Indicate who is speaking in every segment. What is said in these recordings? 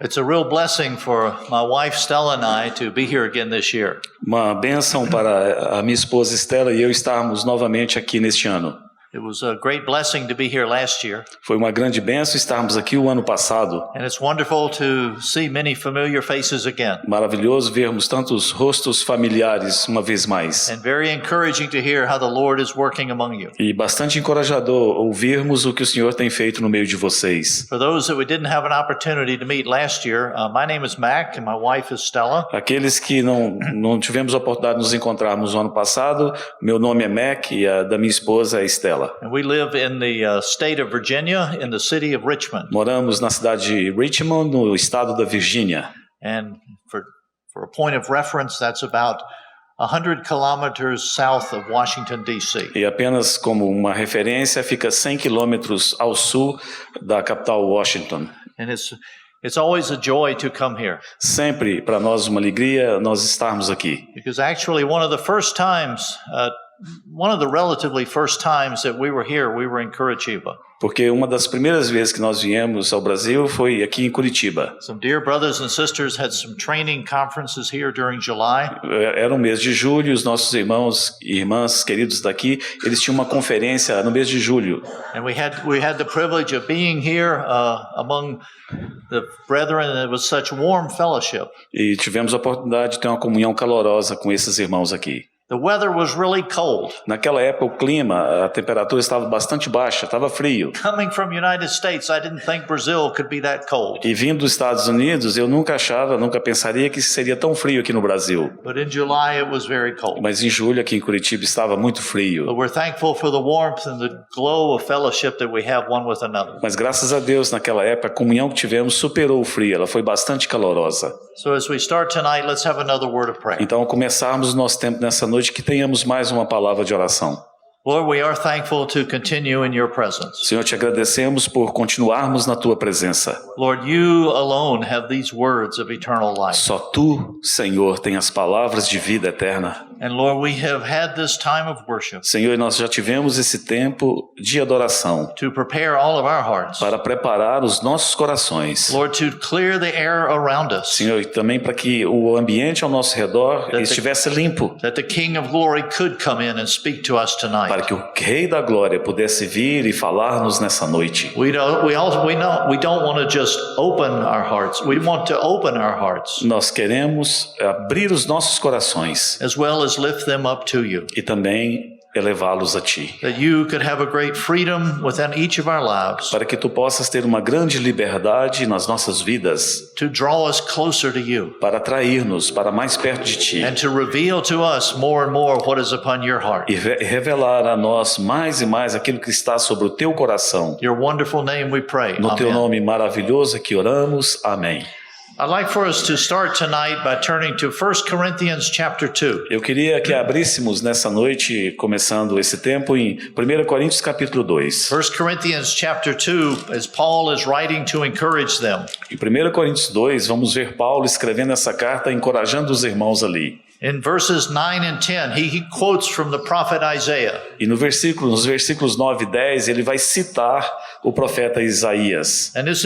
Speaker 1: It's a real blessing for my wife Stella and I to be here again this year.
Speaker 2: Uma bênção para a minha esposa Estela e eu estarmos novamente aqui neste ano.
Speaker 1: It was a great blessing to be here last year.
Speaker 2: Foi uma grande bênção estarmos aqui o ano passado.
Speaker 1: And it's wonderful to see many familiar faces again.
Speaker 2: Maravilhoso vermos tantos rostos familiares uma vez mais.
Speaker 1: And very encouraging to hear how the Lord is working among you.
Speaker 2: E bastante encorajador ouvirmos o que o Senhor tem feito no meio de vocês.
Speaker 1: For those that we didn't have an opportunity to meet last year, my name is Mac and my wife is Stella.
Speaker 2: Aqueles que não tivemos a oportunidade de nos encontrarmos no ano passado, meu nome é Mac e a da minha esposa é Estela.
Speaker 1: And we live in the state of Virginia, in the city of Richmond.
Speaker 2: Moramos na cidade de Richmond, no estado da Virgínia.
Speaker 1: And for a point of reference, that's about 100 kilometers south of Washington, D.C.
Speaker 2: E apenas como uma referência, fica 100 quilômetros ao sul da capital Washington.
Speaker 1: And it's always a joy to come here.
Speaker 2: Sempre para nós uma alegria nós estarmos aqui.
Speaker 1: Because actually one of the relatively first times that we were here, we were in Curitiba.
Speaker 2: Porque uma das primeiras vezes que nós viemos ao Brasil foi aqui em Curitiba.
Speaker 1: Some dear brothers and sisters had some training conferences here during July.
Speaker 2: Era o mês de julho, os nossos irmãos e irmãs queridos daqui, eles tinham uma conferência no mês de julho.
Speaker 1: And we had the privilege of being here among the brethren, and it was such warm fellowship.
Speaker 2: E tivemos a oportunidade de ter uma comunhão calorosa com esses irmãos aqui.
Speaker 1: The weather was really cold.
Speaker 2: Naquela época o clima, a temperatura estava bastante baixa, estava frio.
Speaker 1: Coming from United States, I didn't think Brazil could be that cold.
Speaker 2: E vindo dos Estados Unidos, eu nunca pensaria que seria tão frio aqui no Brasil.
Speaker 1: But in July it was very cold.
Speaker 2: Mas em julho aqui em Curitiba estava muito frio.
Speaker 1: But we're thankful for the warmth and the glow of fellowship that we have one with another.
Speaker 2: Mas graças a Deus, naquela época, a comunhão que tivemos superou o frio, ela foi bastante calorosa.
Speaker 1: So as we start tonight, let's have another word of prayer.
Speaker 2: Então, ao começarmos o nosso tempo nessa noite, que tenhamos mais uma palavra de oração.
Speaker 1: Lord, we are thankful to continue in your presence.
Speaker 2: Senhor, te agradecemos por continuarmos na tua presença.
Speaker 1: Lord, you alone have these words of eternal life.
Speaker 2: Só tu, Senhor, tem as palavras de vida eterna.
Speaker 1: And Lord, we have had this time of worship.
Speaker 2: Senhor, nós já tivemos esse tempo de adoração
Speaker 1: To prepare all of our hearts.
Speaker 2: para preparar os nossos corações.
Speaker 1: Lord, to clear the air around us.
Speaker 2: Senhor, e também para que o ambiente ao nosso redor estivesse limpo,
Speaker 1: That the King of Glory could come in and speak to us tonight.
Speaker 2: para que o Rei da Glória pudesse vir e falar-nos nessa noite.
Speaker 1: We don't want to just open our hearts. We want to open our hearts.
Speaker 2: Nós queremos abrir os nossos corações
Speaker 1: As well as lift them up to you.
Speaker 2: e também elevá-los a ti,
Speaker 1: That you could have a great freedom within each of our lives.
Speaker 2: para que tu possas ter uma grande liberdade nas nossas vidas,
Speaker 1: To draw us closer to you.
Speaker 2: para atrair-nos para mais perto de ti
Speaker 1: And to reveal to us more and more what is upon your heart.
Speaker 2: e revelar a nós mais e mais aquilo que está sobre o teu coração.
Speaker 1: Your wonderful name we pray.
Speaker 2: No teu
Speaker 1: Amen.
Speaker 2: nome maravilhoso é que oramos. Amém.
Speaker 1: I'd like for us to start tonight by turning to 1 Corinthians chapter 2.
Speaker 2: Eu queria que abríssemos nessa noite, começando esse tempo, em 1 Coríntios capítulo 2.
Speaker 1: 1 Corinthians chapter 2, as Paul is writing to encourage them.
Speaker 2: Em 1 Coríntios 2, vamos ver Paulo escrevendo essa carta, encorajando os irmãos ali.
Speaker 1: In verses 9 and 10, he quotes from the prophet Isaiah.
Speaker 2: E nos versículos 9 e 10, ele vai citar o profeta Isaías.
Speaker 1: And this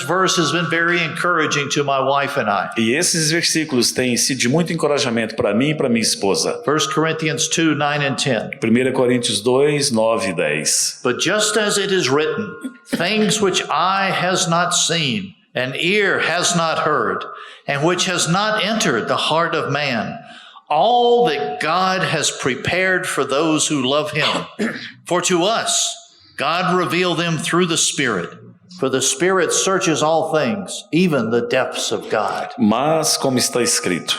Speaker 1: verse has been very encouraging to my wife and I.
Speaker 2: E esses versículos têm sido de muito encorajamento para mim e para minha esposa.
Speaker 1: 1 Corinthians 2, 9 and 10.
Speaker 2: 1 Coríntios 2, 9 e 10.
Speaker 1: But just as it is written, things which eye has not seen, and ear has not heard, and which has not entered the heart of man, all that God has prepared for those who love him. For to us, God revealed them through the Spirit. For the Spirit searches all things, even the depths of God.
Speaker 2: Mas, como está escrito,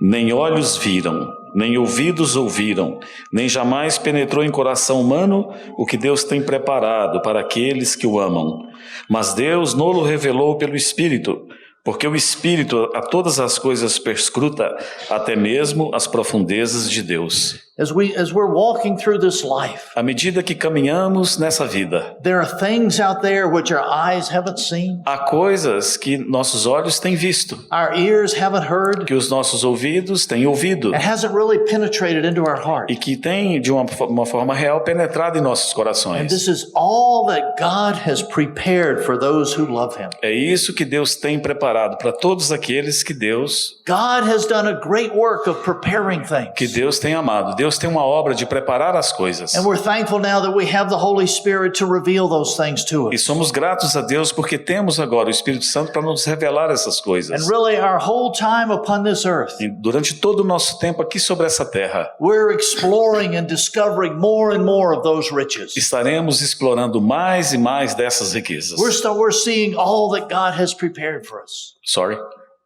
Speaker 2: nem olhos viram, nem ouvidos ouviram, nem jamais penetrou em coração humano o que Deus tem preparado para aqueles que o amam. Mas Deus nolo revelou pelo Espírito, porque o Espírito a todas as coisas perscruta, até mesmo as profundezas de Deus.
Speaker 1: As we're walking through this life,
Speaker 2: À medida que caminhamos nessa vida,
Speaker 1: there are things out there which our eyes haven't seen,
Speaker 2: há coisas que nossos olhos têm visto,
Speaker 1: our ears haven't heard,
Speaker 2: que os nossos ouvidos têm ouvido
Speaker 1: and hasn't really penetrated into our heart.
Speaker 2: e que têm, de uma forma real, penetrado em nossos
Speaker 1: And
Speaker 2: corações.
Speaker 1: this is all that God has prepared for those who love Him.
Speaker 2: É isso que Deus tem preparado para todos aqueles que Deus
Speaker 1: God has done a great work of preparing things.
Speaker 2: tem amado. Deus tem uma obra de preparar as coisas.
Speaker 1: And we're thankful now that we have the Holy Spirit to reveal those things to
Speaker 2: E
Speaker 1: us.
Speaker 2: somos gratos a Deus porque temos agora o Espírito Santo para nos revelar essas coisas.
Speaker 1: And really, our whole time upon this earth,
Speaker 2: E durante todo o nosso tempo aqui sobre essa terra,
Speaker 1: we're exploring and discovering more and more of those riches.
Speaker 2: estaremos explorando mais e mais dessas riquezas.
Speaker 1: We're seeing all that God has prepared for us.
Speaker 2: Sorry.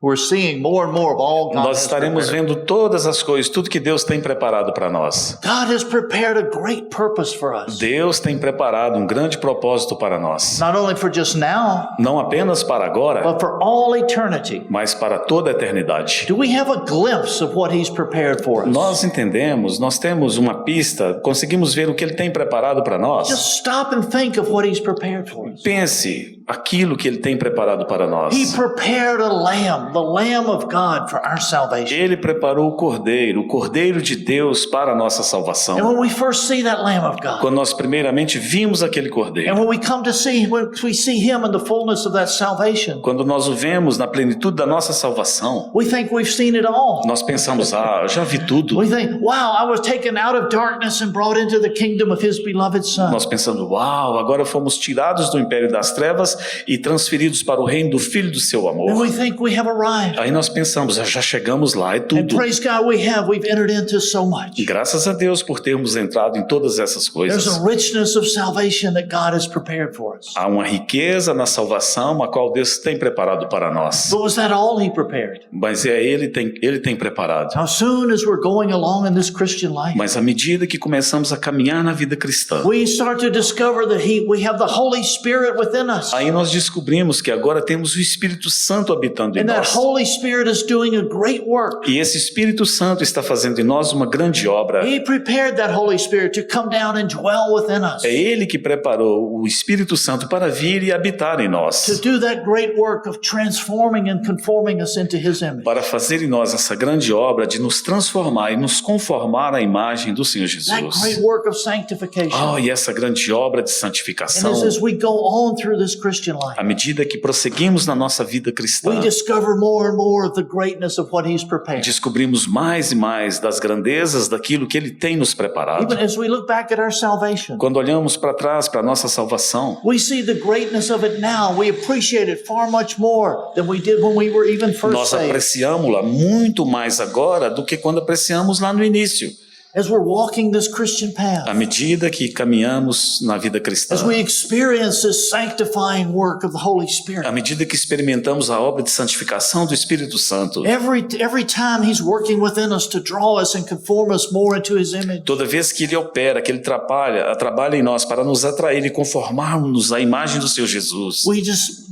Speaker 1: We're seeing more and more of all God
Speaker 2: Nós
Speaker 1: has
Speaker 2: estaremos
Speaker 1: prepared.
Speaker 2: vendo todas as coisas, tudo que Deus tem preparado para nós.
Speaker 1: God has prepared a great purpose for us.
Speaker 2: Deus tem preparado um grande propósito para nós.
Speaker 1: Not only for just now,
Speaker 2: Não apenas para agora,
Speaker 1: but for all eternity.
Speaker 2: mas para toda a eternidade.
Speaker 1: Do we have a glimpse of what He's prepared for us?
Speaker 2: Nós entendemos, nós temos uma pista, conseguimos ver o que Ele tem preparado para nós.
Speaker 1: Just stop and think of what He's prepared for us.
Speaker 2: Pense aquilo que Ele tem preparado para nós.
Speaker 1: He prepared a lamb, the Lamb of God, for our salvation.
Speaker 2: Ele preparou o Cordeiro de Deus para a nossa
Speaker 1: And
Speaker 2: salvação.
Speaker 1: when we first see that Lamb of God,
Speaker 2: Quando nós primeiramente vimos aquele
Speaker 1: and
Speaker 2: Cordeiro,
Speaker 1: when we come to see, when we see Him in the fullness of that salvation,
Speaker 2: quando nós o vemos na plenitude da nossa salvação,
Speaker 1: we think we've seen it all.
Speaker 2: nós pensamos, eu já vi tudo.
Speaker 1: We think, wow, I was taken out of darkness and brought into the kingdom of His beloved Son.
Speaker 2: Nós pensando, uau, agora fomos tirados do império das trevas e transferidos para o reino do Filho do seu
Speaker 1: And
Speaker 2: amor.
Speaker 1: we think we have arrived.
Speaker 2: Aí nós pensamos, já chegamos lá, é
Speaker 1: And
Speaker 2: tudo.
Speaker 1: praise God, we've entered into so much.
Speaker 2: Graças a Deus por termos entrado em todas essas
Speaker 1: There's
Speaker 2: coisas.
Speaker 1: a richness of salvation that God has prepared for us.
Speaker 2: Há uma riqueza na salvação a qual Deus tem preparado para nós.
Speaker 1: But was that all He prepared?
Speaker 2: Mas Ele tem preparado.
Speaker 1: How soon as we're going along in this Christian life,
Speaker 2: Mas à medida que começamos a caminhar na vida cristã,
Speaker 1: we start to discover that we have the Holy Spirit within us.
Speaker 2: aí nós descobrimos que agora temos o Espírito Santo habitando em
Speaker 1: And that
Speaker 2: nós.
Speaker 1: Holy Spirit is doing a great work.
Speaker 2: E esse Espírito Santo está fazendo em nós uma grande obra.
Speaker 1: He prepared that Holy Spirit to come down and dwell within us,
Speaker 2: É Ele que preparou o Espírito Santo para vir e habitar em
Speaker 1: to
Speaker 2: nós,
Speaker 1: do that great work of transforming and conforming us into His image.
Speaker 2: para fazer em nós essa grande obra de nos transformar e nos conformar à imagem do Senhor
Speaker 1: That
Speaker 2: Jesus.
Speaker 1: great work of sanctification.
Speaker 2: E essa grande obra de
Speaker 1: And
Speaker 2: santificação,
Speaker 1: as we go on through this Christian life,
Speaker 2: à medida que prosseguimos na nossa vida
Speaker 1: we
Speaker 2: cristã,
Speaker 1: discover more and more of the greatness of what He's prepared.
Speaker 2: descobrimos mais e mais das grandezas daquilo que Ele tem nos preparado.
Speaker 1: Even as we look back at our salvation,
Speaker 2: Quando olhamos para trás, para a nossa salvação,
Speaker 1: we see the greatness of it now. We appreciate it far much more than we did when we were even first
Speaker 2: nós
Speaker 1: saved.
Speaker 2: apreciamos-la muito mais agora do que quando apreciamos lá no início.
Speaker 1: As we're walking this Christian
Speaker 2: À
Speaker 1: path,
Speaker 2: medida que caminhamos na vida cristã,
Speaker 1: as we experience this sanctifying work of the Holy
Speaker 2: à
Speaker 1: Spirit,
Speaker 2: medida que experimentamos a obra de santificação do Espírito Santo,
Speaker 1: every time He's working within us to draw us and conform us more into His image,
Speaker 2: toda vez que Ele opera, que Ele trabalha em nós para nos atrair e conformarmos à imagem do Seu Jesus,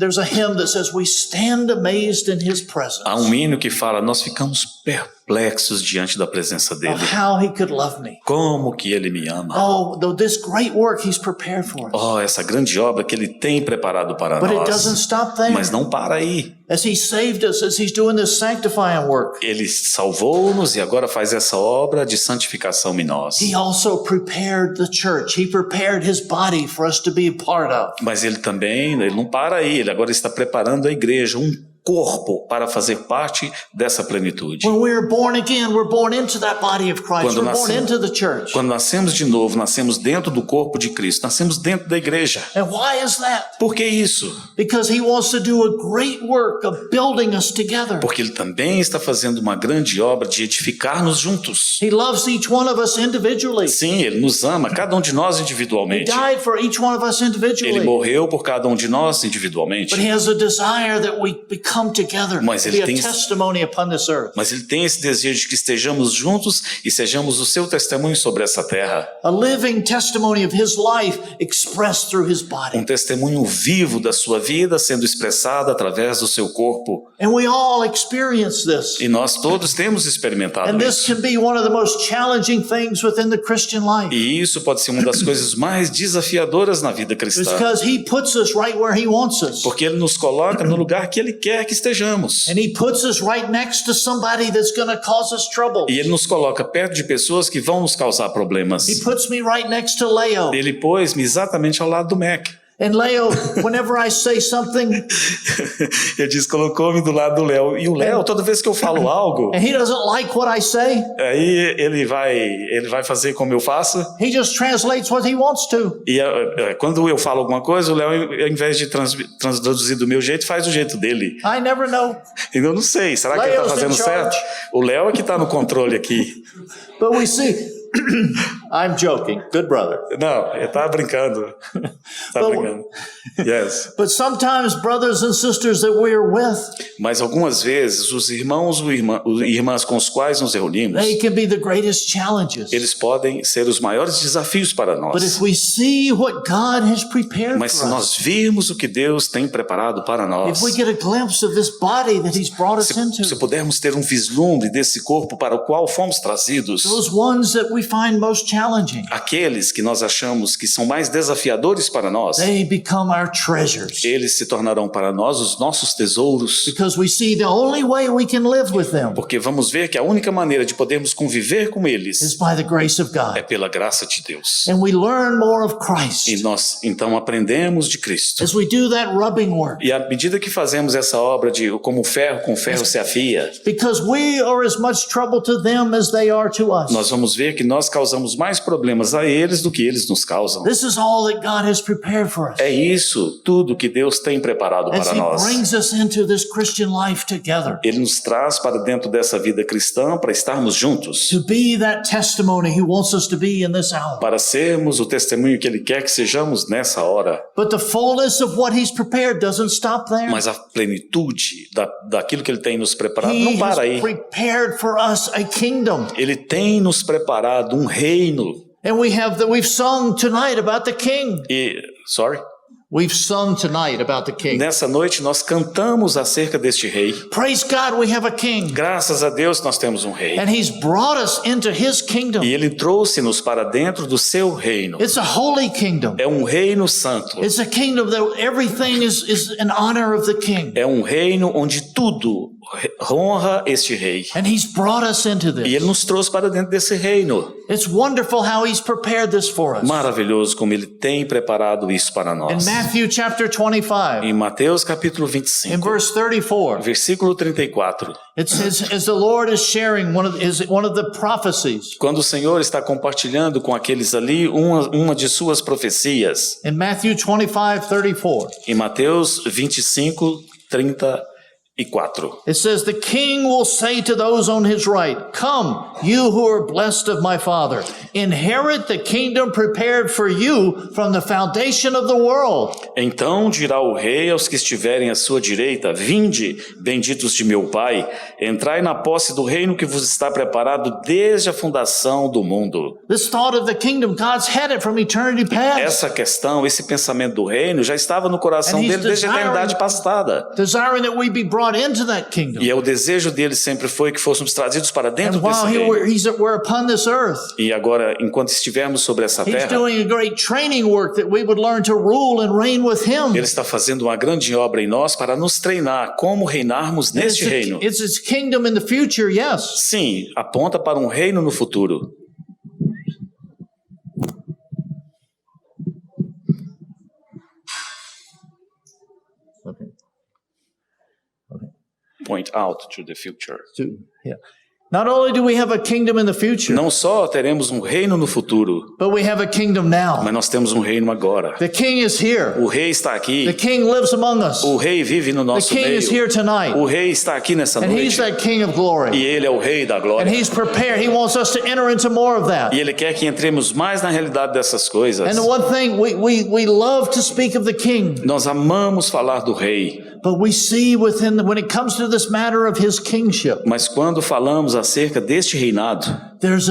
Speaker 1: there's a hymn that says, we stand amazed in His presence
Speaker 2: há um hino que fala, nós ficamos perplexos diante da presença dEle.
Speaker 1: of how He could love me.
Speaker 2: Como que Ele me ama.
Speaker 1: This great work He's prepared for us.
Speaker 2: Essa grande obra que Ele tem preparado para
Speaker 1: But it doesn't
Speaker 2: nós.
Speaker 1: stop there.
Speaker 2: Mas não para aí.
Speaker 1: As He saved us, as He's doing this sanctifying work,
Speaker 2: Ele salvou-nos e agora faz essa obra de santificação em nós.
Speaker 1: He also prepared the church. He prepared His body for us to be a part of.
Speaker 2: Mas Ele não para aí. Ele agora está preparando a igreja, um corpo para fazer parte dessa plenitude.
Speaker 1: When we are born again, we're born into that body of Christ.
Speaker 2: Quando
Speaker 1: We're born
Speaker 2: nascemos-
Speaker 1: into the church.
Speaker 2: Quando nascemos de novo, nascemos dentro do corpo de Cristo, nascemos dentro da igreja.
Speaker 1: And why is that?
Speaker 2: Por que isso?
Speaker 1: Because He wants to do a great work of building us together.
Speaker 2: Porque Ele também está fazendo uma grande obra de edificar-nos juntos.
Speaker 1: He loves each one of us individually.
Speaker 2: Sim, Ele nos ama, cada um de nós
Speaker 1: He
Speaker 2: individualmente.
Speaker 1: died for each one of us
Speaker 2: Ele
Speaker 1: individually.
Speaker 2: morreu por cada um de nós individualmente.
Speaker 1: But He has a desire that we become come together
Speaker 2: Mas
Speaker 1: to
Speaker 2: ele
Speaker 1: be a
Speaker 2: tem-
Speaker 1: testimony upon this earth.
Speaker 2: Mas ele tem esse desejo de que estejamos juntos e sejamos o seu testemunho sobre essa terra.
Speaker 1: A living testimony of his life expressed through his
Speaker 2: Um
Speaker 1: body.
Speaker 2: testemunho vivo da sua vida sendo expressado através do seu corpo.
Speaker 1: And we all experience this.
Speaker 2: E nós todos temos experimentado
Speaker 1: And this
Speaker 2: isso.
Speaker 1: can be one of the most challenging things within the Christian life.
Speaker 2: E isso pode ser uma das coisas mais desafiadoras na vida
Speaker 1: It's
Speaker 2: cristã.
Speaker 1: because he puts us right where he wants us.
Speaker 2: Porque ele nos coloca no lugar que ele quer que estejamos.
Speaker 1: And he puts us right next to somebody that's going to cause us trouble.
Speaker 2: E ele nos coloca perto de pessoas que vão nos causar problemas.
Speaker 1: He puts me right next to Leo.
Speaker 2: Ele pôs-me exatamente ao lado do Mac.
Speaker 1: And Leo, whenever I say something
Speaker 2: Ele diz, colocou-me do lado do Léo. E o Léo, toda vez que eu falo algo,
Speaker 1: and he doesn't like what I say,
Speaker 2: aí ele vai fazer como eu faço.
Speaker 1: he just translates what he wants to.
Speaker 2: E quando eu falo alguma coisa, o Léo, ao invés de traduzir do meu jeito, faz do jeito dele.
Speaker 1: I never know.
Speaker 2: E eu não sei, será que ele está
Speaker 1: Léo's
Speaker 2: fazendo
Speaker 1: in charge.
Speaker 2: certo? O Léo é que está no controle aqui.
Speaker 1: But we see, I'm joking, good brother.
Speaker 2: Não, ele está brincando. Está
Speaker 1: But-
Speaker 2: brincando. Yes.
Speaker 1: But sometimes brothers and sisters that we're with,
Speaker 2: Mas algumas vezes, os irmãos ou irmãs com os quais nos reunimos,
Speaker 1: they can be the greatest challenges.
Speaker 2: eles podem ser os maiores desafios para
Speaker 1: But if
Speaker 2: nós.
Speaker 1: we see what God has prepared
Speaker 2: Mas se
Speaker 1: for us,
Speaker 2: nós virmos o que Deus tem preparado para nós,
Speaker 1: if we get a glimpse of this body that he's brought us
Speaker 2: se
Speaker 1: into,
Speaker 2: pudermos ter um vislumbre desse corpo para o qual fomos trazidos,
Speaker 1: those ones that we find most challenging,
Speaker 2: aqueles que nós achamos que são mais desafiadores para nós,
Speaker 1: they become our treasures.
Speaker 2: eles se tornarão para nós os nossos tesouros,
Speaker 1: Because we see the only way we can live with them
Speaker 2: porque vamos ver que a única maneira de podermos conviver com eles
Speaker 1: is by the grace of
Speaker 2: é
Speaker 1: God.
Speaker 2: pela graça de Deus.
Speaker 1: And we learn more of
Speaker 2: E
Speaker 1: Christ
Speaker 2: nós então aprendemos de Cristo.
Speaker 1: as we do that rubbing work.
Speaker 2: E à medida que fazemos essa obra de como ferro com ferro se afia,
Speaker 1: Because we are as much trouble to them as they are to us.
Speaker 2: nós vamos ver que nós causamos mais problemas a eles do que eles nos causam.
Speaker 1: This is all that God has prepared for us
Speaker 2: É isso tudo que Deus tem preparado
Speaker 1: as
Speaker 2: para
Speaker 1: He
Speaker 2: nós.
Speaker 1: brings us into this Christian life together
Speaker 2: Ele nos traz para dentro dessa vida cristã para estarmos juntos,
Speaker 1: to be that testimony He wants us to be in this hour.
Speaker 2: para sermos o testemunho que Ele quer que sejamos nessa hora.
Speaker 1: But the fullness of what He's prepared doesn't stop there.
Speaker 2: Mas a plenitude daquilo que Ele tem nos preparado
Speaker 1: He
Speaker 2: não
Speaker 1: has
Speaker 2: para aí.
Speaker 1: prepared for us a kingdom.
Speaker 2: Ele tem nos preparado um reino.
Speaker 1: And we've sung tonight about the King. We've sung tonight about the King.
Speaker 2: Nessa noite nós cantamos acerca deste rei.
Speaker 1: Praise God, we have a King.
Speaker 2: Graças a Deus nós temos um rei.
Speaker 1: And He's brought us into His kingdom.
Speaker 2: E ele trouxe-nos para dentro do seu reino.
Speaker 1: It's a holy kingdom.
Speaker 2: É um reino santo.
Speaker 1: It's a kingdom that everything is in honor of the King.
Speaker 2: É um reino onde tudo honra este rei.
Speaker 1: And He's brought us into
Speaker 2: E
Speaker 1: this.
Speaker 2: ele nos trouxe para dentro desse reino.
Speaker 1: It's wonderful how He's prepared this for us.
Speaker 2: Maravilhoso como ele tem preparado isso para
Speaker 1: In
Speaker 2: nós.
Speaker 1: Matthew chapter 25,
Speaker 2: Em Mateus capítulo
Speaker 1: in
Speaker 2: 25,
Speaker 1: verse 34,
Speaker 2: versículo 34.
Speaker 1: it says, as the Lord is sharing one of the prophecies.
Speaker 2: Quando o Senhor está compartilhando com aqueles ali uma de suas profecias.
Speaker 1: In Matthew 25, 34,
Speaker 2: Em Mateus 25, 34.
Speaker 1: it says, the King will say to those on His right, come, you who are blessed of my Father, inherit the kingdom prepared for you from the foundation of the world.
Speaker 2: Então dirá o rei aos que estiverem à sua direita: vinde, benditos de meu Pai, entrai na posse do reino que vos está preparado desde a fundação do mundo.
Speaker 1: This thought of the kingdom, God's had it from eternity past.
Speaker 2: Essa questão, esse pensamento do reino já estava no coração
Speaker 1: And he's
Speaker 2: dele desde a eternidade passada.
Speaker 1: Desiring that we be brought into that kingdom.
Speaker 2: E o desejo dele sempre foi que fôssemos trazidos para dentro
Speaker 1: And
Speaker 2: desse
Speaker 1: while
Speaker 2: reino.
Speaker 1: we're upon this earth,
Speaker 2: E agora, enquanto estivermos sobre essa
Speaker 1: He's
Speaker 2: terra,
Speaker 1: doing a great training work that we would learn to rule and reign with Him.
Speaker 2: ele está fazendo uma grande obra em nós para nos treinar como reinarmos neste reino.
Speaker 1: It's His kingdom in the future, yes.
Speaker 2: Sim, aponta para um reino no futuro. Point out to the future.
Speaker 1: Yeah. Not only do we have a kingdom in the future,
Speaker 2: Não só teremos um reino no futuro,
Speaker 1: but we have a kingdom now.
Speaker 2: mas nós temos um reino agora.
Speaker 1: The King is here.
Speaker 2: O rei está
Speaker 1: The
Speaker 2: aqui.
Speaker 1: King lives among us.
Speaker 2: O rei vive no
Speaker 1: The
Speaker 2: nosso
Speaker 1: King is
Speaker 2: meio.
Speaker 1: here tonight.
Speaker 2: O rei está aqui nessa
Speaker 1: And He's
Speaker 2: noite.
Speaker 1: that King of glory.
Speaker 2: E ele é o rei da
Speaker 1: And
Speaker 2: glória.
Speaker 1: He's prepared. He wants us to enter into more of that.
Speaker 2: E ele quer que entremos mais na realidade dessas coisas.
Speaker 1: And the one thing we love to speak of the King,
Speaker 2: Nós amamos falar do rei,
Speaker 1: But we see when it comes to this matter of his kingship,
Speaker 2: Mas quando falamos acerca deste reinado,
Speaker 1: there's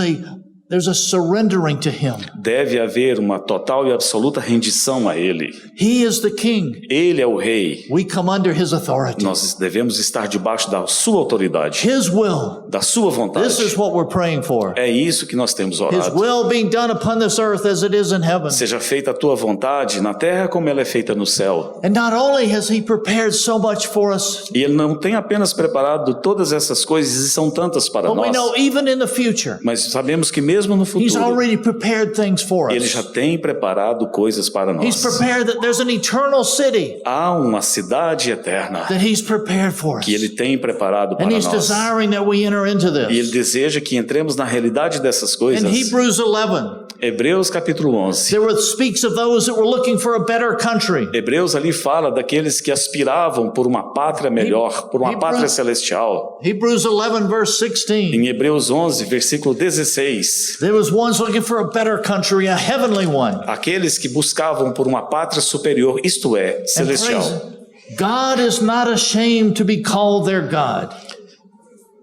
Speaker 1: a surrendering to him.
Speaker 2: deve haver uma total e absoluta rendição a ele.
Speaker 1: He is the king.
Speaker 2: Ele é o rei.
Speaker 1: We come under his authority.
Speaker 2: Nós devemos estar debaixo da sua autoridade,
Speaker 1: His will.
Speaker 2: da sua vontade.
Speaker 1: This is what we're praying for.
Speaker 2: É isso que nós temos
Speaker 1: His
Speaker 2: orado.
Speaker 1: will being done upon this earth as it is in heaven.
Speaker 2: Seja feita a tua vontade na terra como ela é feita no céu.
Speaker 1: And not only has he prepared so much for us,
Speaker 2: E ele não tem apenas preparado todas essas coisas, e são tantas para
Speaker 1: but we
Speaker 2: nós,
Speaker 1: know even in the future,
Speaker 2: mas sabemos que mesmo no
Speaker 1: he's
Speaker 2: futuro,
Speaker 1: already prepared things for
Speaker 2: ele
Speaker 1: us.
Speaker 2: já tem preparado coisas para
Speaker 1: He's
Speaker 2: nós.
Speaker 1: prepared that there's an eternal city
Speaker 2: Há uma cidade eterna
Speaker 1: that he's prepared for us.
Speaker 2: que ele tem preparado
Speaker 1: And
Speaker 2: para
Speaker 1: he's
Speaker 2: nós.
Speaker 1: desiring that we enter into
Speaker 2: E ele
Speaker 1: this.
Speaker 2: deseja que entremos na realidade dessas
Speaker 1: In
Speaker 2: coisas.
Speaker 1: Hebrews 11,
Speaker 2: Hebreus capítulo 11.
Speaker 1: speaks of those that were looking for a better country.
Speaker 2: Hebreus ali fala daqueles que aspiravam por uma pátria melhor, por uma
Speaker 1: Hebreus-
Speaker 2: pátria celestial.
Speaker 1: Hebrews 11 verse 16.
Speaker 2: Em Hebreus 11, versículo 16.
Speaker 1: There was ones looking for a better country, a heavenly one.
Speaker 2: Aqueles que buscavam por uma pátria superior, isto é,
Speaker 1: And
Speaker 2: celestial.
Speaker 1: praise, God is not ashamed to be called their God.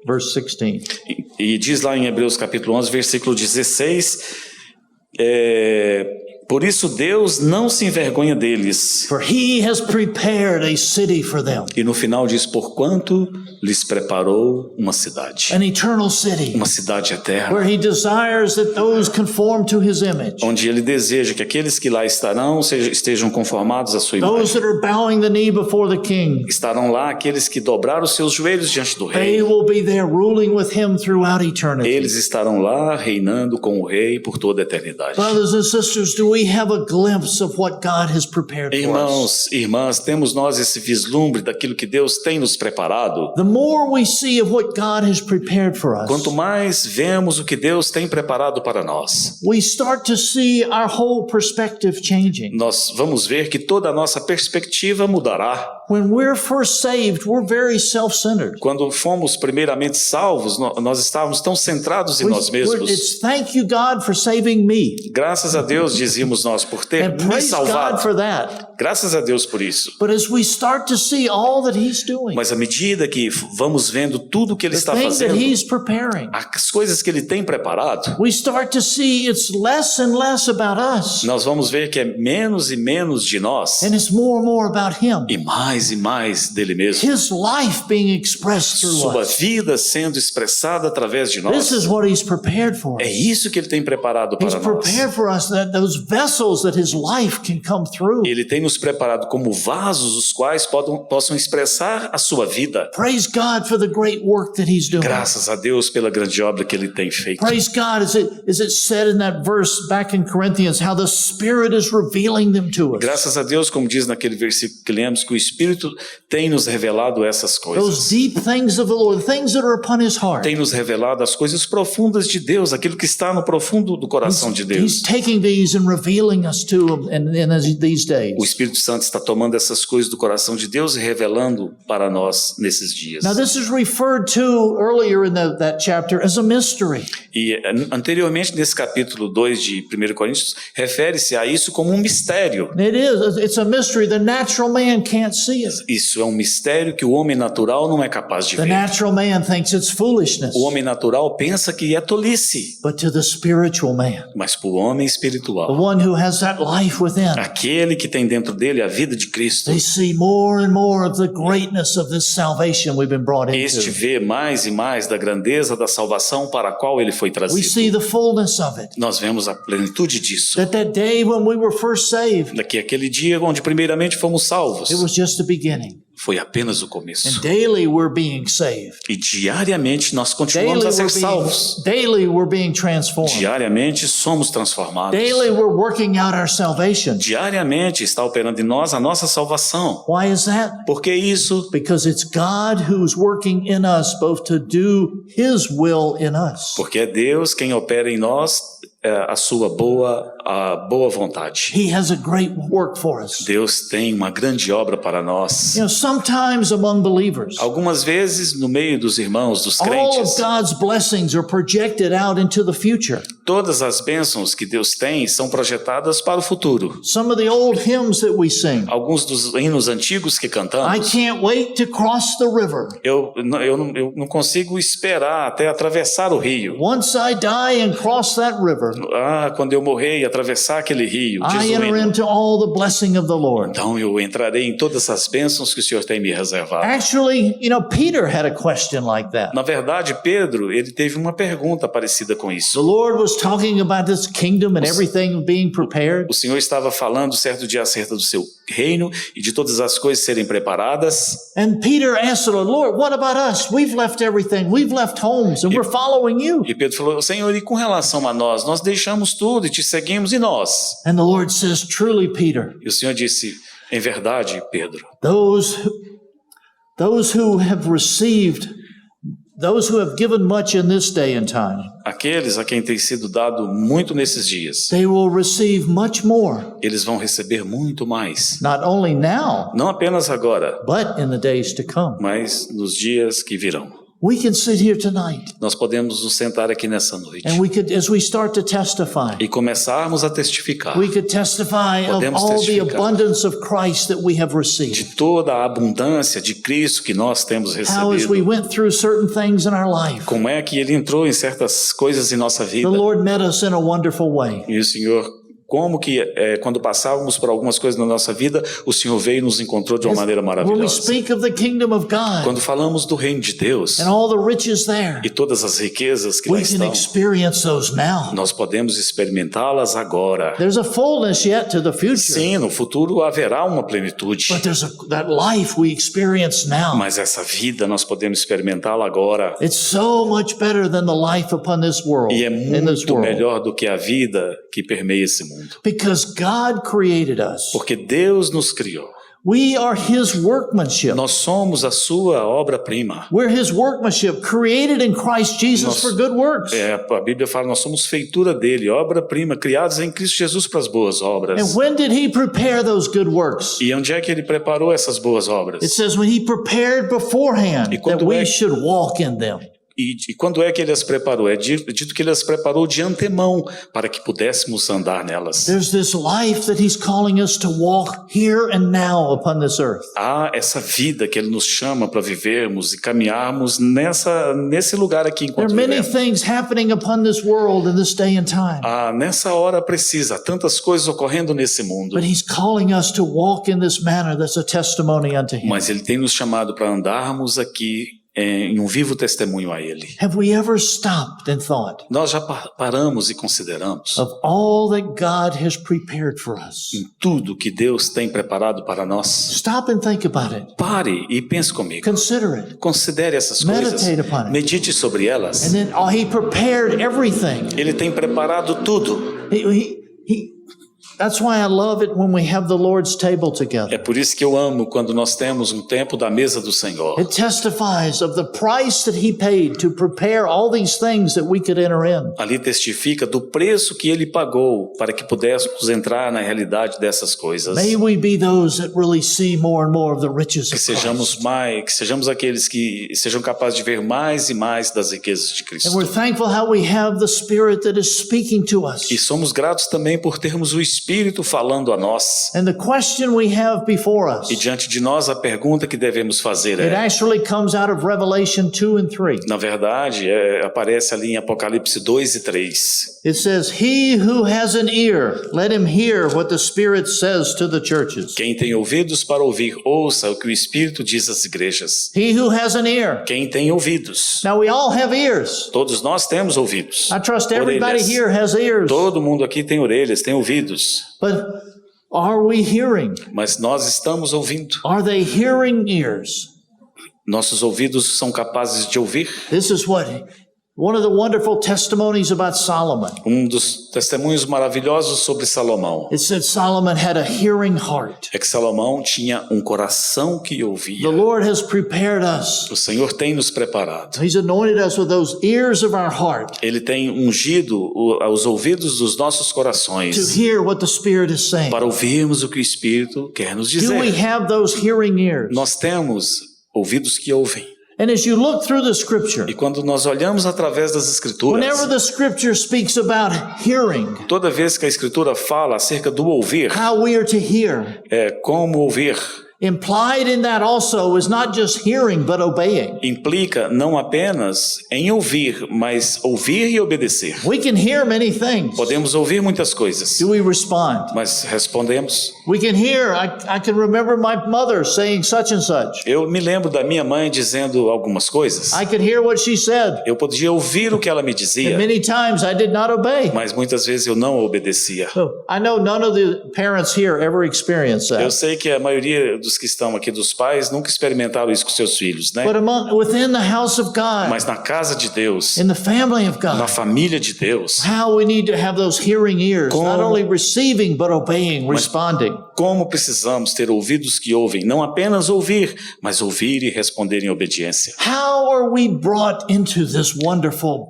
Speaker 1: Verse 16.
Speaker 2: E diz lá em Hebreus capítulo 11, versículo 16, por isso Deus não se envergonha deles.
Speaker 1: For he has prepared a city for them,
Speaker 2: E no final diz, porquanto lhes preparou uma cidade.
Speaker 1: an eternal city,
Speaker 2: Uma cidade eterna,
Speaker 1: where he desires that those conform to his image.
Speaker 2: onde ele deseja que aqueles que lá estarão estejam conformados à sua
Speaker 1: Those
Speaker 2: imagem.
Speaker 1: that are bowing the knee before the king,
Speaker 2: Estarão lá aqueles que dobraram os seus joelhos diante do
Speaker 1: they
Speaker 2: rei.
Speaker 1: will be there ruling with him throughout eternity.
Speaker 2: Eles estarão lá reinando com o rei por toda a eternidade.
Speaker 1: Brothers and sisters, do we have a glimpse of what God has prepared for us?
Speaker 2: Irmãos, irmãs, temos nós esse vislumbre daquilo que Deus tem nos preparado?
Speaker 1: The more we see of what God has prepared for us,
Speaker 2: Quanto mais vemos o que Deus tem preparado para nós,
Speaker 1: we start to see our whole perspective changing.
Speaker 2: nós vamos ver que toda a nossa perspectiva mudará.
Speaker 1: When we're first saved, we're very self-centered.
Speaker 2: Quando fomos primeiramente salvos, nós estávamos tão centrados em nós mesmos.
Speaker 1: It's thank you, God, for saving me.
Speaker 2: Graças a Deus, dizíamos nós, por ter
Speaker 1: And
Speaker 2: me
Speaker 1: praise God
Speaker 2: salvado.
Speaker 1: for that.
Speaker 2: Graças a Deus por isso.
Speaker 1: But as we start to see all that He's doing,
Speaker 2: Mas à medida que vamos vendo tudo que Ele
Speaker 1: the
Speaker 2: está
Speaker 1: things that
Speaker 2: fazendo,
Speaker 1: He's preparing,
Speaker 2: as coisas que Ele tem preparado,
Speaker 1: we start to see it's less and less about us,
Speaker 2: nós vamos ver que é menos e menos de nós
Speaker 1: and it's more and more about Him.
Speaker 2: e mais dele mesmo.
Speaker 1: His life being expressed through
Speaker 2: Sua
Speaker 1: us.
Speaker 2: vida sendo expressada através de nós.
Speaker 1: This is what He's prepared for
Speaker 2: É
Speaker 1: us.
Speaker 2: isso que Ele tem preparado
Speaker 1: He's
Speaker 2: para nós.
Speaker 1: prepared for us that those vessels that His life can come through.
Speaker 2: Ele tem nos preparado como vasos os quais possam expressar a sua vida.
Speaker 1: Praise God for the great work that He's doing.
Speaker 2: Graças a Deus pela grande obra que Ele tem feito.
Speaker 1: Praise God, as it said in that verse back in Corinthians, how the Spirit is revealing them to us.
Speaker 2: Graças a Deus, como diz naquele versículo que lemos, que o Espírito tem nos revelado essas
Speaker 1: Those
Speaker 2: coisas.
Speaker 1: deep things of the Lord, things that are upon His heart.
Speaker 2: Tem nos revelado as coisas profundas de Deus, aquilo que está no profundo do coração de
Speaker 1: He's
Speaker 2: Deus.
Speaker 1: taking these and revealing us to Him in these days.
Speaker 2: O Espírito Santo está tomando essas coisas do coração de Deus e revelando para nós nesses dias.
Speaker 1: Now, this is referred to earlier in that chapter as a mystery.
Speaker 2: E anteriormente, nesse capítulo 2 de 1 Coríntios, refere-se a isso como um mistério.
Speaker 1: It is. It's a mystery. The natural man can't see it.
Speaker 2: Isso é um mistério que o homem natural não é capaz de
Speaker 1: The
Speaker 2: ver.
Speaker 1: natural man thinks it's foolishness.
Speaker 2: O homem natural pensa que é tolice,
Speaker 1: But to the spiritual man,
Speaker 2: mas para o homem
Speaker 1: the
Speaker 2: espiritual,
Speaker 1: one who has that life within,
Speaker 2: aquele que tem dentro dele a vida de Cristo,
Speaker 1: they see more and more of the greatness of this salvation we've been brought
Speaker 2: este
Speaker 1: into.
Speaker 2: vê mais e mais da grandeza da salvação para a qual ele foi
Speaker 1: We
Speaker 2: trazido.
Speaker 1: see the fullness of it.
Speaker 2: Nós vemos a plenitude disso.
Speaker 1: That day when we were first saved,
Speaker 2: Daqui aquele dia onde primeiramente fomos salvos,
Speaker 1: it was just the beginning.
Speaker 2: foi apenas o começo.
Speaker 1: And daily we're being saved.
Speaker 2: E diariamente nós continuamos a ser salvos.
Speaker 1: Daily we're being transformed.
Speaker 2: Diariamente somos transformados.
Speaker 1: Daily we're working out our salvation.
Speaker 2: Diariamente está operando em nós a nossa salvação.
Speaker 1: Why is that?
Speaker 2: Por que isso?
Speaker 1: Because it's God who's working in us both to do His will in us.
Speaker 2: Porque é Deus quem opera em nós a sua boa vontade.
Speaker 1: He has a great work for us.
Speaker 2: Deus tem uma grande obra para nós.
Speaker 1: You know, sometimes among believers,
Speaker 2: Algumas vezes, no meio dos irmãos, dos
Speaker 1: all
Speaker 2: crentes,
Speaker 1: of God's blessings are projected out into the future.
Speaker 2: todas as bênçãos que Deus tem são projetadas para o futuro.
Speaker 1: Some of the old hymns that we sing.
Speaker 2: Alguns dos hinos antigos que
Speaker 1: I
Speaker 2: cantamos,
Speaker 1: can't wait to cross the river.
Speaker 2: eu não consigo esperar até atravessar o rio.
Speaker 1: Once I die and cross that river,
Speaker 2: Quando eu morrer e atravessar aquele rio, diz
Speaker 1: I
Speaker 2: o
Speaker 1: enter
Speaker 2: hino,
Speaker 1: into all the blessing of the Lord.
Speaker 2: então eu entrarei em todas as bênçãos que o Senhor tem me reservado.
Speaker 1: Actually, you know, Peter had a question like that.
Speaker 2: Na verdade, Pedro, ele teve uma pergunta parecida com
Speaker 1: The
Speaker 2: isso.
Speaker 1: Lord was talking about this kingdom and everything being prepared.
Speaker 2: O Senhor estava falando certo dia acerca do seu reino e de todas as coisas serem preparadas.
Speaker 1: And Peter asked the Lord, Lord, what about us? We've left everything. We've left homes and we're following you.
Speaker 2: E Pedro falou, Senhor, e com relação a nós deixamos tudo e te seguimos e nós?
Speaker 1: And the Lord says, truly, Peter,
Speaker 2: E o Senhor disse, em verdade, Pedro,
Speaker 1: those who have received, those who have given much in this day and time,
Speaker 2: aqueles a quem tem sido dado muito nesses dias,
Speaker 1: they will receive much more,
Speaker 2: eles vão receber muito mais.
Speaker 1: not only now,
Speaker 2: Não apenas agora,
Speaker 1: but in the days to come.
Speaker 2: mas nos dias que virão.
Speaker 1: We can sit here tonight
Speaker 2: Nós podemos nos sentar aqui nessa noite
Speaker 1: and we could, as we start to testify,
Speaker 2: e começarmos a testificar
Speaker 1: we could testify of
Speaker 2: Podemos
Speaker 1: all the
Speaker 2: testificar.
Speaker 1: abundance of Christ that we have received.
Speaker 2: de toda a abundância de Cristo que nós temos
Speaker 1: How as we
Speaker 2: recebido.
Speaker 1: went through certain things in our life,
Speaker 2: Como é que Ele entrou em certas coisas em nossa
Speaker 1: the
Speaker 2: vida.
Speaker 1: Lord met us in a wonderful way.
Speaker 2: E o Senhor, como que quando passávamos por algumas coisas na nossa vida, o Senhor veio e nos encontrou de uma maneira
Speaker 1: When we
Speaker 2: maravilhosa.
Speaker 1: speak of the kingdom of God
Speaker 2: Quando falamos do reino de Deus
Speaker 1: and all the riches there,
Speaker 2: e todas as riquezas que lá
Speaker 1: we can
Speaker 2: estão,
Speaker 1: experience those now.
Speaker 2: nós podemos experimentá-las agora.
Speaker 1: There's a fullness yet to the future,
Speaker 2: Sim, no futuro haverá uma plenitude,
Speaker 1: but there's that life we experience now.
Speaker 2: mas essa vida nós podemos experimentá-la agora.
Speaker 1: It's so much better than the life upon this world,
Speaker 2: E é
Speaker 1: in this
Speaker 2: muito
Speaker 1: world.
Speaker 2: melhor do que a vida que permeia esse mundo.
Speaker 1: Because God created us.
Speaker 2: Porque Deus nos criou.
Speaker 1: We are His workmanship.
Speaker 2: Nós somos a sua obra-prima.
Speaker 1: We're His workmanship, created in Christ Jesus for good works.
Speaker 2: A Bíblia fala, nós somos feitura dele, obra-prima, criados em Cristo Jesus para as boas obras.
Speaker 1: And when did He prepare those good works?
Speaker 2: E onde é que ele preparou essas boas
Speaker 1: It
Speaker 2: obras?
Speaker 1: says when He prepared beforehand
Speaker 2: E quando
Speaker 1: that we
Speaker 2: é-
Speaker 1: should walk in them.
Speaker 2: E quando é que ele as preparou? É dito que ele as preparou de antemão para que pudéssemos andar nelas.
Speaker 1: There's this life that He's calling us to walk here and now upon this earth.
Speaker 2: Há essa vida que ele nos chama para vivermos e caminharmos nesse lugar aqui
Speaker 1: There
Speaker 2: enquanto
Speaker 1: are many
Speaker 2: vivemos.
Speaker 1: things happening upon this world in this day and time.
Speaker 2: Nessa hora precisa, há tantas coisas ocorrendo nesse mundo.
Speaker 1: But He's calling us to walk in this manner that's a testimony unto Him.
Speaker 2: Mas ele tem nos chamado para andarmos aqui em um vivo testemunho a ele.
Speaker 1: Have we ever stopped and thought
Speaker 2: Nós já paramos e consideramos
Speaker 1: of all that God has prepared for us?
Speaker 2: em tudo que Deus tem preparado para nós.
Speaker 1: Stop and think about it.
Speaker 2: Pare e pense comigo.
Speaker 1: Consider it.
Speaker 2: Considere essas coisas.
Speaker 1: Meditate upon it.
Speaker 2: Medite sobre elas.
Speaker 1: And then He prepared everything.
Speaker 2: Ele tem preparado tudo.
Speaker 1: That's why I love it when we have the Lord's table
Speaker 2: É
Speaker 1: together.
Speaker 2: por isso que eu amo quando nós temos um tempo da mesa do Senhor.
Speaker 1: It testifies of the price that He paid to prepare all these things that we could enter in.
Speaker 2: Ali testifica do preço que ele pagou para que pudéssemos entrar na realidade dessas coisas.
Speaker 1: May we be those that really see more and more of the riches
Speaker 2: Que
Speaker 1: of
Speaker 2: sejamos
Speaker 1: Christ.
Speaker 2: que sejamos aqueles que sejam capazes de ver mais e mais das riquezas de Cristo.
Speaker 1: And we're thankful how we have the Spirit that is speaking to us.
Speaker 2: E somos gratos também por termos o Espírito falando a nós.
Speaker 1: And the question we have before us,
Speaker 2: E diante de nós a pergunta que devemos fazer
Speaker 1: it
Speaker 2: é,
Speaker 1: actually comes out of Revelation 2 and 3.
Speaker 2: na verdade, aparece ali em Apocalipse 2 e 3.
Speaker 1: It says, He who has an ear, let him hear what the Spirit says to the churches.
Speaker 2: Quem tem ouvidos para ouvir, ouça o que o Espírito diz às igrejas.
Speaker 1: He who has an ear.
Speaker 2: Quem tem ouvidos.
Speaker 1: Now we all have ears.
Speaker 2: Todos nós temos ouvidos.
Speaker 1: I trust everybody
Speaker 2: Orelhas.
Speaker 1: here has ears.
Speaker 2: Todo mundo aqui tem orelhas, tem ouvidos.
Speaker 1: But are we hearing?
Speaker 2: Mas nós estamos ouvindo.
Speaker 1: Are they hearing ears?
Speaker 2: Nossos ouvidos são capazes de ouvir.
Speaker 1: This is what One of the wonderful testimonies about Solomon,
Speaker 2: Um dos testemunhos maravilhosos sobre Salomão
Speaker 1: it said Solomon had a hearing heart.
Speaker 2: é que Salomão tinha um coração que
Speaker 1: The
Speaker 2: ouvia.
Speaker 1: Lord has prepared us.
Speaker 2: O Senhor tem nos preparado.
Speaker 1: He's anointed us with those ears of our heart
Speaker 2: Ele tem ungido os ouvidos dos nossos
Speaker 1: to
Speaker 2: corações
Speaker 1: hear what the Spirit is saying.
Speaker 2: para ouvirmos o que o Espírito quer nos
Speaker 1: Do we
Speaker 2: dizer.
Speaker 1: have those hearing ears?
Speaker 2: Nós temos ouvidos que ouvem.
Speaker 1: And as you look through the scripture,
Speaker 2: E quando nós olhamos através das
Speaker 1: whenever
Speaker 2: Escrituras,
Speaker 1: the scripture speaks about hearing,
Speaker 2: toda vez que a Escritura fala acerca do ouvir,
Speaker 1: how we are to hear,
Speaker 2: é como ouvir,
Speaker 1: implied in that also is not just hearing but obeying.
Speaker 2: implica não apenas em ouvir, mas ouvir e obedecer.
Speaker 1: We can hear many things.
Speaker 2: Podemos ouvir muitas coisas,
Speaker 1: Do we respond?
Speaker 2: mas respondemos.
Speaker 1: We can hear, I can remember my mother saying such and such.
Speaker 2: Eu me lembro da minha mãe dizendo algumas coisas.
Speaker 1: I could hear what she said.
Speaker 2: Eu podia ouvir o que ela me
Speaker 1: And
Speaker 2: dizia,
Speaker 1: many times I did not obey.
Speaker 2: mas muitas vezes eu não obedecia.
Speaker 1: So, I know none of the parents here ever experienced
Speaker 2: Eu
Speaker 1: that.
Speaker 2: sei que a maioria dos que estão aqui, dos pais, nunca experimentaram isso com seus filhos, né?
Speaker 1: But within the house of God,
Speaker 2: Mas na casa de Deus,
Speaker 1: in the family of
Speaker 2: na
Speaker 1: God,
Speaker 2: família de Deus,
Speaker 1: how we need to have those hearing ears, not
Speaker 2: Como-
Speaker 1: only receiving but obeying, responding.
Speaker 2: como precisamos ter ouvidos que ouvem, não apenas ouvir, mas ouvir e responder em obediência.
Speaker 1: How are we brought into this wonderful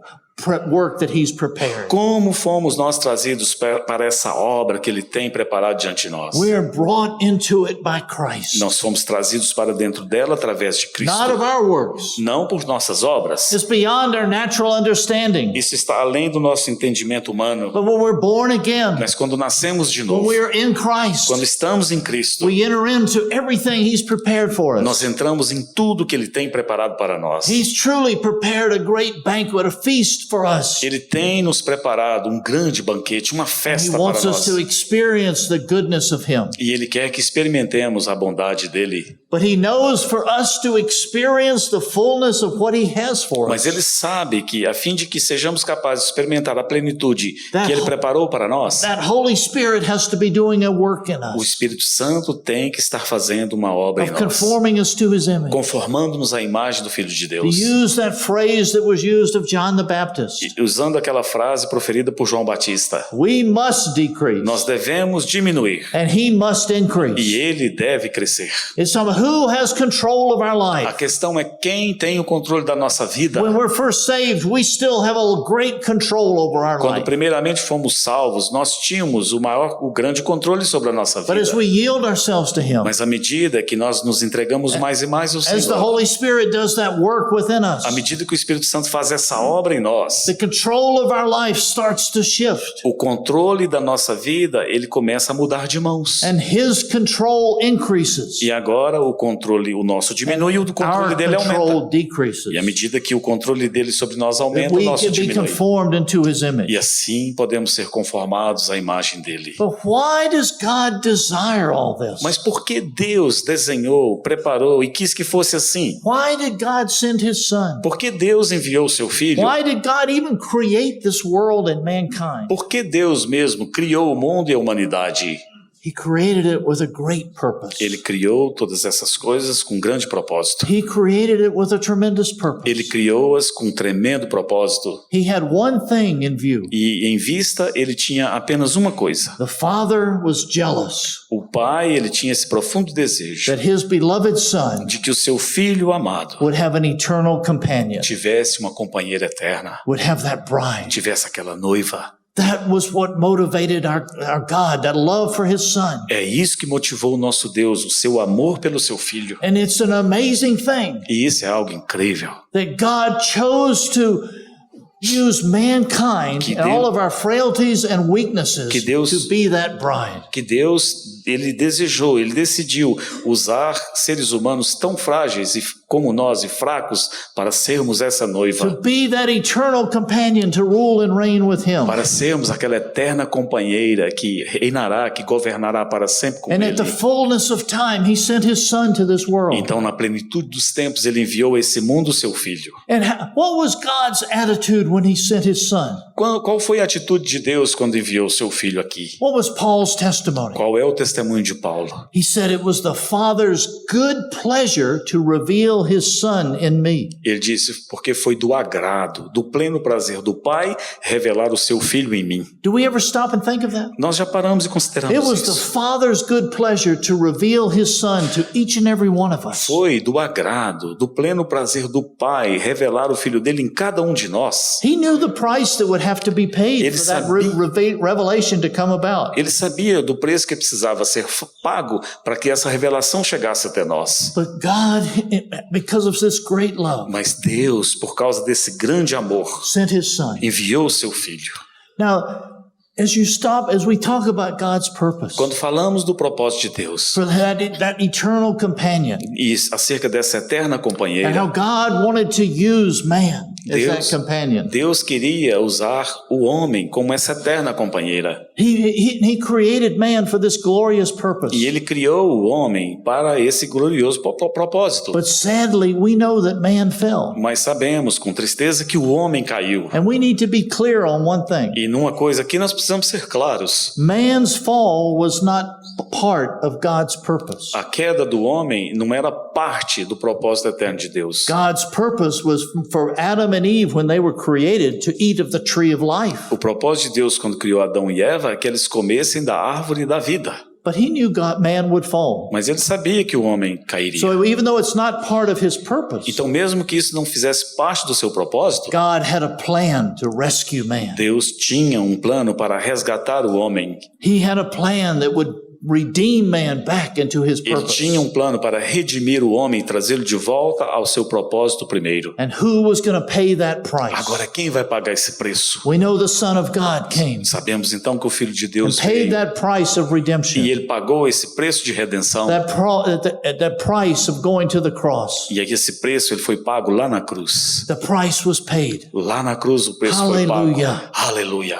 Speaker 1: work that He's prepared?
Speaker 2: Como fomos nós trazidos para essa obra que Ele tem preparado diante de nós?
Speaker 1: We are brought into it by Christ,
Speaker 2: Nós fomos trazidos para dentro dela através de
Speaker 1: not of
Speaker 2: Cristo,
Speaker 1: our works.
Speaker 2: não por nossas obras.
Speaker 1: It's beyond our natural understanding.
Speaker 2: Isso está além do nosso entendimento humano.
Speaker 1: But when we're born again,
Speaker 2: Mas quando nascemos de
Speaker 1: when
Speaker 2: novo,
Speaker 1: we are in Christ,
Speaker 2: quando estamos em Cristo,
Speaker 1: we enter into everything He's prepared for
Speaker 2: nós
Speaker 1: us.
Speaker 2: entramos em tudo que Ele tem preparado para nós.
Speaker 1: He's truly prepared a great banquet, a feast for us.
Speaker 2: Ele tem nos preparado um grande banquete, uma
Speaker 1: He
Speaker 2: festa para
Speaker 1: wants us
Speaker 2: nós.
Speaker 1: to experience the goodness of Him.
Speaker 2: E Ele quer que experimentemos a bondade dele.
Speaker 1: But He knows for us to experience the fullness of what He has for
Speaker 2: Mas
Speaker 1: us,
Speaker 2: Ele sabe que, a fim de que sejamos capazes de experimentar a plenitude
Speaker 1: That
Speaker 2: que Ele
Speaker 1: ho-
Speaker 2: preparou para nós,
Speaker 1: that Holy Spirit has to be doing a work in
Speaker 2: o
Speaker 1: us,
Speaker 2: Espírito Santo tem que estar fazendo uma obra em
Speaker 1: of
Speaker 2: nós,
Speaker 1: conforming us to His image.
Speaker 2: conformando-nos à imagem do Filho de
Speaker 1: To
Speaker 2: Deus.
Speaker 1: use that phrase that was used of John the Baptist,
Speaker 2: E usando aquela frase proferida por João Batista,
Speaker 1: we must decrease
Speaker 2: nós devemos diminuir
Speaker 1: and He must
Speaker 2: e
Speaker 1: increase.
Speaker 2: Ele deve crescer.
Speaker 1: It's who has control of our
Speaker 2: A
Speaker 1: life.
Speaker 2: questão é quem tem o controle da nossa vida.
Speaker 1: When we're first saved, we still have a great control over our
Speaker 2: Quando
Speaker 1: life.
Speaker 2: primeiramente fomos salvos, nós tínhamos o grande controle sobre a nossa
Speaker 1: But as
Speaker 2: vida.
Speaker 1: we yield ourselves to Him,
Speaker 2: Mas à medida que nós nos entregamos mais e mais ao
Speaker 1: as the
Speaker 2: Senhor,
Speaker 1: Holy Spirit does that work within us,
Speaker 2: à medida que o Espírito Santo faz essa obra em nós,
Speaker 1: the control of our life starts to shift,
Speaker 2: o controle da nossa vida, ele começa a mudar de mãos.
Speaker 1: and His control increases.
Speaker 2: E agora o nosso diminui e o controle
Speaker 1: Our
Speaker 2: dele
Speaker 1: control
Speaker 2: aumenta.
Speaker 1: decreases.
Speaker 2: E à medida que o controle dele sobre nós
Speaker 1: That
Speaker 2: aumenta, o
Speaker 1: we
Speaker 2: nosso
Speaker 1: can be
Speaker 2: diminui.
Speaker 1: conformed into His image.
Speaker 2: E assim podemos ser conformados à imagem dele.
Speaker 1: But why does God desire all this?
Speaker 2: Mas por que Deus desenhou, preparou e quis que fosse assim?
Speaker 1: Why did God send His Son?
Speaker 2: Por que Deus enviou o seu filho?
Speaker 1: Why did God even create this world and mankind?
Speaker 2: Por que Deus mesmo criou o mundo e a humanidade?
Speaker 1: He created it with a great purpose.
Speaker 2: Ele criou todas essas coisas com um grande propósito.
Speaker 1: He created it with a tremendous purpose.
Speaker 2: Ele criou-as com um tremendo propósito.
Speaker 1: He had one thing in view.
Speaker 2: E em vista, ele tinha apenas uma coisa.
Speaker 1: The Father was jealous
Speaker 2: O pai, ele tinha esse profundo desejo
Speaker 1: that His beloved Son
Speaker 2: de que o seu filho amado
Speaker 1: would have an eternal companion,
Speaker 2: tivesse uma companheira eterna,
Speaker 1: would have that bride.
Speaker 2: tivesse aquela noiva.
Speaker 1: That was what motivated our God, that love for His Son.
Speaker 2: É isso que motivou o nosso Deus, o seu amor pelo seu filho.
Speaker 1: And it's an amazing thing
Speaker 2: E isso é algo incrível.
Speaker 1: that God chose to use mankind
Speaker 2: Que
Speaker 1: and all of our frailties and weaknesses
Speaker 2: que Deus-
Speaker 1: to be that bride.
Speaker 2: Que Deus, ele desejou, ele decidiu usar seres humanos tão frágeis como nós e fracos para sermos essa noiva,
Speaker 1: To be that eternal companion to rule and reign with Him.
Speaker 2: para sermos aquela eterna companheira que reinará, que governará para sempre com
Speaker 1: And at
Speaker 2: ele.
Speaker 1: the fullness of time, He sent His Son to this world.
Speaker 2: Então, na plenitude dos tempos, ele enviou a esse mundo o seu filho.
Speaker 1: And what was God's attitude when He sent His Son?
Speaker 2: Qual foi a atitude de Deus quando enviou o seu filho aqui?
Speaker 1: What was Paul's testimony?
Speaker 2: Qual é o testemunho de Paulo?
Speaker 1: He said it was the Father's good pleasure to reveal his Son in me.
Speaker 2: Ele disse, porque foi do agrado, do pleno prazer do Pai revelar o seu filho em mim.
Speaker 1: Do we ever stop and think of that?
Speaker 2: Nós já paramos e
Speaker 1: It
Speaker 2: consideramos
Speaker 1: was the
Speaker 2: isso.
Speaker 1: Father's good pleasure to reveal his Son to each and every one of us.
Speaker 2: Foi do agrado, do pleno prazer do Pai revelar o filho dele em cada um de nós.
Speaker 1: He knew the price that would have to be paid
Speaker 2: Ele
Speaker 1: for that
Speaker 2: sabia.
Speaker 1: revelation to come about.
Speaker 2: Ele sabia do preço que precisava ser pago para que essa revelação chegasse até nós.
Speaker 1: But God, because of this great love,
Speaker 2: Mas Deus, por causa desse grande amor,
Speaker 1: sent his Son.
Speaker 2: enviou o seu filho.
Speaker 1: Now, as we talk about God's purpose
Speaker 2: Quando falamos do propósito de Deus
Speaker 1: for that eternal companion,
Speaker 2: e acerca dessa eterna
Speaker 1: and
Speaker 2: companheira,
Speaker 1: how God wanted to use man as that companion.
Speaker 2: Deus queria usar o homem como essa eterna companheira.
Speaker 1: He created man for this glorious purpose.
Speaker 2: E ele criou o homem para esse glorioso propósito.
Speaker 1: But sadly, we know that man fell.
Speaker 2: Mas sabemos com tristeza que o homem caiu.
Speaker 1: And we need to be clear on one thing.
Speaker 2: E numa coisa aqui nós precisamos ser claros.
Speaker 1: Man's fall was not part of God's purpose.
Speaker 2: A queda do homem não era parte do propósito eterno de Deus.
Speaker 1: God's purpose was for Adam and Eve when they were created to eat of the tree of life.
Speaker 2: O propósito de Deus quando criou Adão e Eva é que eles comessem da árvore da vida.
Speaker 1: But he knew man would fall.
Speaker 2: Mas ele sabia que o homem cairia.
Speaker 1: So even though it's not part of his purpose,
Speaker 2: Então mesmo que isso não fizesse parte do seu propósito,
Speaker 1: God had a plan to rescue man.
Speaker 2: Deus tinha um plano para resgatar o homem.
Speaker 1: He had a plan that would redeem man back into his
Speaker 2: Ele
Speaker 1: purpose.
Speaker 2: tinha um plano para redimir o homem e trazê-lo de volta ao seu propósito primeiro.
Speaker 1: And who was going to pay that price?
Speaker 2: Agora, quem vai pagar esse preço?
Speaker 1: We know the Son of God came
Speaker 2: Sabemos então que o Filho de
Speaker 1: and
Speaker 2: Deus
Speaker 1: paid
Speaker 2: veio
Speaker 1: that price of redemption.
Speaker 2: e ele pagou esse preço de redenção.
Speaker 1: That price of going to the cross.
Speaker 2: E esse preço ele foi pago lá na cruz.
Speaker 1: The price was paid.
Speaker 2: Lá na cruz o preço foi pago.
Speaker 1: Hallelujah.
Speaker 2: Aleluia.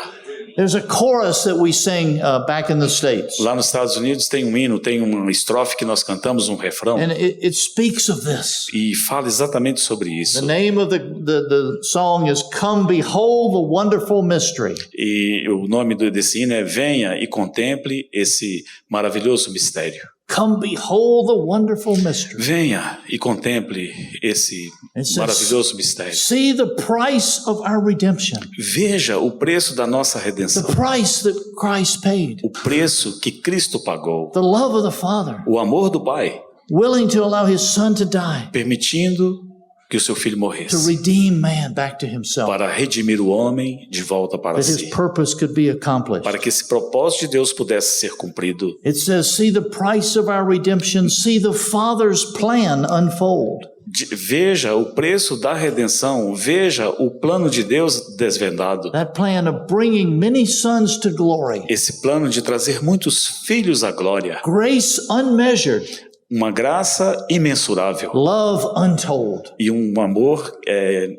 Speaker 1: There's a chorus that we sing back in the States.
Speaker 2: Lá nos Estados Unidos tem um hino, tem uma estrofe que nós cantamos, um refrão,
Speaker 1: And it speaks of this.
Speaker 2: e fala exatamente sobre isso.
Speaker 1: The name of the song is Come Behold the Wonderful Mystery.
Speaker 2: E o nome desse hino é Venha e Contemple esse maravilhoso mistério.
Speaker 1: Come behold the wonderful mystery.
Speaker 2: Venha e contemple esse
Speaker 1: It says,
Speaker 2: maravilhoso mistério.
Speaker 1: See the price of our redemption.
Speaker 2: Veja o preço da nossa
Speaker 1: The
Speaker 2: redenção.
Speaker 1: price that Christ paid.
Speaker 2: O preço que Cristo pagou.
Speaker 1: The love of the Father.
Speaker 2: O amor do Pai,
Speaker 1: Willing to allow his Son to die.
Speaker 2: permitindo que o seu filho
Speaker 1: To
Speaker 2: morresse.
Speaker 1: redeem man back to himself.
Speaker 2: Para redimir o homem de volta para
Speaker 1: That his
Speaker 2: si.
Speaker 1: purpose could be accomplished.
Speaker 2: Para que esse propósito de Deus pudesse ser cumprido.
Speaker 1: It says, see the price of our redemption. See the Father's plan unfold.
Speaker 2: Veja o preço da redenção. Veja o plano de Deus desvendado.
Speaker 1: That plan of bringing many sons to glory.
Speaker 2: Esse plano de trazer muitos filhos à glória.
Speaker 1: Grace unmeasured.
Speaker 2: Uma graça imensurável.
Speaker 1: Love untold.
Speaker 2: E um amor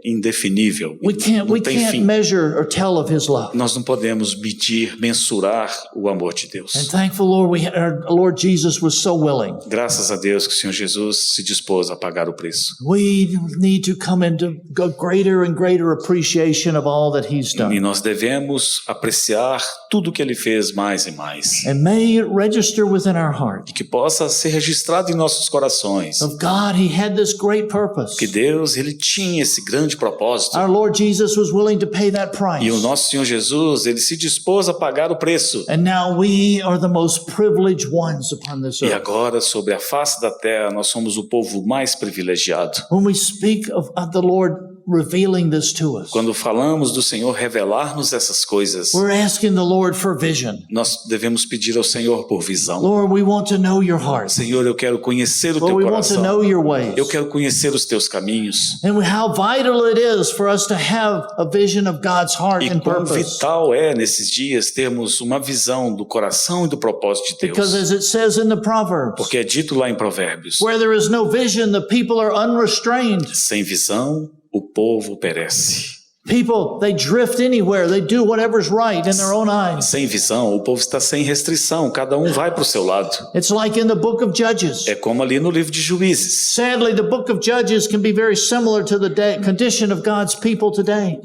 Speaker 2: indefinível.
Speaker 1: We
Speaker 2: Não tem
Speaker 1: can't
Speaker 2: fim.
Speaker 1: measure or tell of his love.
Speaker 2: Nós não podemos medir, mensurar o amor de
Speaker 1: And
Speaker 2: Deus.
Speaker 1: thankful, Lord, our Lord Jesus was so willing.
Speaker 2: Graças a Deus que o Senhor Jesus se dispôs a pagar o preço.
Speaker 1: We need to come into a greater and greater appreciation of all that he's
Speaker 2: E
Speaker 1: done.
Speaker 2: nós devemos apreciar tudo que Ele fez mais e mais.
Speaker 1: And may it register within our heart
Speaker 2: E que possa ser registrado em nossos corações.
Speaker 1: of God, he had this great purpose.
Speaker 2: Que Deus, Ele tinha esse grande propósito.
Speaker 1: Our Lord Jesus was willing to pay that price.
Speaker 2: E o nosso Senhor Jesus, Ele se dispôs a pagar o preço.
Speaker 1: And now we are the most privileged ones upon this
Speaker 2: E
Speaker 1: earth.
Speaker 2: agora, sobre a face da terra, nós somos o povo mais privilegiado.
Speaker 1: When we speak of the Lord revealing this to us,
Speaker 2: Quando falamos do Senhor revelar-nos essas coisas,
Speaker 1: we're asking the Lord for vision.
Speaker 2: nós devemos pedir ao Senhor por visão.
Speaker 1: Lord, we want to know your heart.
Speaker 2: Senhor, eu quero conhecer o
Speaker 1: Lord,
Speaker 2: teu
Speaker 1: we want to
Speaker 2: coração.
Speaker 1: know your ways.
Speaker 2: Eu quero conhecer os teus caminhos.
Speaker 1: And how vital it is for us to have a vision of God's heart
Speaker 2: E
Speaker 1: and
Speaker 2: quão
Speaker 1: purpose.
Speaker 2: vital é, nesses dias, termos uma visão do coração e do propósito de
Speaker 1: Because
Speaker 2: Deus.
Speaker 1: as it says in the Proverbs,
Speaker 2: Porque é dito lá em Provérbios,
Speaker 1: where there is no vision, the people are unrestrained.
Speaker 2: sem visão, o povo perece.
Speaker 1: People, they drift anywhere. They do whatever's right in their own eyes.
Speaker 2: Sem visão, o povo está sem restrição, cada um vai para o seu lado.
Speaker 1: It's like in the book of Judges.
Speaker 2: É como ali no livro de Juízes.
Speaker 1: Sadly, the book of Judges can be very similar to the condition of God's people today.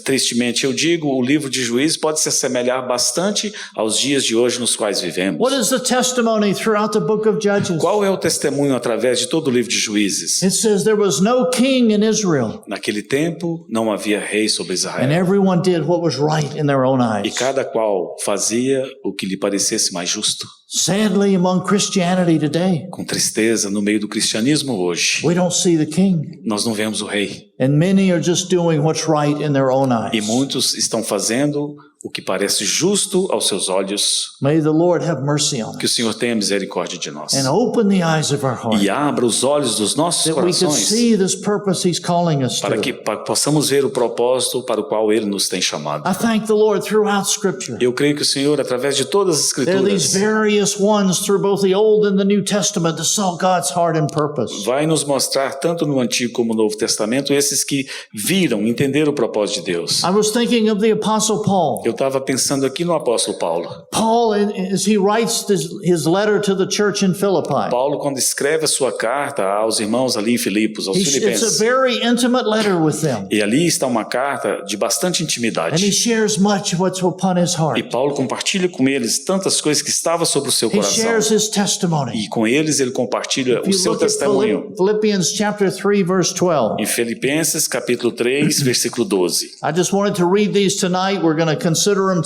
Speaker 2: Tristemente eu digo, o livro de Juízes pode se assemelhar bastante aos dias de hoje nos quais vivemos.
Speaker 1: What is the testimony throughout the book of Judges?
Speaker 2: Qual é o testemunho através de todo o livro de Juízes?
Speaker 1: It says there was no king in Israel,
Speaker 2: Naquele tempo não havia rei sobre
Speaker 1: and
Speaker 2: Israel.
Speaker 1: everyone did what was right in their own
Speaker 2: E
Speaker 1: eyes.
Speaker 2: cada qual fazia o que lhe parecesse mais justo.
Speaker 1: Sadly, among Christianity today,
Speaker 2: Com tristeza, no meio do cristianismo hoje,
Speaker 1: we don't see the king,
Speaker 2: nós não vemos o rei.
Speaker 1: and many are just doing what's right in their own
Speaker 2: E
Speaker 1: eyes.
Speaker 2: muitos estão fazendo o que parece justo aos seus olhos.
Speaker 1: May the Lord have mercy on
Speaker 2: Que o
Speaker 1: us
Speaker 2: Senhor tenha misericórdia de nós.
Speaker 1: and open the eyes of our heart
Speaker 2: E abra os olhos dos nossos
Speaker 1: that we could
Speaker 2: corações
Speaker 1: see this purpose He's calling us
Speaker 2: para que
Speaker 1: to.
Speaker 2: possamos ver o propósito para o qual Ele nos tem chamado.
Speaker 1: I thank the Lord throughout Scripture.
Speaker 2: Eu creio que o Senhor, através de todas as
Speaker 1: There are these
Speaker 2: Escrituras,
Speaker 1: various ones through both the Old and the New Testament that saw God's heart and purpose.
Speaker 2: vai nos mostrar, tanto no Antigo como no Novo Testamento, esses que viram, entenderam o propósito de Deus.
Speaker 1: I was thinking of the Apostle Paul.
Speaker 2: Eu estava pensando aqui no apóstolo Paulo.
Speaker 1: Paul, as he writes his letter to the church in Philippi,
Speaker 2: Paulo, quando escreve a sua carta aos irmãos ali em Filipos, aos
Speaker 1: it's a
Speaker 2: filipenses,
Speaker 1: very intimate letter with them.
Speaker 2: e ali está uma carta de bastante
Speaker 1: And he
Speaker 2: intimidade.
Speaker 1: shares much what's upon his
Speaker 2: E
Speaker 1: heart.
Speaker 2: Paulo compartilha com eles tantas coisas que estavam sobre o seu
Speaker 1: He
Speaker 2: coração.
Speaker 1: shares his testimony.
Speaker 2: E com eles ele compartilha
Speaker 1: If
Speaker 2: o
Speaker 1: you
Speaker 2: seu
Speaker 1: look at
Speaker 2: testemunho.
Speaker 1: Philippians chapter 3, verse 12.
Speaker 2: Em Filipenses, capítulo 3, versículo 12.
Speaker 1: I just wanted to read these tonight. We're going to consider them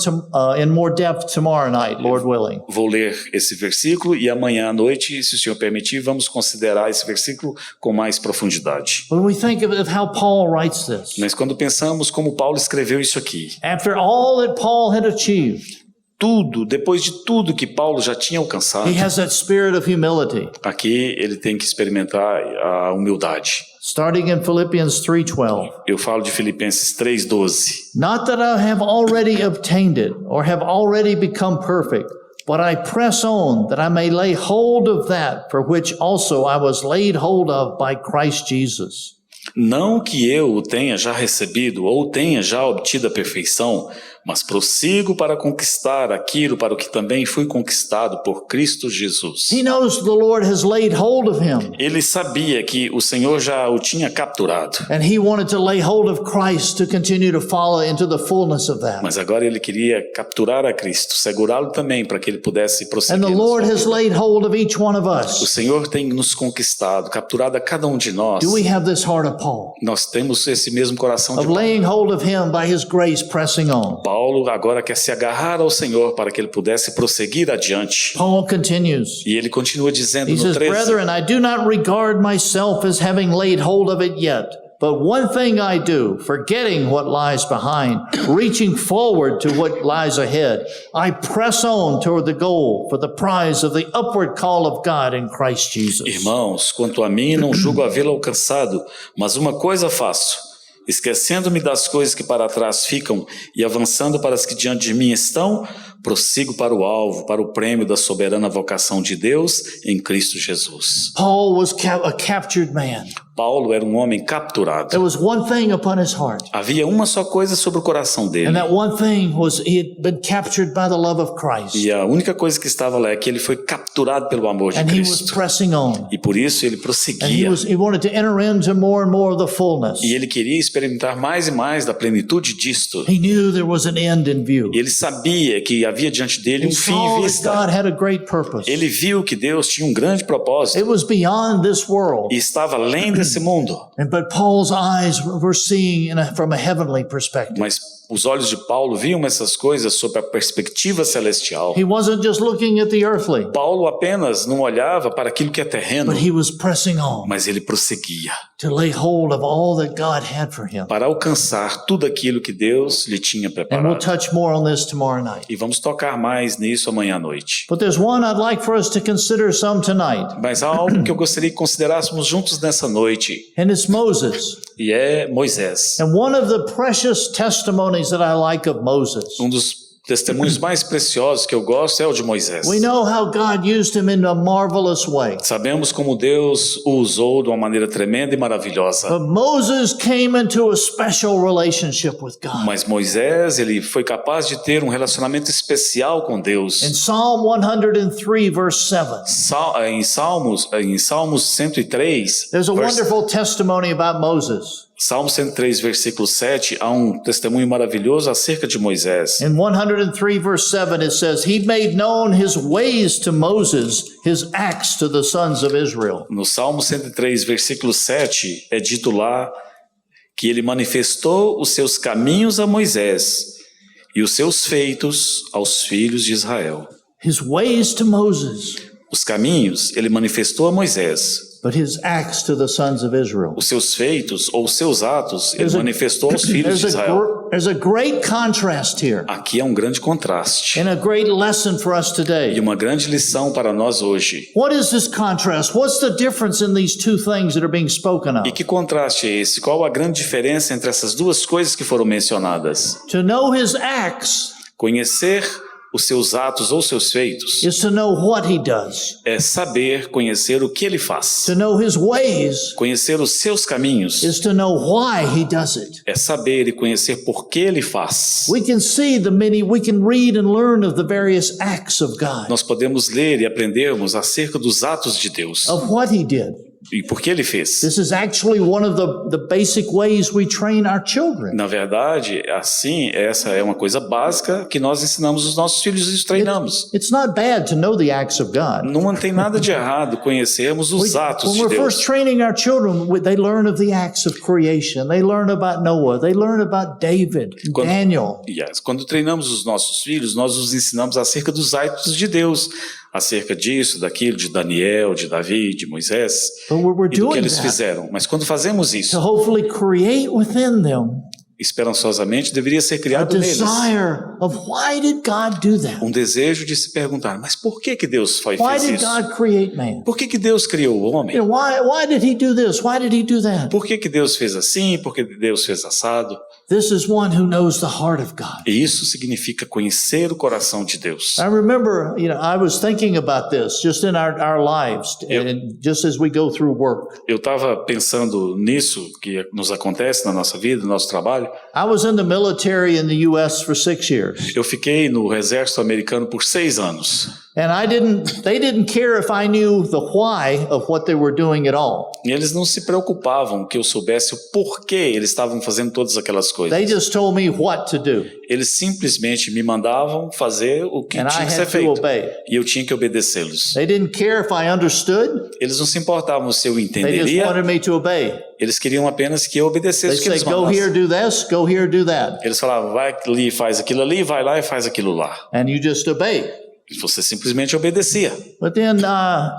Speaker 1: in more depth tomorrow night, Lord willing.
Speaker 2: Vou ler esse versículo e amanhã à noite, se o Senhor permitir, vamos considerar esse versículo com mais profundidade.
Speaker 1: When we think of how Paul writes this,
Speaker 2: Mas quando pensamos como Paulo escreveu isso aqui,
Speaker 1: after all that Paul had achieved,
Speaker 2: depois de tudo que Paulo já tinha alcançado,
Speaker 1: he has that spirit of humility.
Speaker 2: aqui ele tem que experimentar a humildade.
Speaker 1: Starting in Philippians 3:12.
Speaker 2: Eu falo de Filipenses 3:12.
Speaker 1: Not that I have already obtained it or have already become perfect, but I press on that I may lay hold of that for which also I was laid hold of by Christ Jesus.
Speaker 2: Não que eu o tenha já recebido ou tenha já obtido a perfeição, mas prossigo para conquistar aquilo para o que também fui conquistado por Cristo Jesus.
Speaker 1: He knows the Lord has laid hold of him,
Speaker 2: Ele sabia que o Senhor já o tinha capturado,
Speaker 1: and he wanted to lay hold of Christ to continue to follow into the fullness of that.
Speaker 2: mas agora ele queria capturar a Cristo, segurá-lo também para que ele pudesse prosseguir.
Speaker 1: And the
Speaker 2: na
Speaker 1: Lord
Speaker 2: sua
Speaker 1: has
Speaker 2: vida.
Speaker 1: laid hold of each one of
Speaker 2: O
Speaker 1: us.
Speaker 2: Senhor tem nos conquistado, capturado a cada um de nós.
Speaker 1: Do we have this heart of Paul,
Speaker 2: Nós temos esse mesmo coração de
Speaker 1: of
Speaker 2: Paulo.
Speaker 1: laying hold of him by his grace pressing on?
Speaker 2: Paulo agora quer se agarrar ao Senhor para que ele pudesse prosseguir adiante.
Speaker 1: Paul continues.
Speaker 2: E ele continua dizendo
Speaker 1: He
Speaker 2: no
Speaker 1: says,
Speaker 2: 13,
Speaker 1: Brethren, I do not regard myself as having laid hold of it yet. But one thing I do, forgetting what lies behind, reaching forward to what lies ahead, I press on toward the goal for the prize of the upward call of God in Christ Jesus.
Speaker 2: Irmãos, quanto a mim, não julgo havê-lo alcançado, mas uma coisa faço, esquecendo-me das coisas que para trás ficam e avançando para as que diante de mim estão, prossigo para o alvo, para o prêmio da soberana vocação de Deus em Cristo Jesus.
Speaker 1: Paul was a captured man.
Speaker 2: Paulo era um homem capturado.
Speaker 1: There was one thing upon his heart,
Speaker 2: Havia uma só coisa sobre o coração dele.
Speaker 1: and that one thing was he had been captured by the love of Christ,
Speaker 2: E a única coisa que estava lá é que ele foi capturado pelo amor de
Speaker 1: and he was
Speaker 2: Cristo.
Speaker 1: pressing on,
Speaker 2: E por isso ele
Speaker 1: and
Speaker 2: prosseguia.
Speaker 1: he wanted to enter into more and more of the fullness.
Speaker 2: E ele queria experimentar mais e mais da plenitude disto.
Speaker 1: He knew there was an end in view.
Speaker 2: E ele sabia que havia diante dele
Speaker 1: He
Speaker 2: um fim
Speaker 1: saw
Speaker 2: em
Speaker 1: that
Speaker 2: vista.
Speaker 1: God had a great purpose.
Speaker 2: Ele viu que Deus tinha um grande propósito
Speaker 1: It was beyond this world.
Speaker 2: e estava além desse mundo.
Speaker 1: But Paul's eyes were seeing from a heavenly perspective.
Speaker 2: Mas os olhos de Paulo viam essas coisas sob a perspectiva celestial.
Speaker 1: He wasn't just looking at the earthly,
Speaker 2: Paulo apenas não olhava para aquilo que é terreno,
Speaker 1: but he was pressing on
Speaker 2: mas ele prosseguia
Speaker 1: to lay hold of all that God had for him.
Speaker 2: para alcançar tudo aquilo que Deus lhe tinha
Speaker 1: And we'll
Speaker 2: preparado.
Speaker 1: touch more on this tomorrow night.
Speaker 2: E vamos tocar mais nisso amanhã à noite.
Speaker 1: But there's one I'd like for us to consider some tonight,
Speaker 2: Mas há algo que eu gostaria que considerássemos juntos nessa noite,
Speaker 1: and it's Moses.
Speaker 2: e é Moisés.
Speaker 1: And one of the precious testimonies that I like of Moses
Speaker 2: Um dos testemunhos mais preciosos que eu gosto é o de Moisés.
Speaker 1: We know how God used him in a marvelous way.
Speaker 2: Sabemos como Deus o usou de uma maneira tremenda e maravilhosa.
Speaker 1: But Moses came into a special relationship with God.
Speaker 2: Mas Moisés, ele foi capaz de ter um relacionamento especial com Deus.
Speaker 1: In Psalm 103, verse 7,
Speaker 2: Em Salmos 103,
Speaker 1: there's a wonderful testimony about Moses.
Speaker 2: Salmo 103, versículo 7, há um testemunho maravilhoso acerca de Moisés.
Speaker 1: In 103, verse 7, it says, He made known his ways to Moses, his acts to the sons of Israel.
Speaker 2: No Salmo 103, versículo 7, é dito lá que ele manifestou os seus caminhos a Moisés e os seus feitos aos filhos de Israel.
Speaker 1: His ways to Moses,
Speaker 2: Os caminhos ele manifestou a Moisés,
Speaker 1: but his acts to the sons of Israel.
Speaker 2: os seus feitos ou os seus atos ele manifestou aos filhos de Israel.
Speaker 1: There's a great contrast here
Speaker 2: Aqui é um grande contraste
Speaker 1: and a great lesson for us
Speaker 2: e
Speaker 1: today.
Speaker 2: uma grande lição para nós hoje.
Speaker 1: What is this contrast? What's the difference in these two things that are being spoken of?
Speaker 2: E que contraste é esse? Qual a grande diferença entre essas duas coisas que foram mencionadas?
Speaker 1: To know his acts
Speaker 2: Conhecer os seus atos ou seus feitos
Speaker 1: is to know what he does.
Speaker 2: é saber, conhecer o que ele faz.
Speaker 1: To know his ways
Speaker 2: Conhecer os seus caminhos
Speaker 1: is to know why he does it.
Speaker 2: é saber e conhecer por que ele faz.
Speaker 1: We can read and learn of the various acts of God,
Speaker 2: Nós podemos ler e aprendermos acerca dos atos de Deus
Speaker 1: of what he did.
Speaker 2: e por que ele fez.
Speaker 1: This is actually one of the basic ways we train our children.
Speaker 2: Na verdade, assim, essa é uma coisa básica que nós ensinamos os nossos filhos e os treinamos.
Speaker 1: It's not bad to know the acts of God.
Speaker 2: Não tem nada de errado conhecermos os atos
Speaker 1: When
Speaker 2: de
Speaker 1: we're
Speaker 2: Deus.
Speaker 1: first training our children, they learn of the acts of creation. They learn about Noah. They learn about David, Daniel.
Speaker 2: Yes. Quando treinamos os nossos filhos, nós os ensinamos acerca dos atos de Deus, acerca disso, daquilo, de Daniel, de Davi, de Moisés,
Speaker 1: But we're
Speaker 2: e do que
Speaker 1: doing
Speaker 2: eles
Speaker 1: that
Speaker 2: fizeram. Mas quando fazemos
Speaker 1: to
Speaker 2: isso,
Speaker 1: hopefully create within them
Speaker 2: esperançosamente, deveria ser
Speaker 1: a
Speaker 2: criado neles
Speaker 1: desire of why did God do that?
Speaker 2: um desejo de se perguntar, mas por que Deus
Speaker 1: Why
Speaker 2: fez
Speaker 1: did
Speaker 2: isso?
Speaker 1: God create man?
Speaker 2: Por que Deus criou o homem?
Speaker 1: Why did he do this? Why did he do that?
Speaker 2: Por que Deus fez assim? Por que Deus fez assado?
Speaker 1: This is one who knows the heart of God.
Speaker 2: E isso significa conhecer o coração de Deus.
Speaker 1: I remember, I was thinking about this just in our lives, and just as we go through work.
Speaker 2: Eu estava pensando nisso que nos acontece na nossa vida, no nosso trabalho.
Speaker 1: I was in the military in the U.S. for 6 years.
Speaker 2: Eu fiquei no exército americano por 6 anos.
Speaker 1: And they didn't care if I knew the why of what they were doing at all.
Speaker 2: E eles não se preocupavam que eu soubesse o porquê eles estavam fazendo todas aquelas coisas.
Speaker 1: They just told me what to do.
Speaker 2: Eles simplesmente me mandavam fazer o que
Speaker 1: And I
Speaker 2: tinha que ser
Speaker 1: had to
Speaker 2: feito.
Speaker 1: obey.
Speaker 2: E eu tinha que obedecê-los.
Speaker 1: They didn't care if I understood.
Speaker 2: Eles não se importavam se eu
Speaker 1: They just
Speaker 2: entenderia.
Speaker 1: wanted me to obey.
Speaker 2: Eles queriam apenas que eu
Speaker 1: They
Speaker 2: obedecesse o que
Speaker 1: say,
Speaker 2: eles
Speaker 1: go here,
Speaker 2: mandassem.
Speaker 1: do this, go here, do that.
Speaker 2: Eles falavam, vai ali, faz aquilo ali, vai lá e faz aquilo lá.
Speaker 1: And you just obey.
Speaker 2: E você simplesmente obedecia.
Speaker 1: But then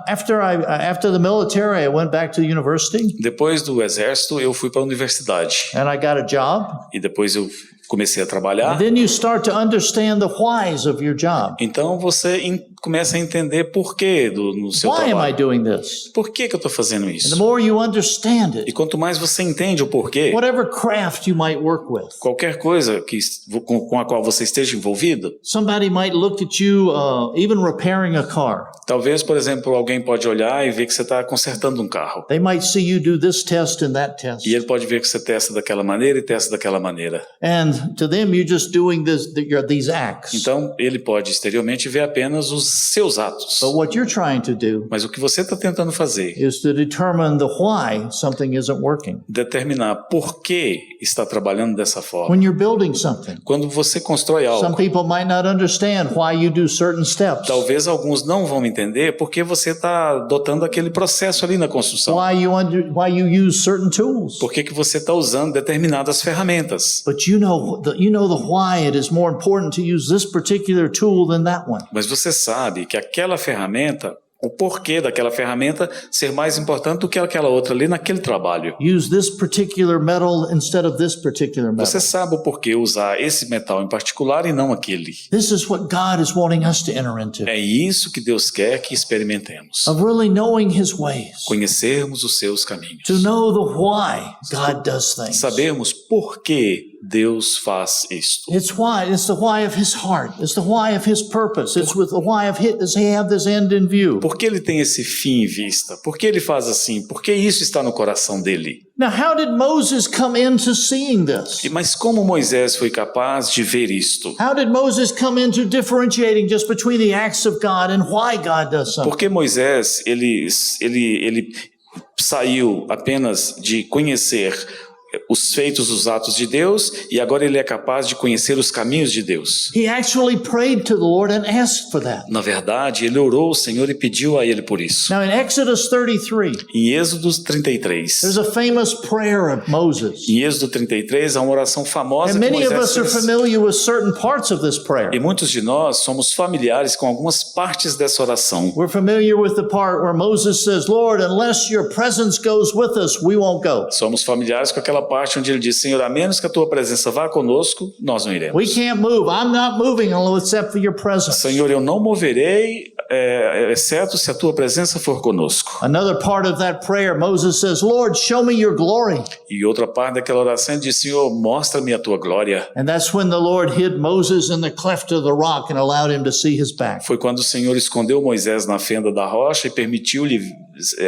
Speaker 1: after the military, I went back to the university
Speaker 2: Depois do exército, eu fui para a universidade.
Speaker 1: and I got a job.
Speaker 2: E depois eu comecei a trabalhar.
Speaker 1: And then you start to understand the whys of your job.
Speaker 2: Então você começa a entender por que no seu
Speaker 1: Why am I
Speaker 2: trabalho.
Speaker 1: doing this?
Speaker 2: Por que eu estou fazendo
Speaker 1: And the
Speaker 2: isso?
Speaker 1: more you understand
Speaker 2: E
Speaker 1: it,
Speaker 2: quanto mais você entende o porquê,
Speaker 1: whatever craft you might work with,
Speaker 2: qualquer coisa com a qual você esteja envolvido,
Speaker 1: somebody might look at you even repairing a car.
Speaker 2: talvez, por exemplo, alguém pode olhar e ver que você está consertando um carro.
Speaker 1: They might see you do this test and that test.
Speaker 2: E ele pode ver que você testa daquela maneira e testa daquela maneira.
Speaker 1: And to them, you're just doing these acts.
Speaker 2: Então, ele pode exteriormente ver apenas os seus atos.
Speaker 1: But what you're trying to do
Speaker 2: Mas o que você está tentando fazer,
Speaker 1: is to determine the why something isn't working.
Speaker 2: determinar por que está trabalhando dessa forma.
Speaker 1: When you're building something,
Speaker 2: Quando você constrói
Speaker 1: some
Speaker 2: algo,
Speaker 1: people might not understand why you do certain steps,
Speaker 2: talvez alguns não vão entender porque você está adotando aquele processo ali na construção.
Speaker 1: why you use certain tools.
Speaker 2: Por que você está usando determinadas ferramentas.
Speaker 1: But you know the why it is more important to use this particular tool than that one.
Speaker 2: Mas você sabe que aquela ferramenta, o porquê daquela ferramenta ser mais importante do que aquela outra ali naquele trabalho.
Speaker 1: Use this particular metal instead of this particular metal.
Speaker 2: Você sabe o porquê usar esse metal em particular e não aquele.
Speaker 1: This is what God is wanting us to enter into.
Speaker 2: É isso que Deus quer que experimentemos.
Speaker 1: Of really knowing His ways.
Speaker 2: Conhecermos os seus caminhos.
Speaker 1: To know the why God does things.
Speaker 2: Sabermos por que Deus faz isto.
Speaker 1: It's the why of His heart. It's the why of His purpose. It's with the why of His, does He have this end in view?
Speaker 2: Por que ele tem esse fim em vista? Por que ele faz assim? Por que isso está no coração dele?
Speaker 1: Now, how did Moses come into seeing this?
Speaker 2: Mas como Moisés foi capaz de ver isto?
Speaker 1: How did Moses come into differentiating just between the acts of God and why God does something?
Speaker 2: Porque Moisés, ele saiu apenas de conhecer os feitos, os atos de Deus, e agora ele é capaz de conhecer os caminhos de Deus.
Speaker 1: He actually prayed to the Lord and asked for that.
Speaker 2: Na verdade, ele orou ao Senhor e pediu a ele por isso.
Speaker 1: Now in Exodus 33,
Speaker 2: Em Êxodo 33,
Speaker 1: there's a famous prayer of Moses.
Speaker 2: em Êxodo 33 há uma oração famosa
Speaker 1: And
Speaker 2: que
Speaker 1: many of us
Speaker 2: Moisés
Speaker 1: are
Speaker 2: fez.
Speaker 1: familiar with certain parts of this prayer.
Speaker 2: E muitos de nós somos familiares com algumas partes dessa oração.
Speaker 1: We're familiar with the part where Moses says, Lord, unless your presence goes with us, we won't go.
Speaker 2: Somos familiares com aquela parte onde ele diz, Senhor, a menos que a tua presença vá conosco, nós não iremos.
Speaker 1: We can't move. I'm not moving except for your presence.
Speaker 2: Senhor, eu não moverei, exceto se a tua presença for conosco.
Speaker 1: Another part of that prayer, Moses says, Lord, show me your glory.
Speaker 2: E outra parte daquela oração diz, Senhor, mostra-me a tua glória.
Speaker 1: And that's when the Lord hid Moses in the cleft of the rock and allowed him to see his back.
Speaker 2: Foi quando o Senhor escondeu Moisés na fenda da rocha e permitiu-lhe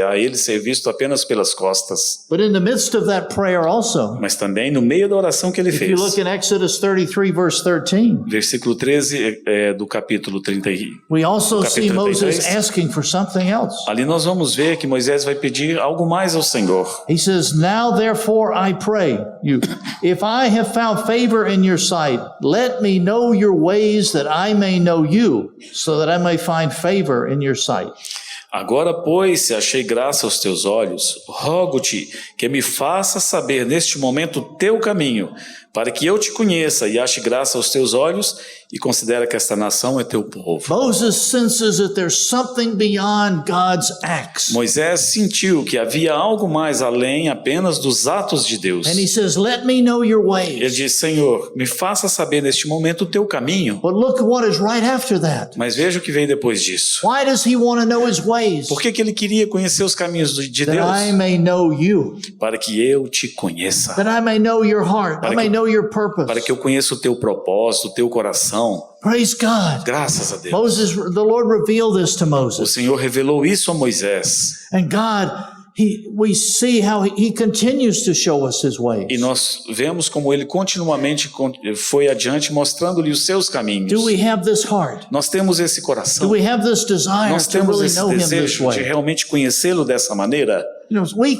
Speaker 2: a ele ser visto apenas pelas costas.
Speaker 1: But in the midst of that prayer also,
Speaker 2: Mas também no meio da oração que ele
Speaker 1: if you
Speaker 2: fez.
Speaker 1: look in Exodus 33, verse 13,
Speaker 2: Versículo 13 do capítulo 30.
Speaker 1: we also see
Speaker 2: Capítulo
Speaker 1: Moses
Speaker 2: 33.
Speaker 1: asking for something else.
Speaker 2: Ali nós vamos ver que Moisés vai pedir algo mais ao Senhor.
Speaker 1: He says, Now therefore I pray you, if I have found favor in your sight, let me know your ways that I may know you, so that I may find favor in your sight.
Speaker 2: Agora, pois, se achei graça aos teus olhos, rogo-te que me faça saber neste momento o teu caminho, para que eu te conheça e ache graça aos teus olhos e considera que esta nação é teu povo.
Speaker 1: Moses senses that there's something beyond God's acts.
Speaker 2: Moisés sentiu que havia algo mais além apenas dos atos de Deus.
Speaker 1: And he says, Let me know your
Speaker 2: Ele
Speaker 1: ways.
Speaker 2: diz, Senhor, me faça saber neste momento o teu caminho.
Speaker 1: But look at what is right after that.
Speaker 2: Mas veja o que vem depois disso.
Speaker 1: Why does he want to know his ways?
Speaker 2: Por que ele queria conhecer os caminhos de
Speaker 1: That I
Speaker 2: Deus?
Speaker 1: may know you.
Speaker 2: Para que eu te conheça.
Speaker 1: That I may know your heart. I may know your purpose.
Speaker 2: Para que eu conheça o teu propósito, o teu coração.
Speaker 1: Praise God.
Speaker 2: Graças a Deus.
Speaker 1: The Lord revealed this to
Speaker 2: O
Speaker 1: Moses.
Speaker 2: Senhor revelou isso a Moisés.
Speaker 1: And God, we see how he continues to show us his ways.
Speaker 2: E nós vemos como ele continuamente foi adiante mostrando-lhe os seus caminhos.
Speaker 1: Do we have this heart?
Speaker 2: Nós temos esse
Speaker 1: Do
Speaker 2: coração.
Speaker 1: we have this desire
Speaker 2: Nós
Speaker 1: to
Speaker 2: temos
Speaker 1: really
Speaker 2: esse
Speaker 1: know him this
Speaker 2: desejo de
Speaker 1: way?
Speaker 2: realmente conhecê-lo dessa maneira.
Speaker 1: You know, we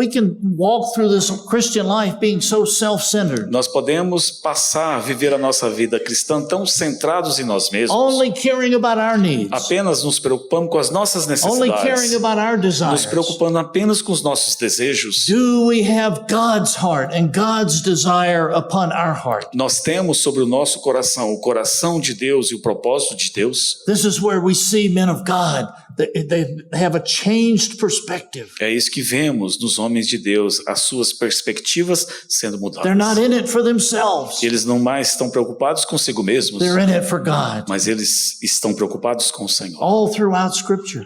Speaker 1: can walk through this Christian life being so self-centered,
Speaker 2: Nós podemos passar a viver a nossa vida cristã tão centrados em nós mesmos,
Speaker 1: only caring about our needs,
Speaker 2: apenas nos preocupando com as nossas
Speaker 1: only caring
Speaker 2: necessidades,
Speaker 1: about our
Speaker 2: nos
Speaker 1: desires.
Speaker 2: preocupando apenas com os nossos desejos.
Speaker 1: Do we have God's heart and God's desire upon our heart?
Speaker 2: Nós temos sobre o nosso coração o coração de Deus e o propósito de Deus.
Speaker 1: This is where we see men of God. They have a changed perspective.
Speaker 2: É isso que vemos nos homens de Deus, as suas perspectivas sendo mudadas.
Speaker 1: They're not in it for themselves.
Speaker 2: Eles não mais estão preocupados consigo mesmos,
Speaker 1: They're in it for God.
Speaker 2: mas eles estão preocupados com o Senhor.
Speaker 1: All throughout Scripture.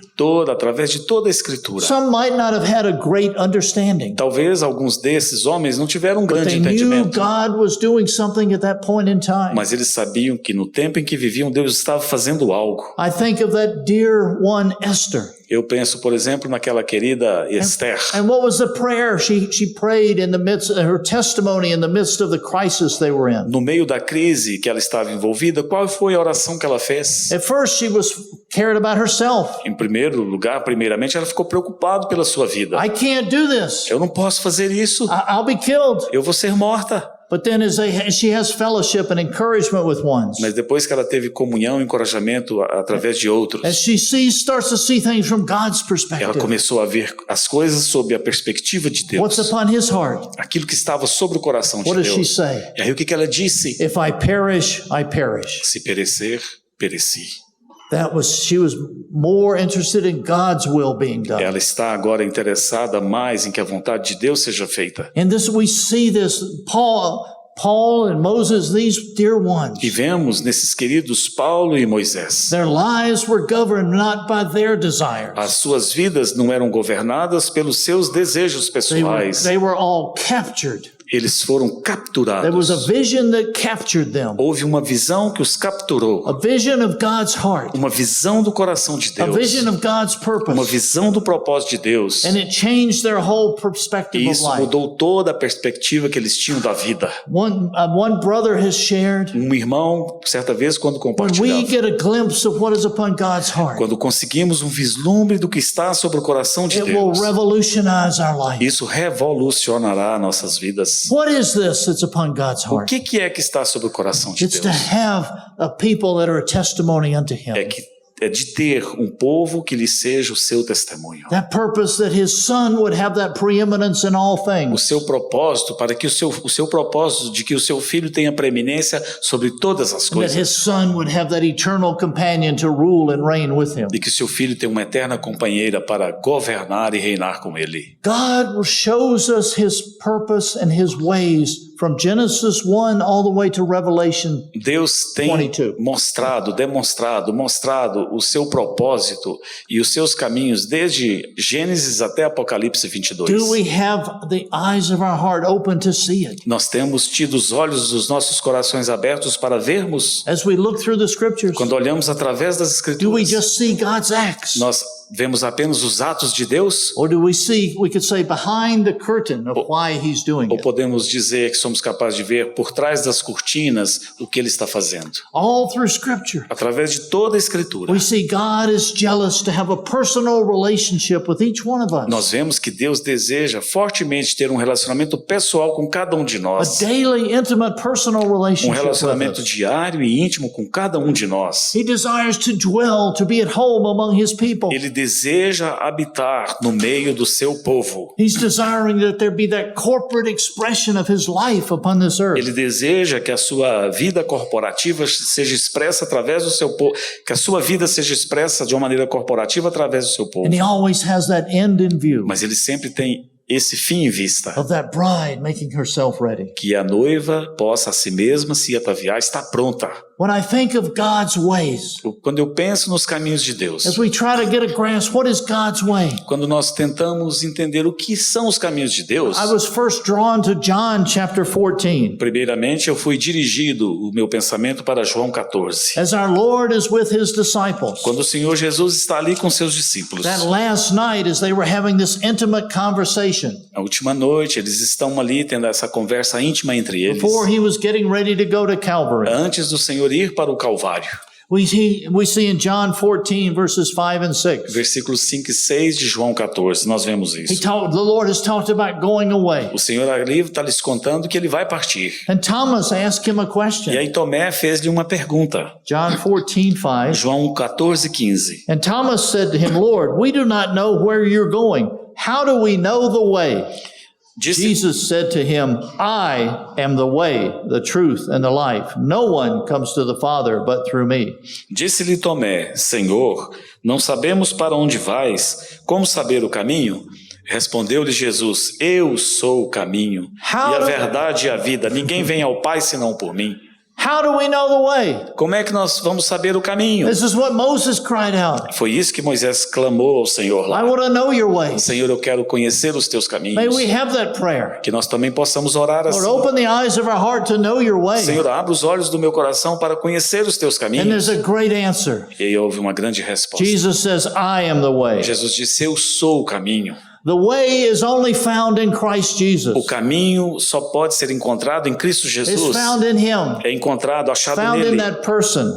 Speaker 2: Através de toda a Escritura.
Speaker 1: Some might not have had a great understanding,
Speaker 2: Talvez alguns desses homens não tiveram um
Speaker 1: but
Speaker 2: grande
Speaker 1: they knew
Speaker 2: entendimento,
Speaker 1: God was doing something at that point in time.
Speaker 2: mas eles sabiam que no tempo em que viviam, Deus estava fazendo algo.
Speaker 1: I think of that dear one, Esther.
Speaker 2: Eu penso, por exemplo, naquela querida Esther.
Speaker 1: And what was the prayer she prayed in the midst, her testimony in the midst of the crisis they were in?
Speaker 2: No meio da crise que ela estava envolvida, qual foi a oração que ela fez?
Speaker 1: At first, she was cared about herself.
Speaker 2: Em primeiro lugar, primeiramente, ela ficou preocupada pela sua vida.
Speaker 1: I can't do this.
Speaker 2: Eu não posso fazer isso.
Speaker 1: I'll be killed.
Speaker 2: Eu vou ser morta.
Speaker 1: But then as she has fellowship and encouragement with ones,
Speaker 2: Mas depois que ela teve comunhão e encorajamento através de outros,
Speaker 1: as she starts to see things from God's
Speaker 2: ela
Speaker 1: perspective.
Speaker 2: começou a ver as coisas sob a perspectiva de
Speaker 1: What's
Speaker 2: Deus.
Speaker 1: upon his heart?
Speaker 2: Aquilo que estava sobre o coração de
Speaker 1: What does she
Speaker 2: Deus.
Speaker 1: say?
Speaker 2: E aí o que ela disse?
Speaker 1: If I perish, I perish.
Speaker 2: Se perecer, pereci.
Speaker 1: She was more interested in God's will being done.
Speaker 2: Ela está agora interessada mais em que a vontade de Deus seja feita.
Speaker 1: And we see this, Paul and Moses, these dear ones.
Speaker 2: E vemos nesses queridos Paulo e Moisés.
Speaker 1: Their lives were governed not by their desires.
Speaker 2: As suas vidas não eram governadas pelos seus desejos pessoais.
Speaker 1: They were all captured.
Speaker 2: Eles foram
Speaker 1: There was
Speaker 2: capturados.
Speaker 1: a vision that captured them.
Speaker 2: Houve uma visão que os capturou.
Speaker 1: A vision of God's heart.
Speaker 2: Uma visão do coração de
Speaker 1: A
Speaker 2: Deus.
Speaker 1: vision of God's
Speaker 2: Uma
Speaker 1: purpose.
Speaker 2: visão do propósito de Deus.
Speaker 1: And it changed their whole perspective
Speaker 2: E
Speaker 1: of
Speaker 2: isso
Speaker 1: life.
Speaker 2: mudou toda a perspectiva que eles tinham da vida.
Speaker 1: One brother has shared,
Speaker 2: Um irmão, certa vez, quando
Speaker 1: when we
Speaker 2: compartilhava,
Speaker 1: get a glimpse of what is upon God's heart,
Speaker 2: quando conseguimos um vislumbre do que está sobre o coração de
Speaker 1: it will
Speaker 2: Deus,
Speaker 1: revolutionize our life.
Speaker 2: isso revolucionará nossas vidas.
Speaker 1: What is this that's upon God's
Speaker 2: O
Speaker 1: heart?
Speaker 2: que é que está sobre o coração de
Speaker 1: It's to
Speaker 2: Deus?
Speaker 1: have a people that are a testimony unto Him.
Speaker 2: É de ter um povo que lhe seja o seu testemunho.
Speaker 1: That purpose that His Son would have that preeminence in all
Speaker 2: O
Speaker 1: things.
Speaker 2: seu propósito, para que o seu propósito de que o seu filho tenha preeminência sobre todas as
Speaker 1: And that His
Speaker 2: coisas.
Speaker 1: Son would have that eternal companion to rule and reign with Him.
Speaker 2: E que o seu filho tenha uma eterna companheira para governar e reinar com ele.
Speaker 1: God shows us His purpose and His ways from Genesis 1 all the way to Revelation.
Speaker 2: Deus tem
Speaker 1: 22.
Speaker 2: mostrado o seu propósito e os seus caminhos desde Gênesis até Apocalipse 22.
Speaker 1: Do we have the eyes of our heart open to see it?
Speaker 2: Nós temos tido os olhos dos nossos corações abertos para vermos.
Speaker 1: As we look through the scriptures,
Speaker 2: Quando olhamos através das
Speaker 1: do we
Speaker 2: Escrituras,
Speaker 1: just see God's acts?
Speaker 2: nós vemos apenas os atos de Deus?
Speaker 1: Or do we could say, behind the curtain of why He's doing
Speaker 2: Ou
Speaker 1: it?
Speaker 2: podemos dizer que somos capazes de ver por trás das cortinas o que Ele está fazendo?
Speaker 1: All through scripture,
Speaker 2: Através de toda a Escritura,
Speaker 1: we see God is jealous to have a personal relationship with each one of us.
Speaker 2: nós vemos que Deus deseja fortemente ter um relacionamento pessoal com cada um de
Speaker 1: A
Speaker 2: nós.
Speaker 1: daily, intimate, personal
Speaker 2: Um
Speaker 1: relationship with
Speaker 2: relacionamento
Speaker 1: us.
Speaker 2: diário e íntimo com cada um de nós.
Speaker 1: He desires to dwell, to be at home among His people.
Speaker 2: Ele deseja habitar no meio do seu povo.
Speaker 1: He's desiring that there be that corporate expression of His life upon this earth.
Speaker 2: Ele deseja que a sua vida corporativa seja expressa através do seu povo, que a sua vida seja expressa de uma maneira corporativa através do seu povo.
Speaker 1: And He always has that end in view
Speaker 2: Mas ele sempre tem esse fim em vista,
Speaker 1: of that bride making herself ready.
Speaker 2: que a noiva possa a si mesma se ataviar, está pronta.
Speaker 1: When I think of God's ways,
Speaker 2: Quando eu penso nos caminhos de Deus,
Speaker 1: as we try to get a grasp, what is God's way?
Speaker 2: quando nós tentamos entender o que são os caminhos de Deus,
Speaker 1: I was first drawn to John chapter 14.
Speaker 2: primeiramente eu fui dirigido o meu pensamento para João 14.
Speaker 1: As our Lord is with His disciples.
Speaker 2: Quando o Senhor Jesus está ali com seus discípulos.
Speaker 1: That last night, as they were having this intimate conversation,
Speaker 2: Na última noite, eles estão ali tendo essa conversa íntima entre eles.
Speaker 1: before He was getting ready to go to Calvary,
Speaker 2: Antes do Senhor ir para o Calvário.
Speaker 1: we see in John 14, verses 5 and 6.
Speaker 2: Versículos 5 e 6 de João 14, nós vemos isso.
Speaker 1: The Lord has talked about going away.
Speaker 2: O Senhor ali está lhes contando que ele vai partir.
Speaker 1: And Thomas asked Him a question.
Speaker 2: E aí Tomé fez-lhe uma pergunta.
Speaker 1: John 14, 5.
Speaker 2: João 14, 15.
Speaker 1: And Thomas said to Him, Lord, we do not know where you're going. How do we know the way?
Speaker 2: Disse,
Speaker 1: Jesus said to him, I am the way, the truth, and the life. No one comes to the Father but through me.
Speaker 2: disse-lhe Tomé, Senhor, não sabemos para onde vais, como saber o caminho? Respondeu-lhe Jesus, eu sou o caminho, e a verdade e a vida. Ninguém vem ao Pai senão por mim.
Speaker 1: How do we know the way?
Speaker 2: Como é que nós vamos saber o caminho?
Speaker 1: This is what Moses cried out.
Speaker 2: Foi isso que Moisés clamou ao Senhor
Speaker 1: I
Speaker 2: lá.
Speaker 1: want to know your ways.
Speaker 2: Senhor, eu quero conhecer os teus
Speaker 1: May
Speaker 2: caminhos.
Speaker 1: we have that prayer.
Speaker 2: Que nós também possamos orar
Speaker 1: Lord,
Speaker 2: assim.
Speaker 1: open the eyes of our heart to know your way.
Speaker 2: Senhor, abra os olhos do meu coração para conhecer os teus
Speaker 1: And
Speaker 2: caminhos.
Speaker 1: there's a great answer.
Speaker 2: E aí houve uma grande resposta.
Speaker 1: Jesus says, I am the way.
Speaker 2: Jesus disse, eu sou o caminho.
Speaker 1: The way is only found in Christ Jesus.
Speaker 2: O caminho só pode ser encontrado em Cristo
Speaker 1: It's
Speaker 2: Jesus.
Speaker 1: found in Him.
Speaker 2: É encontrado, achado
Speaker 1: Found in
Speaker 2: nele.
Speaker 1: that person.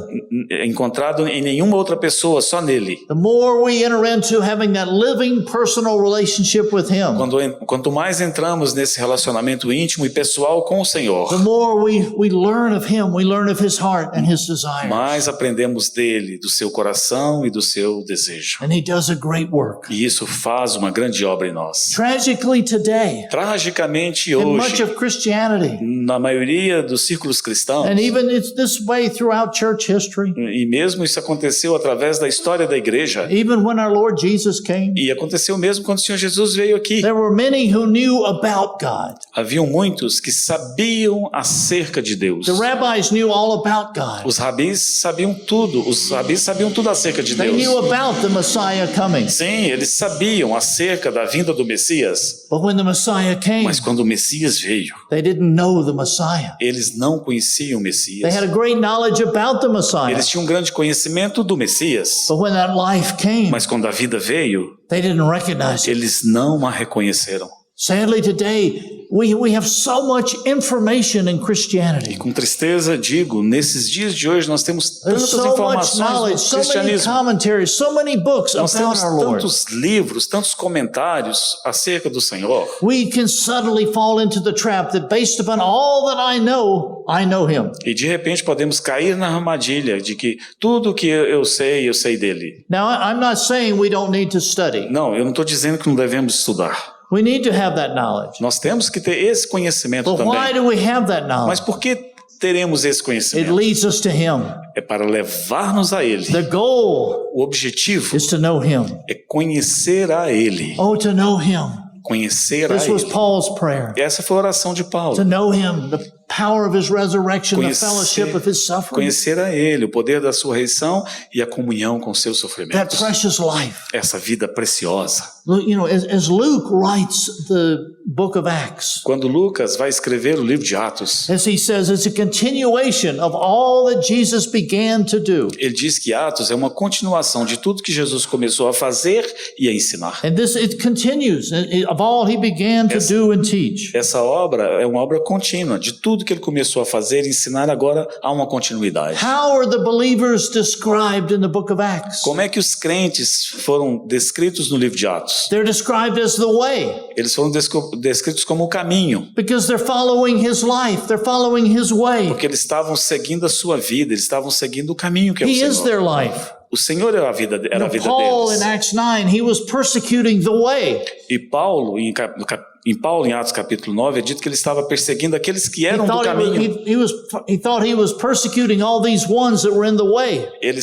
Speaker 2: É encontrado em nenhuma outra pessoa, só nele.
Speaker 1: The more we enter into having that living personal relationship with Him,
Speaker 2: Quanto mais entramos nesse relacionamento íntimo e pessoal com o Senhor,
Speaker 1: the more we learn of Him, we learn of His heart and His desire.
Speaker 2: mais aprendemos dele, do seu coração e do seu desejo.
Speaker 1: And He does a great work.
Speaker 2: E isso faz uma grande obra sobre nós.
Speaker 1: Tragically today,
Speaker 2: Tragicamente
Speaker 1: in much
Speaker 2: hoje,
Speaker 1: of Christianity,
Speaker 2: na maioria dos círculos cristãos,
Speaker 1: and even it's this way throughout church history,
Speaker 2: e mesmo isso aconteceu através da história da igreja,
Speaker 1: even when our Lord Jesus came,
Speaker 2: e aconteceu mesmo quando o Senhor Jesus veio aqui.
Speaker 1: there were many who knew about God.
Speaker 2: Haviam muitos que sabiam acerca de Deus.
Speaker 1: The rabbis knew all about God.
Speaker 2: Os rabis sabiam tudo, acerca de
Speaker 1: They knew
Speaker 2: Deus.
Speaker 1: about the Messiah coming.
Speaker 2: Sim, eles sabiam acerca da vinda do Messias,
Speaker 1: But when the Messiah came,
Speaker 2: mas quando o Messias veio,
Speaker 1: they didn't know the Messiah.
Speaker 2: eles não conheciam o
Speaker 1: They
Speaker 2: Messias.
Speaker 1: had a great knowledge about the Messiah.
Speaker 2: Eles tinham um grande conhecimento do Messias,
Speaker 1: But when that life came,
Speaker 2: mas quando a vida veio,
Speaker 1: they didn't recognize it.
Speaker 2: eles não a reconheceram.
Speaker 1: Sadly, today, we have so much information in Christianity.
Speaker 2: Com tristeza digo, nesses dias de hoje nós temos
Speaker 1: There's
Speaker 2: tantas
Speaker 1: so much
Speaker 2: informações
Speaker 1: knowledge,
Speaker 2: do
Speaker 1: so many
Speaker 2: cristianismo.
Speaker 1: commentaries, so many books
Speaker 2: Nós
Speaker 1: about
Speaker 2: temos
Speaker 1: our Lord.
Speaker 2: tantos livros, tantos comentários acerca do Senhor.
Speaker 1: We can subtly fall into the trap that based upon all that I know Him.
Speaker 2: E de repente podemos cair na armadilha de que tudo que eu sei dele.
Speaker 1: Now, I'm not saying we don't need to study.
Speaker 2: Não, eu não estou dizendo que não devemos estudar.
Speaker 1: We need to have that knowledge.
Speaker 2: Nós temos que ter esse conhecimento
Speaker 1: But why
Speaker 2: também.
Speaker 1: do we have that
Speaker 2: Mas
Speaker 1: knowledge?
Speaker 2: por que teremos esse
Speaker 1: It
Speaker 2: conhecimento?
Speaker 1: leads us to Him.
Speaker 2: É para levar-nos a Ele.
Speaker 1: The goal
Speaker 2: O objetivo
Speaker 1: is to know Him.
Speaker 2: é conhecer a Ele.
Speaker 1: Oh, to know Him.
Speaker 2: Conhecer a
Speaker 1: This was
Speaker 2: Ele.
Speaker 1: Paul's prayer.
Speaker 2: Essa foi a oração de Paulo.
Speaker 1: To know Him, the power of His resurrection, the
Speaker 2: Conhecer,
Speaker 1: fellowship of His suffering,
Speaker 2: conhecer a Ele, o poder da sua ressurreição e a comunhão com seus
Speaker 1: that
Speaker 2: sofrimentos.
Speaker 1: precious life.
Speaker 2: Essa vida preciosa.
Speaker 1: You know, as Luke writes the book of Acts,
Speaker 2: Quando Lucas vai escrever o livro de Atos,
Speaker 1: as he says, it's a continuation of all that Jesus began to do.
Speaker 2: ele diz que Atos é uma continuação de tudo que Jesus começou a fazer e a ensinar.
Speaker 1: And this, it continues of all He began to do and teach.
Speaker 2: Essa obra é uma obra contínua, de tudo que ele começou a fazer e ensinar agora há uma continuidade.
Speaker 1: How are the believers described in the book of Acts?
Speaker 2: Como é que os crentes foram descritos no livro de Atos?
Speaker 1: They're described as the way
Speaker 2: Eles foram descritos como o caminho,
Speaker 1: because they're following His life. They're following His way.
Speaker 2: porque eles estavam seguindo a sua vida, eles estavam seguindo o caminho que é o
Speaker 1: He is
Speaker 2: Senhor.
Speaker 1: their life.
Speaker 2: O Senhor era a vida
Speaker 1: Paul in
Speaker 2: deles.
Speaker 1: Acts 9, he was persecuting the way.
Speaker 2: E Paulo, em Atos capítulo 9, é dito que ele estava perseguindo aqueles que eram do caminho.
Speaker 1: He thought he was persecuting all these ones that were in the way.
Speaker 2: Ele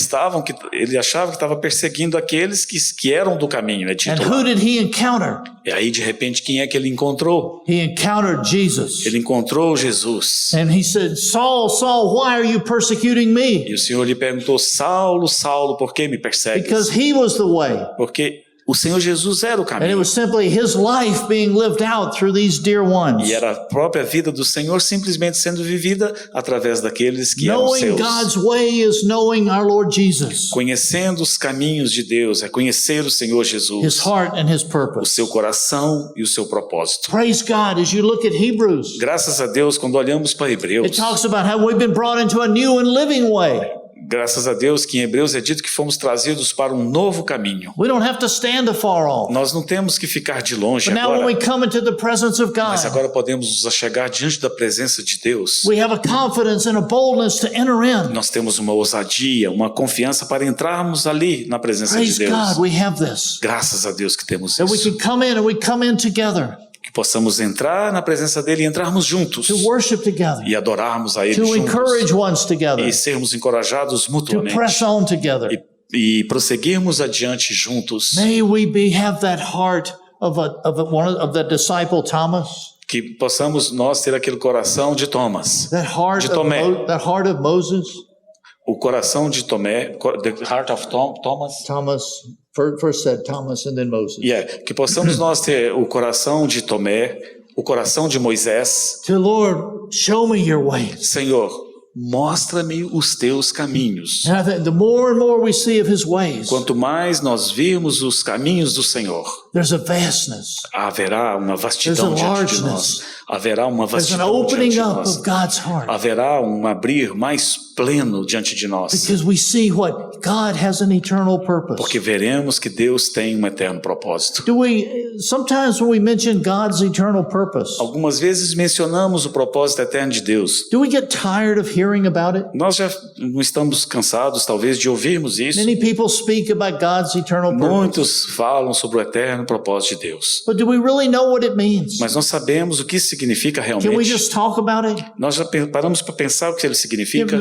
Speaker 2: achava que estava perseguindo aqueles que eram do caminho, é
Speaker 1: And
Speaker 2: dito
Speaker 1: who
Speaker 2: lá.
Speaker 1: did he encounter?
Speaker 2: E aí, de repente, quem é que ele encontrou?
Speaker 1: He encountered Jesus.
Speaker 2: Ele encontrou Jesus.
Speaker 1: And he said, Saul, Saul, why are you persecuting me?
Speaker 2: E o Senhor lhe perguntou, Saulo, Saulo, por que me persegues?
Speaker 1: Because he was the way.
Speaker 2: Porque o Senhor Jesus era o
Speaker 1: And it
Speaker 2: caminho.
Speaker 1: was simply his life being lived out through these dear ones.
Speaker 2: E era a própria vida do Senhor simplesmente sendo vivida através daqueles que eram
Speaker 1: Knowing
Speaker 2: seus.
Speaker 1: God's way is knowing our Lord Jesus,
Speaker 2: Conhecendo os caminhos de Deus, é conhecer o Senhor
Speaker 1: His
Speaker 2: Jesus,
Speaker 1: heart and His
Speaker 2: o
Speaker 1: purpose.
Speaker 2: seu coração e o seu propósito.
Speaker 1: Praise God as you look at Hebrews.
Speaker 2: Graças a Deus, quando olhamos para
Speaker 1: It
Speaker 2: Hebreus,
Speaker 1: talks about how we've been brought into a new and living way.
Speaker 2: graças a Deus que em Hebreus é dito que fomos trazidos para um novo caminho.
Speaker 1: We don't have to stand afar off.
Speaker 2: Nós não temos que ficar de longe
Speaker 1: But now when we
Speaker 2: agora,
Speaker 1: come into the presence of
Speaker 2: mas
Speaker 1: God,
Speaker 2: agora podemos nos achegar diante da presença de Deus.
Speaker 1: we have a confidence and a boldness to enter in.
Speaker 2: Nós temos uma ousadia, uma confiança para entrarmos ali na presença de
Speaker 1: Praise
Speaker 2: Deus.
Speaker 1: God, we have this.
Speaker 2: Graças a Deus que temos
Speaker 1: That we
Speaker 2: isso.
Speaker 1: can come in and we come in together
Speaker 2: Que possamos entrar na presença dele e entrarmos juntos
Speaker 1: to worship together,
Speaker 2: e adorarmos a ele
Speaker 1: to
Speaker 2: juntos
Speaker 1: encourage ones together,
Speaker 2: e sermos encorajados
Speaker 1: to
Speaker 2: mutuamente
Speaker 1: press on together.
Speaker 2: e prosseguirmos adiante juntos.
Speaker 1: May we have that heart of the disciple Thomas,
Speaker 2: Que possamos nós ter aquele coração de Thomas,
Speaker 1: that heart
Speaker 2: de Tomé.
Speaker 1: of Moses.
Speaker 2: O coração de Tomé, the heart of Thomas.
Speaker 1: Thomas first said Thomas and then Moses.
Speaker 2: Que possamos nós ter o coração de Tomé, o coração de Moisés.
Speaker 1: To Lord, show me your ways.
Speaker 2: Senhor, mostra-me os teus caminhos.
Speaker 1: And I think the more and more we see of His ways,
Speaker 2: Quanto mais nós virmos os caminhos do Senhor,
Speaker 1: there's a vastness.
Speaker 2: haverá uma vastidão
Speaker 1: There's a
Speaker 2: diante de nós.
Speaker 1: largeness.
Speaker 2: Haverá uma
Speaker 1: There's an
Speaker 2: vastidão diante
Speaker 1: opening
Speaker 2: de
Speaker 1: up
Speaker 2: nós.
Speaker 1: of God's heart.
Speaker 2: Haverá um abrir mais pleno diante de nós.
Speaker 1: Because we see what God has an eternal purpose.
Speaker 2: Porque veremos que Deus tem um eterno propósito.
Speaker 1: Sometimes when we mention God's eternal purpose,
Speaker 2: Algumas vezes mencionamos o propósito eterno de Deus.
Speaker 1: do we get tired of hearing about it?
Speaker 2: Nós já não estamos cansados, talvez, de ouvirmos isso.
Speaker 1: Many people speak about God's eternal purpose.
Speaker 2: Muitos falam sobre o eterno propósito de Deus.
Speaker 1: But do we really know what it means?
Speaker 2: Mas nós sabemos o que isso significa
Speaker 1: Can we
Speaker 2: realmente.
Speaker 1: just talk about it?
Speaker 2: Nós já paramos para pensar o que ele significa.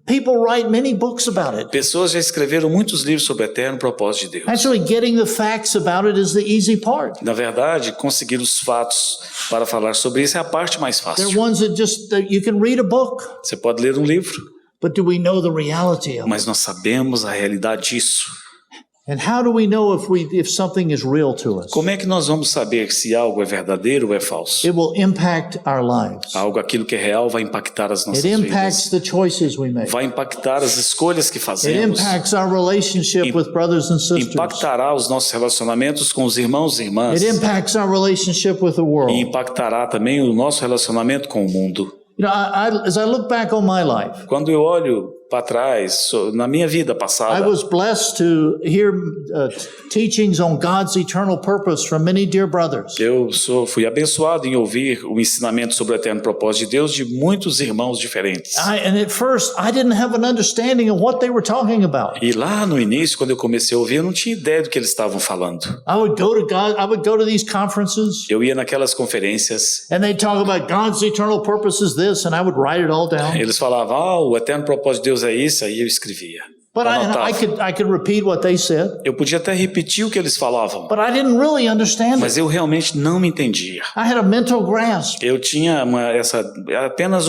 Speaker 1: People write many books about it.
Speaker 2: Pessoas já escreveram muitos livros sobre o eterno propósito de Deus.
Speaker 1: Actually, getting the facts about it is the easy part.
Speaker 2: Na verdade, conseguir os fatos para falar sobre isso é a parte mais
Speaker 1: They're
Speaker 2: fácil.
Speaker 1: ones that you can read a book,
Speaker 2: Você pode ler um livro,
Speaker 1: but do we know the reality of it?
Speaker 2: mas nós sabemos a realidade disso.
Speaker 1: And how do we know if something is real to us?
Speaker 2: Como é que nós vamos saber se algo é verdadeiro ou é falso?
Speaker 1: It will impact our lives.
Speaker 2: Algo, aquilo que é real, vai impactar as nossas
Speaker 1: It
Speaker 2: vidas.
Speaker 1: impacts the choices we make.
Speaker 2: Vai impactar as escolhas que
Speaker 1: It
Speaker 2: fazemos.
Speaker 1: impacts our relationship with brothers and sisters.
Speaker 2: Impactará os nossos relacionamentos com os irmãos e irmãs.
Speaker 1: It impacts our relationship with the
Speaker 2: E
Speaker 1: world.
Speaker 2: impactará também o nosso relacionamento com o mundo.
Speaker 1: You know, as I look back on my life,
Speaker 2: Quando eu olho para trás, na minha vida
Speaker 1: I
Speaker 2: passada,
Speaker 1: was blessed to hear teachings on God's eternal purpose from many dear brothers.
Speaker 2: fui abençoado em ouvir o ensinamento sobre o eterno propósito de Deus de muitos irmãos diferentes.
Speaker 1: And at first, I didn't have an understanding of what they were talking about.
Speaker 2: E lá no início, quando eu comecei a ouvir, eu não tinha ideia do que eles estavam falando.
Speaker 1: I would go to these conferences,
Speaker 2: Eu ia naquelas conferências,
Speaker 1: and they'd talk about God's eternal purpose is this, and I would write it all down.
Speaker 2: eles falavam, o eterno propósito de Deus é isso, aí eu escrevia.
Speaker 1: But
Speaker 2: Anotava.
Speaker 1: I could repeat what they said,
Speaker 2: Eu podia até repetir o que eles falavam,
Speaker 1: but I didn't really understand
Speaker 2: mas
Speaker 1: it.
Speaker 2: eu realmente não me entendia.
Speaker 1: I had a mental grasp.
Speaker 2: Eu tinha apenas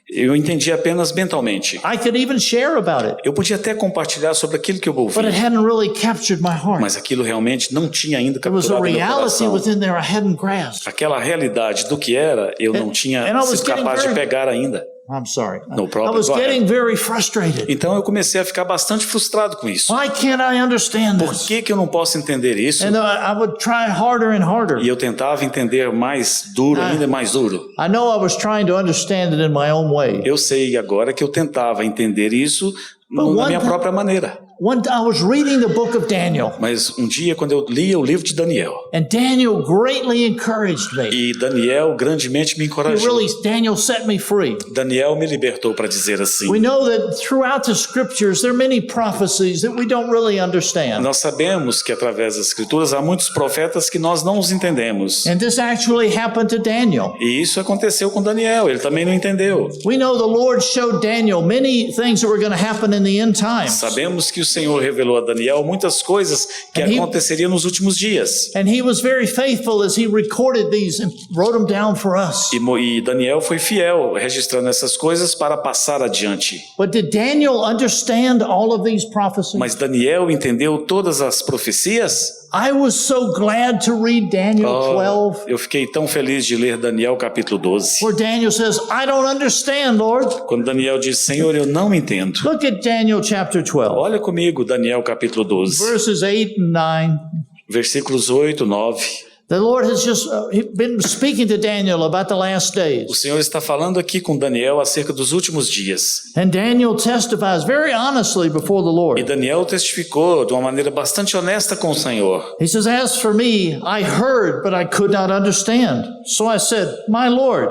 Speaker 2: eu entendia apenas mentalmente.
Speaker 1: I could even share about it,
Speaker 2: Eu podia até compartilhar sobre aquilo que eu ouvi,
Speaker 1: but it hadn't really captured my heart.
Speaker 2: mas aquilo realmente não tinha ainda
Speaker 1: There was a
Speaker 2: capturado meu
Speaker 1: reality
Speaker 2: coração.
Speaker 1: within there I hadn't grasped.
Speaker 2: Aquela realidade do que era, eu não tinha
Speaker 1: and I was
Speaker 2: sido capaz de
Speaker 1: getting
Speaker 2: pegar ainda.
Speaker 1: I'm sorry.
Speaker 2: No problem.
Speaker 1: I was
Speaker 2: Go ahead.
Speaker 1: getting very frustrated.
Speaker 2: Então eu comecei a ficar bastante frustrado com isso.
Speaker 1: Why can't I understand
Speaker 2: Por
Speaker 1: this?
Speaker 2: que eu não posso entender isso?
Speaker 1: And I would try harder and harder.
Speaker 2: E eu tentava entender mais duro, ainda mais duro.
Speaker 1: I know I was trying to understand it in my own way.
Speaker 2: Eu sei agora que eu tentava entender isso na minha própria maneira.
Speaker 1: I was reading the book of Daniel,
Speaker 2: Mas um dia, quando eu lia o livro de Daniel,
Speaker 1: and Daniel greatly encouraged me.
Speaker 2: e Daniel grandemente me encorajou.
Speaker 1: Daniel set me free.
Speaker 2: Daniel me libertou para dizer assim.
Speaker 1: We know that throughout the scriptures there are many prophecies that we don't really understand.
Speaker 2: Nós sabemos que através das escrituras há muitos profetas que nós não os entendemos.
Speaker 1: And this actually happened to Daniel.
Speaker 2: E isso aconteceu com Daniel, ele também não entendeu.
Speaker 1: We know the Lord showed Daniel many things that were going to happen in the end times.
Speaker 2: Sabemos que o Senhor revelou a Daniel muitas coisas que aconteceriam nos últimos dias.
Speaker 1: And he was very faithful as he recorded these and wrote them down for us.
Speaker 2: E Daniel foi fiel, registrando essas coisas para passar adiante.
Speaker 1: But did Daniel understand all of these prophecies?
Speaker 2: Mas Daniel entendeu todas as profecias?
Speaker 1: I was so glad to read Daniel 12,
Speaker 2: Eu fiquei tão feliz de ler Daniel capítulo 12.
Speaker 1: where Daniel says, I don't understand, Lord.
Speaker 2: Quando Daniel diz, Senhor, eu não entendo.
Speaker 1: Look at Daniel chapter 12,
Speaker 2: Olha comigo, Daniel capítulo 12,
Speaker 1: verses 8 and 9.
Speaker 2: versículos 8, 9.
Speaker 1: The Lord has just been speaking to Daniel about the last days.
Speaker 2: O Senhor está falando aqui com Daniel acerca dos últimos dias.
Speaker 1: And Daniel testifies very honestly before the
Speaker 2: E
Speaker 1: Lord.
Speaker 2: Daniel testificou de uma maneira bastante honesta com o Senhor.
Speaker 1: He says, as for me, I heard, but I could not understand. So I said, my Lord,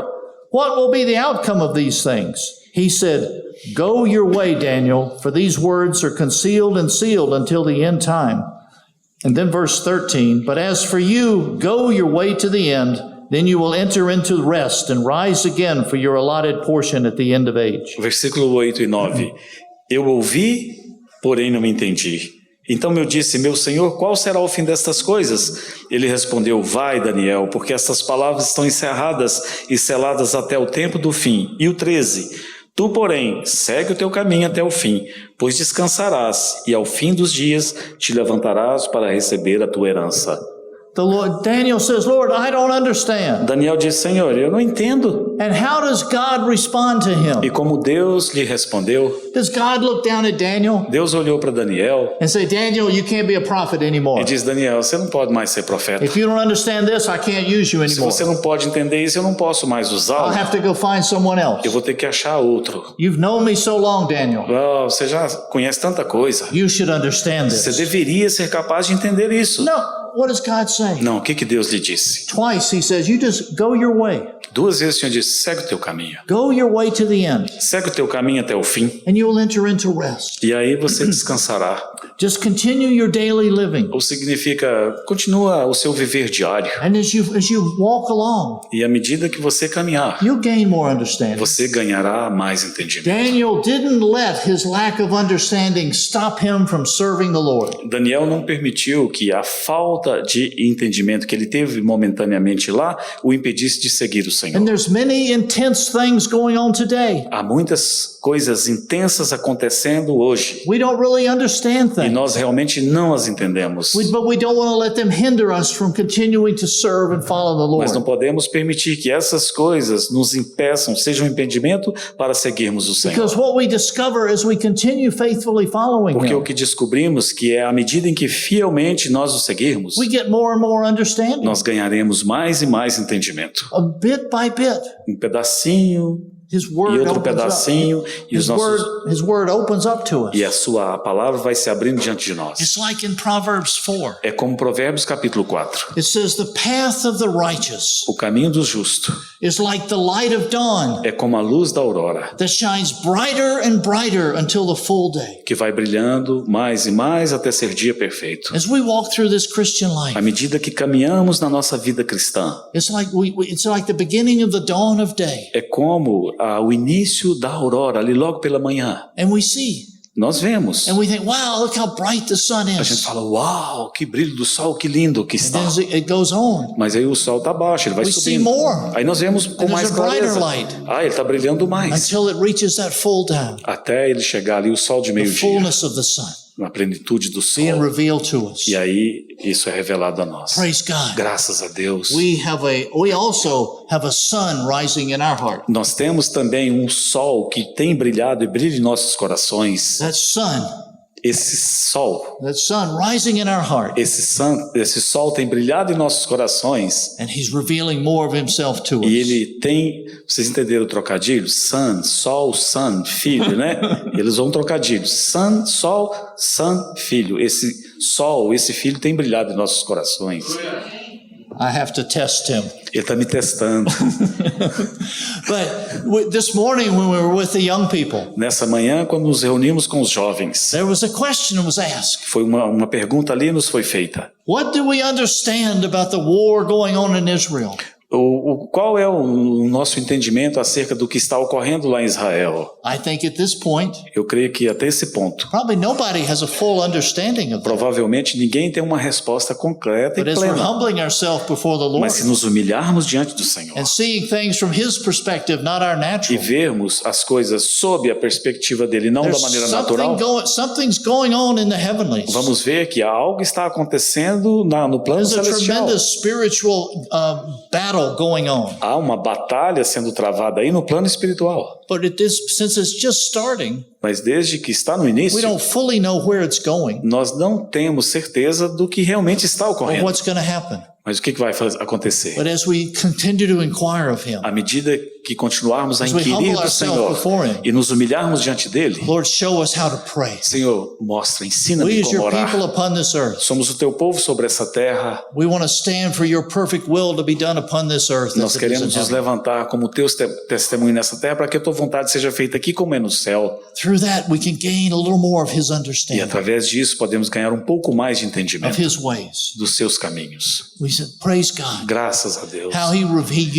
Speaker 1: what will be the outcome of these things? He said, go your way, Daniel, for these words are concealed and sealed until the end time. And then verse 13, but as for you, go your way to the end, then you will enter into rest and rise again for your allotted portion at the end of age.
Speaker 2: Versículo 8 e 9. Eu ouvi, porém não me entendi. Então eu disse, meu Senhor, qual será o fim destas coisas? Ele respondeu, vai, Daniel, porque estas palavras estão encerradas e seladas até o tempo do fim. E o 13, tu, porém, segue o teu caminho até o fim, pois descansarás, e ao fim dos dias te levantarás para receber a tua herança.
Speaker 1: Daniel says, Lord, I don't understand.
Speaker 2: Daniel diz, Senhor, eu não entendo.
Speaker 1: And how does God respond to him?
Speaker 2: E como Deus lhe respondeu,
Speaker 1: Does God look down at Daniel
Speaker 2: Deus olhou para Daniel
Speaker 1: and say, Daniel, you can't be a prophet anymore.
Speaker 2: e diz, Daniel, você não pode mais ser profeta.
Speaker 1: If you don't understand this, I can't use you
Speaker 2: Se
Speaker 1: anymore.
Speaker 2: você não pode entender isso, eu não posso mais
Speaker 1: I'll
Speaker 2: usá-lo.
Speaker 1: have to go find someone else.
Speaker 2: Eu vou ter que achar outro.
Speaker 1: You've known me so long, Daniel.
Speaker 2: Oh, você já conhece tanta coisa.
Speaker 1: You should understand
Speaker 2: Você
Speaker 1: this.
Speaker 2: deveria ser capaz de entender isso.
Speaker 1: No, what does God say?
Speaker 2: Não, o que Deus lhe disse?
Speaker 1: Twice he says, you just go your way.
Speaker 2: 2 vezes o Senhor disse, segue o teu caminho.
Speaker 1: Go your way to the end,
Speaker 2: Segue o teu caminho até o fim.
Speaker 1: and you will enter into rest.
Speaker 2: E aí você descansará.
Speaker 1: Just continue your daily living.
Speaker 2: Ou significa, continua o seu viver diário.
Speaker 1: And as you walk along,
Speaker 2: E à medida que você caminhar,
Speaker 1: you'll gain more understanding.
Speaker 2: você ganhará mais entendimento.
Speaker 1: Daniel didn't let his lack of understanding stop him from serving the Lord.
Speaker 2: Daniel não permitiu que a falta de entendimento que ele teve momentaneamente lá o impedisse de seguir o Senhor.
Speaker 1: And there's many intense things going on today.
Speaker 2: Há muitas coisas intensas acontecendo hoje
Speaker 1: We don't really understand
Speaker 2: e
Speaker 1: things,
Speaker 2: nós realmente não as entendemos.
Speaker 1: but we don't want to let them hinder us from continuing to serve and follow the
Speaker 2: Mas não
Speaker 1: Lord.
Speaker 2: podemos permitir que essas coisas nos impeçam, sejam um impedimento para seguirmos o Senhor.
Speaker 1: Because what we discover as we continue faithfully following
Speaker 2: Porque o
Speaker 1: Him,
Speaker 2: que descobrimos que é à medida em que fielmente nós o seguirmos,
Speaker 1: we get more and more understanding,
Speaker 2: nós ganharemos mais e mais entendimento.
Speaker 1: a bit by bit.
Speaker 2: Um pedacinho
Speaker 1: His
Speaker 2: e
Speaker 1: word
Speaker 2: outro
Speaker 1: opens up.
Speaker 2: pedacinho e os nossos
Speaker 1: His word opens up to us.
Speaker 2: e a sua palavra vai se abrindo diante de nós.
Speaker 1: It's like in Proverbs 4.
Speaker 2: É como Provérbios capítulo 4.
Speaker 1: It says, the path of the righteous
Speaker 2: O caminho do justo
Speaker 1: is like the light of dawn
Speaker 2: é como a luz da aurora,
Speaker 1: that shines brighter and brighter until the full day.
Speaker 2: que vai brilhando mais e mais até ser dia perfeito.
Speaker 1: As we walk through this Christian life,
Speaker 2: À medida que caminhamos na nossa vida cristã,
Speaker 1: it's like the beginning of the dawn of day.
Speaker 2: é como o início da aurora, ali logo pela manhã.
Speaker 1: And we see,
Speaker 2: Nós vemos.
Speaker 1: and we think, wow, look how bright the sun
Speaker 2: A gente
Speaker 1: is.
Speaker 2: fala, uau, que brilho do sol, que lindo que
Speaker 1: And
Speaker 2: está.
Speaker 1: then as it goes on,
Speaker 2: Mas aí o sol está baixo, ele vai
Speaker 1: we see
Speaker 2: subindo.
Speaker 1: more.
Speaker 2: Aí nós vemos com
Speaker 1: And
Speaker 2: mais
Speaker 1: there's a brighter
Speaker 2: clareza.
Speaker 1: light.
Speaker 2: Ele está brilhando mais.
Speaker 1: until it reaches that full down,
Speaker 2: Até ele chegar ali, o sol de
Speaker 1: the
Speaker 2: meio-dia,
Speaker 1: fullness of the sun
Speaker 2: na plenitude do
Speaker 1: being
Speaker 2: sol.
Speaker 1: revealed to us.
Speaker 2: E aí isso é revelado a nós.
Speaker 1: Praise God.
Speaker 2: Graças a Deus.
Speaker 1: We also have a sun rising in our heart.
Speaker 2: Nós temos também um sol que tem brilhado e brilha em nossos corações.
Speaker 1: That
Speaker 2: Esse
Speaker 1: sun rising in our heart,
Speaker 2: esse sol tem brilhado em nossos corações.
Speaker 1: and He's revealing more of Himself to
Speaker 2: E
Speaker 1: us.
Speaker 2: ele tem, vocês entenderam o trocadilho? Sun, sol, sun, filho, né? Eles vão trocadilho. Sun, sol, sun, filho. Esse sol, esse filho tem brilhado em nossos corações.
Speaker 1: I have to test Him.
Speaker 2: Ele está me testando.
Speaker 1: But this morning when we were with the young people,
Speaker 2: Nessa manhã, quando nos reunimos com os jovens,
Speaker 1: there was a question that was asked.
Speaker 2: foi uma pergunta ali nos foi feita.
Speaker 1: What do we understand about the war going on in Israel?
Speaker 2: Qual é o nosso entendimento acerca do que está ocorrendo lá em Israel?
Speaker 1: I think at this point,
Speaker 2: Eu creio que até esse ponto,
Speaker 1: probably nobody has a full understanding of that.
Speaker 2: provavelmente ninguém tem uma resposta concreta
Speaker 1: But
Speaker 2: e
Speaker 1: as we're
Speaker 2: plena.
Speaker 1: humbling ourselves before the Lord
Speaker 2: Mas se nos humilharmos diante do Senhor
Speaker 1: and seeing things from His perspective, not our
Speaker 2: e
Speaker 1: natural,
Speaker 2: vermos as coisas sob a perspectiva dele, não da
Speaker 1: there's
Speaker 2: maneira natural,
Speaker 1: something's going on in the heavenlies.
Speaker 2: vamos ver que algo está acontecendo no plano
Speaker 1: There's a
Speaker 2: celestial.
Speaker 1: tremendous spiritual battle going on.
Speaker 2: Há uma batalha sendo travada aí no plano espiritual.
Speaker 1: But since it's just starting,
Speaker 2: Mas desde que está no
Speaker 1: we
Speaker 2: início,
Speaker 1: don't fully know where it's going
Speaker 2: nós não temos certeza do que realmente está
Speaker 1: or
Speaker 2: ocorrendo.
Speaker 1: what's going to happen.
Speaker 2: Mas o que vai acontecer?
Speaker 1: But as we continue to inquire of Him,
Speaker 2: À medida que continuarmos a
Speaker 1: As we
Speaker 2: inquirir
Speaker 1: humble
Speaker 2: do
Speaker 1: ourselves
Speaker 2: Senhor
Speaker 1: before Him,
Speaker 2: e nos humilharmos diante dele,
Speaker 1: Lord, show us how to pray.
Speaker 2: Senhor, mostra, ensina-me
Speaker 1: We as
Speaker 2: como
Speaker 1: your people
Speaker 2: orar.
Speaker 1: upon this earth,
Speaker 2: Somos o teu povo sobre essa terra.
Speaker 1: we want to stand for your perfect will to be done upon this earth.
Speaker 2: Nós
Speaker 1: as it is in
Speaker 2: queremos nos
Speaker 1: heaven.
Speaker 2: levantar como teus testemunho nessa terra para que a tua vontade seja feita aqui como é no céu.
Speaker 1: Through that, we can gain a little more of His
Speaker 2: E
Speaker 1: understanding
Speaker 2: através disso podemos ganhar um pouco mais de
Speaker 1: of
Speaker 2: entendimento
Speaker 1: His ways.
Speaker 2: dos seus caminhos.
Speaker 1: We said, praise God.
Speaker 2: Graças a Deus.
Speaker 1: How He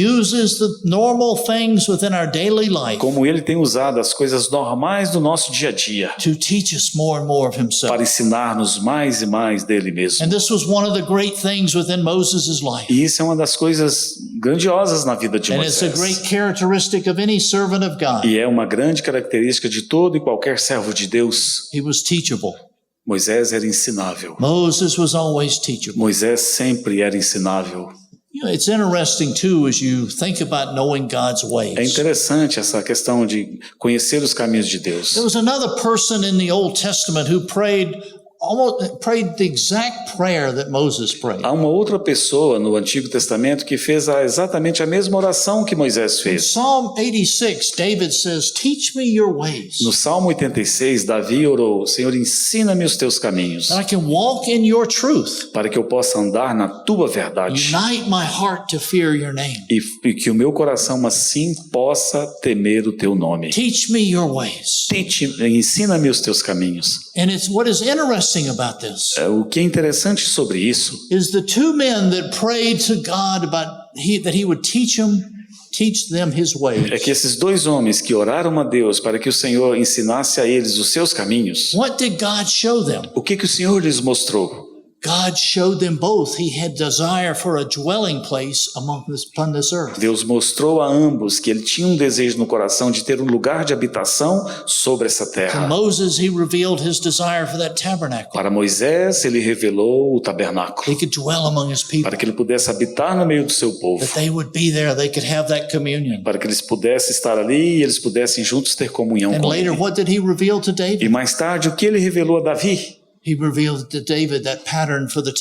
Speaker 1: uses the normal things within our daily life
Speaker 2: Como ele tem usado as coisas normais do nosso dia a dia
Speaker 1: to teach us more and more of Himself.
Speaker 2: para ensinar-nos mais e mais dele mesmo.
Speaker 1: And this was one of the great things within Moses' life.
Speaker 2: E isso é uma das coisas grandiosas na vida de
Speaker 1: And it's a great
Speaker 2: Moisés.
Speaker 1: characteristic of any servant of God.
Speaker 2: E é uma grande característica de todo e qualquer servo de Deus.
Speaker 1: He was teachable.
Speaker 2: Moisés era ensinável.
Speaker 1: Moses was always teachable.
Speaker 2: Moisés sempre era ensinável.
Speaker 1: You know, it's interesting too as you think about knowing God's
Speaker 2: É
Speaker 1: ways.
Speaker 2: interessante essa questão de conhecer os caminhos de Deus.
Speaker 1: There was another person in the Old Testament who prayed the exact prayer that Moses prayed.
Speaker 2: Há uma outra pessoa no Antigo Testamento que fez exatamente a mesma oração que Moisés
Speaker 1: In
Speaker 2: fez.
Speaker 1: Psalm 86, David says, "Teach me your ways,
Speaker 2: No Salmo 86, Davi orou: Senhor, ensina-me os teus caminhos,
Speaker 1: that I can walk in your truth.
Speaker 2: para que eu possa andar na tua verdade.
Speaker 1: Unite my heart to fear your name.
Speaker 2: E que o meu coração assim possa temer o teu nome.
Speaker 1: Teach me your ways."
Speaker 2: Ensina-me os teus caminhos.
Speaker 1: And it's what is interesting about this
Speaker 2: O que é interessante sobre isso
Speaker 1: is the two men that prayed to God about that he would teach them his ways.
Speaker 2: é que esses dois homens que oraram a Deus para que o Senhor ensinasse a eles os seus caminhos,
Speaker 1: What did God show them?
Speaker 2: o que o Senhor lhes mostrou?
Speaker 1: God showed them both he had desire for a dwelling place upon this earth.
Speaker 2: Deus mostrou a ambos que ele tinha um desejo no coração de ter um lugar de habitação sobre essa
Speaker 1: To
Speaker 2: terra.
Speaker 1: Moses, he revealed his desire for that tabernacle.
Speaker 2: Para Moisés, ele revelou o tabernáculo,
Speaker 1: He could dwell among his people.
Speaker 2: para que ele pudesse habitar no meio do seu povo,
Speaker 1: That they would be there, they could have that communion.
Speaker 2: para que eles pudessem estar ali e eles pudessem juntos ter comunhão
Speaker 1: And
Speaker 2: com
Speaker 1: later,
Speaker 2: ele.
Speaker 1: what did he reveal to
Speaker 2: E
Speaker 1: David?
Speaker 2: mais tarde, o que ele revelou a Davi?
Speaker 1: He revealed to David that pattern for the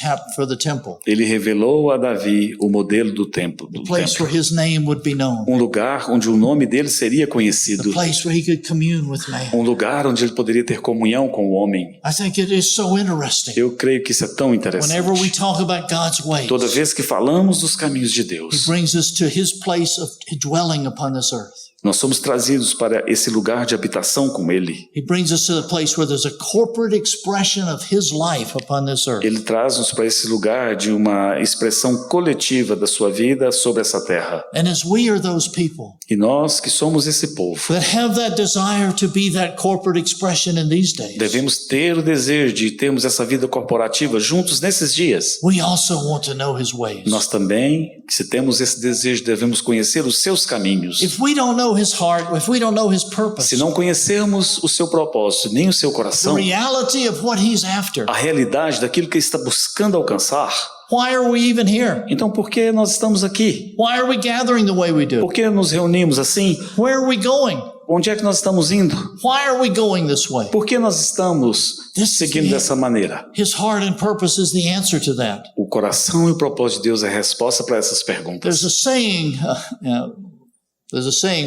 Speaker 1: temple,
Speaker 2: Ele revelou a Davi o modelo do templo.
Speaker 1: place where his name would be known,
Speaker 2: Um lugar onde o nome dele seria
Speaker 1: the
Speaker 2: conhecido.
Speaker 1: place where he could commune with man.
Speaker 2: Um lugar onde ele poderia ter comunhão com o homem.
Speaker 1: I think it is so interesting.
Speaker 2: Eu creio que isso é tão
Speaker 1: Whenever we
Speaker 2: interessante.
Speaker 1: talk about God's ways,
Speaker 2: Toda vez que falamos dos caminhos de
Speaker 1: he
Speaker 2: Deus,
Speaker 1: brings us to his place of dwelling upon this earth.
Speaker 2: nós somos trazidos para esse lugar de habitação com Ele.
Speaker 1: He brings us to the place where there's a corporate expression of his life upon this earth.
Speaker 2: Ele traz-nos para esse lugar de uma expressão coletiva da sua vida sobre essa terra.
Speaker 1: And as we are those people
Speaker 2: E nós que somos esse povo,
Speaker 1: that have that desire to be that corporate expression in these days,
Speaker 2: devemos ter o desejo de termos essa vida corporativa juntos nesses dias.
Speaker 1: we also want to know his ways.
Speaker 2: Nós também, se temos esse desejo, devemos conhecer os seus caminhos.
Speaker 1: If we don't know his heart, if we don't know his purpose,
Speaker 2: Se não conhecermos o seu propósito, nem o seu
Speaker 1: the
Speaker 2: coração,
Speaker 1: reality of what he's after,
Speaker 2: a realidade daquilo que ele está buscando alcançar,
Speaker 1: why are we even here?
Speaker 2: então por que nós estamos aqui?
Speaker 1: Why are we gathering the way we do?
Speaker 2: Por que nos reunimos assim?
Speaker 1: Where are we going?
Speaker 2: Onde é que nós estamos indo?
Speaker 1: Why are we going this way?
Speaker 2: Por que nós estamos seguindo dessa maneira?
Speaker 1: His heart and purpose is the answer to that.
Speaker 2: O coração e o propósito de Deus é a resposta para essas
Speaker 1: There's
Speaker 2: perguntas.
Speaker 1: a saying,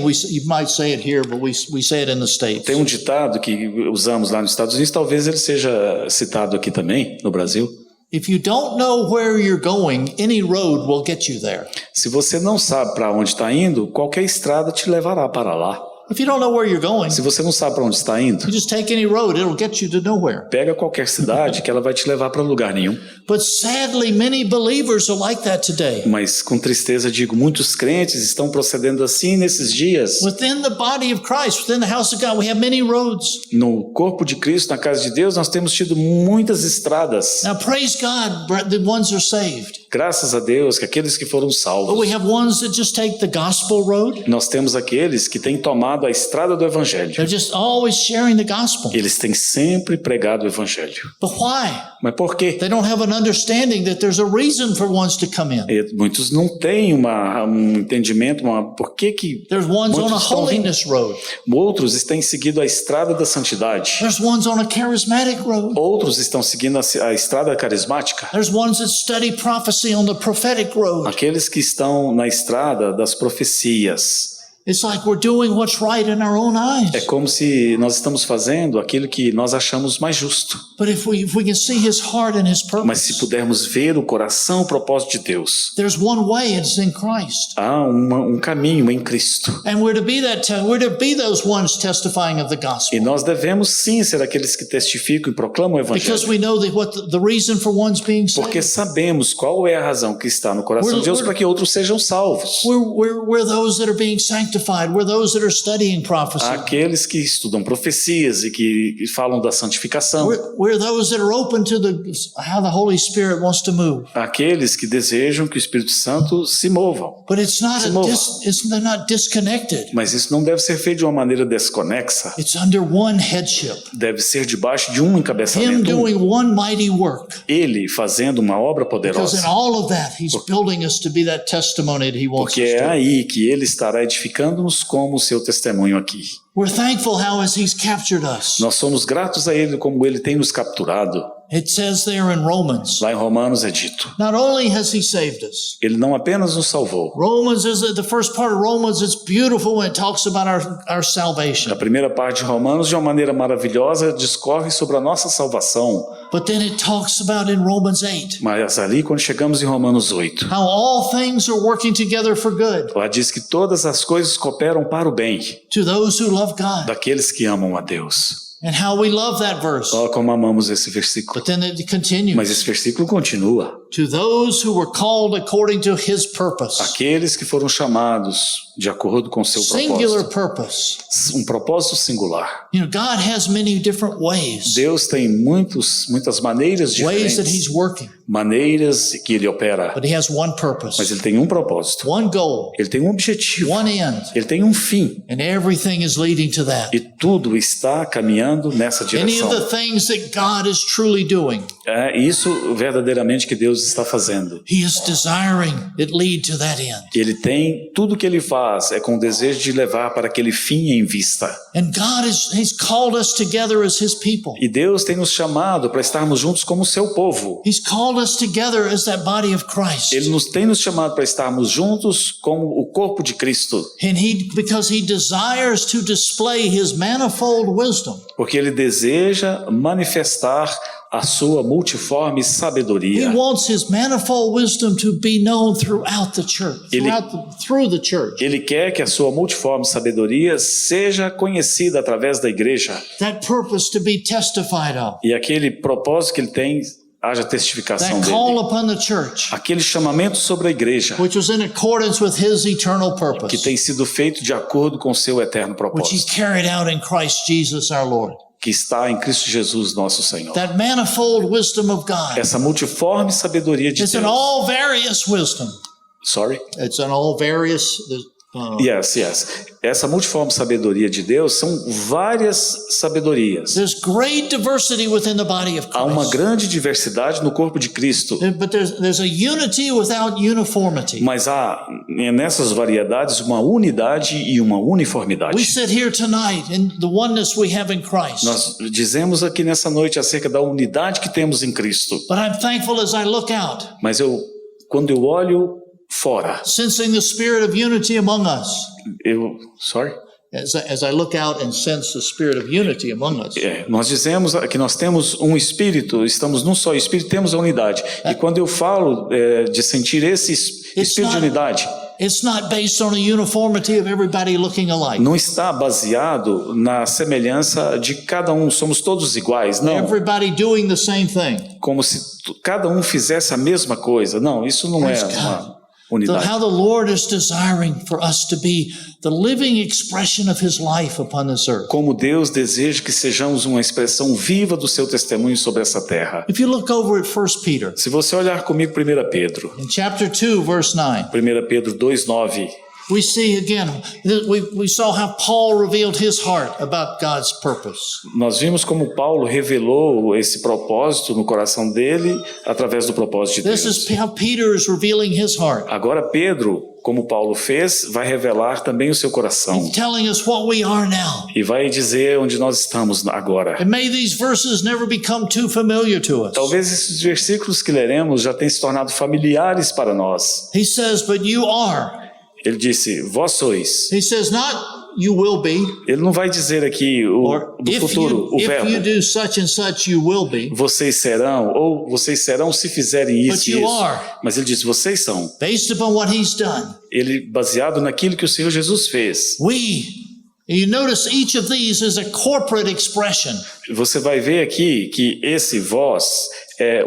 Speaker 1: you might say it here, but we say it in the States.
Speaker 2: Tem um ditado que usamos lá nos Estados Unidos, talvez ele seja citado aqui também, no Brasil.
Speaker 1: If you don't know where you're going, any road will get you there.
Speaker 2: Se você não sabe para onde está indo, qualquer estrada te levará para lá.
Speaker 1: If you don't know where you're going,
Speaker 2: Se você não sabe para onde está indo,
Speaker 1: you just take any road, it'll get you to nowhere.
Speaker 2: pega qualquer cidade que ela vai te levar para lugar nenhum.
Speaker 1: But sadly, many believers are like that today.
Speaker 2: Mas com tristeza digo, muitos crentes estão procedendo assim nesses dias.
Speaker 1: Within the body of Christ, within the house of God, we have many roads.
Speaker 2: No corpo de Cristo, na casa de Deus, nós temos tido muitas estradas.
Speaker 1: Now, praise God, the ones are saved.
Speaker 2: Graças a Deus que aqueles que foram
Speaker 1: But
Speaker 2: salvos.
Speaker 1: we have ones that just take the gospel road.
Speaker 2: Nós temos aqueles que têm tomado a estrada do Evangelho.
Speaker 1: They're just always sharing the gospel.
Speaker 2: Eles têm sempre pregado o Evangelho.
Speaker 1: But why?
Speaker 2: Mas por quê?
Speaker 1: They don't have an understanding that there's a reason for ones to come in.
Speaker 2: E muitos não têm um entendimento, por que
Speaker 1: There's ones on a
Speaker 2: muitos estão vindo.
Speaker 1: holiness road.
Speaker 2: Outros têm seguido a estrada da santidade.
Speaker 1: There's ones on a charismatic road.
Speaker 2: Outros estão seguindo a estrada carismática.
Speaker 1: There's ones that study prophecy on the prophetic road.
Speaker 2: Aqueles que estão na estrada das profecias.
Speaker 1: It's like we're doing what's right in our own eyes.
Speaker 2: É como se nós estamos fazendo aquilo que nós achamos mais justo.
Speaker 1: But if we can see his heart and his
Speaker 2: Mas se
Speaker 1: purpose,
Speaker 2: pudermos ver o coração, o propósito de Deus,
Speaker 1: there's one way, it's in Christ.
Speaker 2: há um caminho em Cristo.
Speaker 1: And we're to be those ones testifying of the
Speaker 2: E
Speaker 1: gospel.
Speaker 2: nós devemos sim ser aqueles que testificam e proclamam o
Speaker 1: Because
Speaker 2: Evangelho.
Speaker 1: we know that the reason for one's being
Speaker 2: Porque
Speaker 1: saved.
Speaker 2: sabemos qual é a razão que está no coração de Deus para que outros sejam salvos.
Speaker 1: We're those that are being sanctified. sanctified. We're those that are studying prophecy.
Speaker 2: Aqueles que estudam profecias e que falam da santificação.
Speaker 1: We're those that are open to how the Holy Spirit wants to move.
Speaker 2: Aqueles que desejam que o Espírito Santo se mova.
Speaker 1: But they're not disconnected.
Speaker 2: Mas isso não deve ser feito de uma maneira desconexa.
Speaker 1: It's under one headship.
Speaker 2: Deve ser debaixo de um
Speaker 1: Him
Speaker 2: encabeçamento.
Speaker 1: doing one mighty work.
Speaker 2: Ele fazendo uma obra
Speaker 1: Because in
Speaker 2: poderosa.
Speaker 1: all of that, He's building us to be that testimony that He wants
Speaker 2: Porque
Speaker 1: us
Speaker 2: é
Speaker 1: to.
Speaker 2: aí que Ele estará edificando-nos como o seu testemunho aqui.
Speaker 1: We're thankful how as He's captured us.
Speaker 2: Nós somos gratos a Ele como Ele tem nos capturado.
Speaker 1: It says there in Romans,
Speaker 2: Lá em Romanos é dito.
Speaker 1: not only has He saved us.
Speaker 2: Ele não apenas nos salvou.
Speaker 1: Romans is the first part of Romans. It's beautiful when it talks about our salvation.
Speaker 2: A primeira parte de Romanos, de uma maneira maravilhosa, discorre sobre a nossa salvação.
Speaker 1: But then it talks about in Romans 8
Speaker 2: Mas ali, quando chegamos em Romanos 8,
Speaker 1: how all things are working together for good
Speaker 2: lá diz que todas as coisas cooperam para o bem
Speaker 1: to those who love God.
Speaker 2: daqueles que amam a Deus.
Speaker 1: And how we love that verse.
Speaker 2: Olha como amamos esse versículo.
Speaker 1: But then it continues.
Speaker 2: Mas esse versículo continua.
Speaker 1: To those who were called according to His purpose.
Speaker 2: Aqueles que foram chamados de acordo com o seu
Speaker 1: Singular
Speaker 2: propósito.
Speaker 1: purpose.
Speaker 2: Um propósito singular.
Speaker 1: You know, God has many different ways.
Speaker 2: Deus tem muitas maneiras
Speaker 1: Ways that
Speaker 2: diferentes.
Speaker 1: He's working.
Speaker 2: Maneiras que Ele opera.
Speaker 1: But He has one
Speaker 2: Mas
Speaker 1: purpose.
Speaker 2: Ele tem um propósito.
Speaker 1: One goal.
Speaker 2: Ele tem um objetivo.
Speaker 1: One end.
Speaker 2: Ele tem um fim.
Speaker 1: And everything is leading to that.
Speaker 2: E tudo está caminhando nessa
Speaker 1: Any of the
Speaker 2: direção.
Speaker 1: things that God is truly doing,
Speaker 2: É isso verdadeiramente que Deus está fazendo.
Speaker 1: He is desiring it lead to that end.
Speaker 2: Ele tem, tudo que Ele faz é com o desejo de levar para aquele fim em vista.
Speaker 1: And God He's called us together as His people.
Speaker 2: E Deus tem nos chamado para estarmos juntos como o seu povo.
Speaker 1: He's called us together as that body of Christ.
Speaker 2: Ele tem nos chamado para estarmos juntos como o corpo de Cristo.
Speaker 1: And because He desires to display His manifold wisdom.
Speaker 2: Porque Ele deseja manifestar a sua multiforme
Speaker 1: He
Speaker 2: sabedoria.
Speaker 1: wants His manifold wisdom to be known throughout the church, through the church.
Speaker 2: Ele quer que a sua multiforme sabedoria seja conhecida através da igreja.
Speaker 1: That purpose to be testified of.
Speaker 2: E aquele propósito que Ele tem, haja testificação
Speaker 1: That call
Speaker 2: dele.
Speaker 1: upon the church,
Speaker 2: Aquele chamamento sobre a igreja,
Speaker 1: which was in accordance with His eternal
Speaker 2: que
Speaker 1: purpose,
Speaker 2: tem sido feito de acordo com o seu eterno
Speaker 1: which He
Speaker 2: propósito,
Speaker 1: carried out in Christ Jesus our Lord.
Speaker 2: que está em Cristo Jesus, nosso Senhor.
Speaker 1: That manifold wisdom of God.
Speaker 2: Essa multiforme sabedoria de
Speaker 1: It's in
Speaker 2: Deus.
Speaker 1: all various wisdom.
Speaker 2: Sorry?
Speaker 1: It's in all various.
Speaker 2: Yes. Essa multiforme sabedoria de Deus são várias sabedorias.
Speaker 1: There's great diversity within the body of
Speaker 2: Há uma
Speaker 1: Christ.
Speaker 2: grande diversidade no corpo de Cristo,
Speaker 1: But there's a unity without uniformity.
Speaker 2: mas há nessas variedades uma unidade e uma
Speaker 1: We
Speaker 2: uniformidade.
Speaker 1: sit here tonight in the oneness we have in Christ.
Speaker 2: Nós dizemos aqui nessa noite acerca da unidade que temos em Cristo,
Speaker 1: But I'm thankful as I look out,
Speaker 2: mas quando eu olho fora,
Speaker 1: sensing the spirit of unity among us.
Speaker 2: sorry?
Speaker 1: As I look out and sense the spirit of unity among us.
Speaker 2: Nós dizemos que nós temos um espírito, estamos num só espírito, temos a unidade. E quando eu falo de sentir esse espírito de unidade,
Speaker 1: It's not based on a uniformity of everybody looking alike.
Speaker 2: não está baseado na semelhança de cada um, somos todos iguais, não.
Speaker 1: Everybody doing the same thing.
Speaker 2: Como se cada um fizesse a mesma coisa. Não, isso não é
Speaker 1: Praise
Speaker 2: uma
Speaker 1: God.
Speaker 2: unidade.
Speaker 1: How the Lord is desiring for us to be the living expression of His life upon this earth.
Speaker 2: Como Deus deseja que sejamos uma expressão viva do seu testemunho sobre essa terra.
Speaker 1: If you look over at 1 Peter,
Speaker 2: Se você olhar comigo 1 Pedro,
Speaker 1: in chapter 2, verse 9,
Speaker 2: 1 Pedro 2:9,
Speaker 1: we see again, we saw how Paul revealed his heart about God's purpose.
Speaker 2: nós vimos como Paulo revelou esse propósito no coração dele através do propósito de
Speaker 1: This
Speaker 2: Deus.
Speaker 1: is how Peter is revealing his heart.
Speaker 2: Agora Pedro, como Paulo fez, vai revelar também o seu coração
Speaker 1: He's telling us what we are now.
Speaker 2: e vai dizer onde nós estamos agora.
Speaker 1: And may these verses never become too familiar to us.
Speaker 2: Talvez esses versículos que leremos já tenham se tornado familiares para nós.
Speaker 1: He says, but you are.
Speaker 2: Ele disse, vós sois.
Speaker 1: He says, not you will be,
Speaker 2: Ele não vai dizer aqui
Speaker 1: or
Speaker 2: do futuro, o
Speaker 1: if you
Speaker 2: verbo.
Speaker 1: do such and such, you will be.
Speaker 2: Vocês serão, ou vocês serão se fizerem
Speaker 1: But
Speaker 2: isso e
Speaker 1: you
Speaker 2: isso.
Speaker 1: are.
Speaker 2: Mas ele diz, vocês são.
Speaker 1: Based upon what He's done.
Speaker 2: Ele, baseado naquilo que o Senhor Jesus fez.
Speaker 1: You notice each of these is a corporate expression.
Speaker 2: Você vai ver aqui que esse vós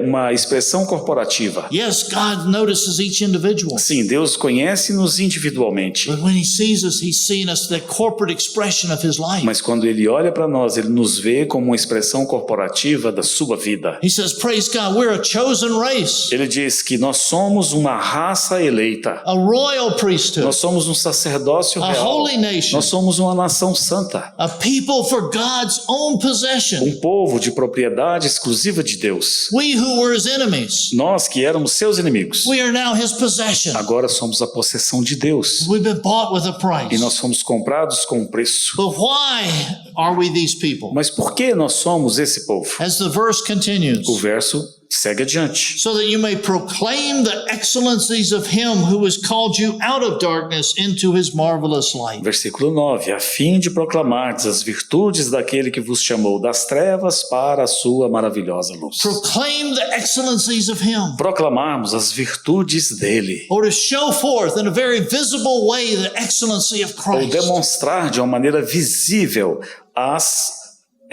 Speaker 2: uma expressão corporativa.
Speaker 1: Yes, God notices each individual.
Speaker 2: Sim, Deus conhece-nos individualmente.
Speaker 1: But when he sees us, he's seeing us the corporate expression of his life.
Speaker 2: Mas quando Ele olha para nós, Ele nos vê como uma expressão corporativa da sua vida.
Speaker 1: He says, praise God, we're a chosen race,
Speaker 2: Ele diz que nós somos uma raça eleita.
Speaker 1: a royal priesthood,
Speaker 2: Nós somos um sacerdócio
Speaker 1: a
Speaker 2: real.
Speaker 1: holy nation,
Speaker 2: Nós somos uma nação santa.
Speaker 1: a people for God's own possession.
Speaker 2: Um povo de propriedade exclusiva de Deus.
Speaker 1: We who were his enemies,
Speaker 2: Nós que éramos seus inimigos,
Speaker 1: we are now his possession.
Speaker 2: agora somos a possessão de Deus.
Speaker 1: We've been bought with a
Speaker 2: E
Speaker 1: price.
Speaker 2: nós fomos comprados com um preço.
Speaker 1: But why are we these people?
Speaker 2: Mas por que nós somos esse povo?
Speaker 1: As the verse continues,
Speaker 2: O verso segue adiante.
Speaker 1: so that you may proclaim the excellencies of him who has called you out of darkness into his marvelous light.
Speaker 2: Versículo 9. A fim de proclamardes as virtudes daquele que vos chamou das trevas para a sua maravilhosa luz.
Speaker 1: Proclaim the excellencies of him,
Speaker 2: Proclamarmos as virtudes dele.
Speaker 1: or to show forth in a very visible way the excellency of
Speaker 2: Ou
Speaker 1: Christ.
Speaker 2: demonstrar de uma maneira visível as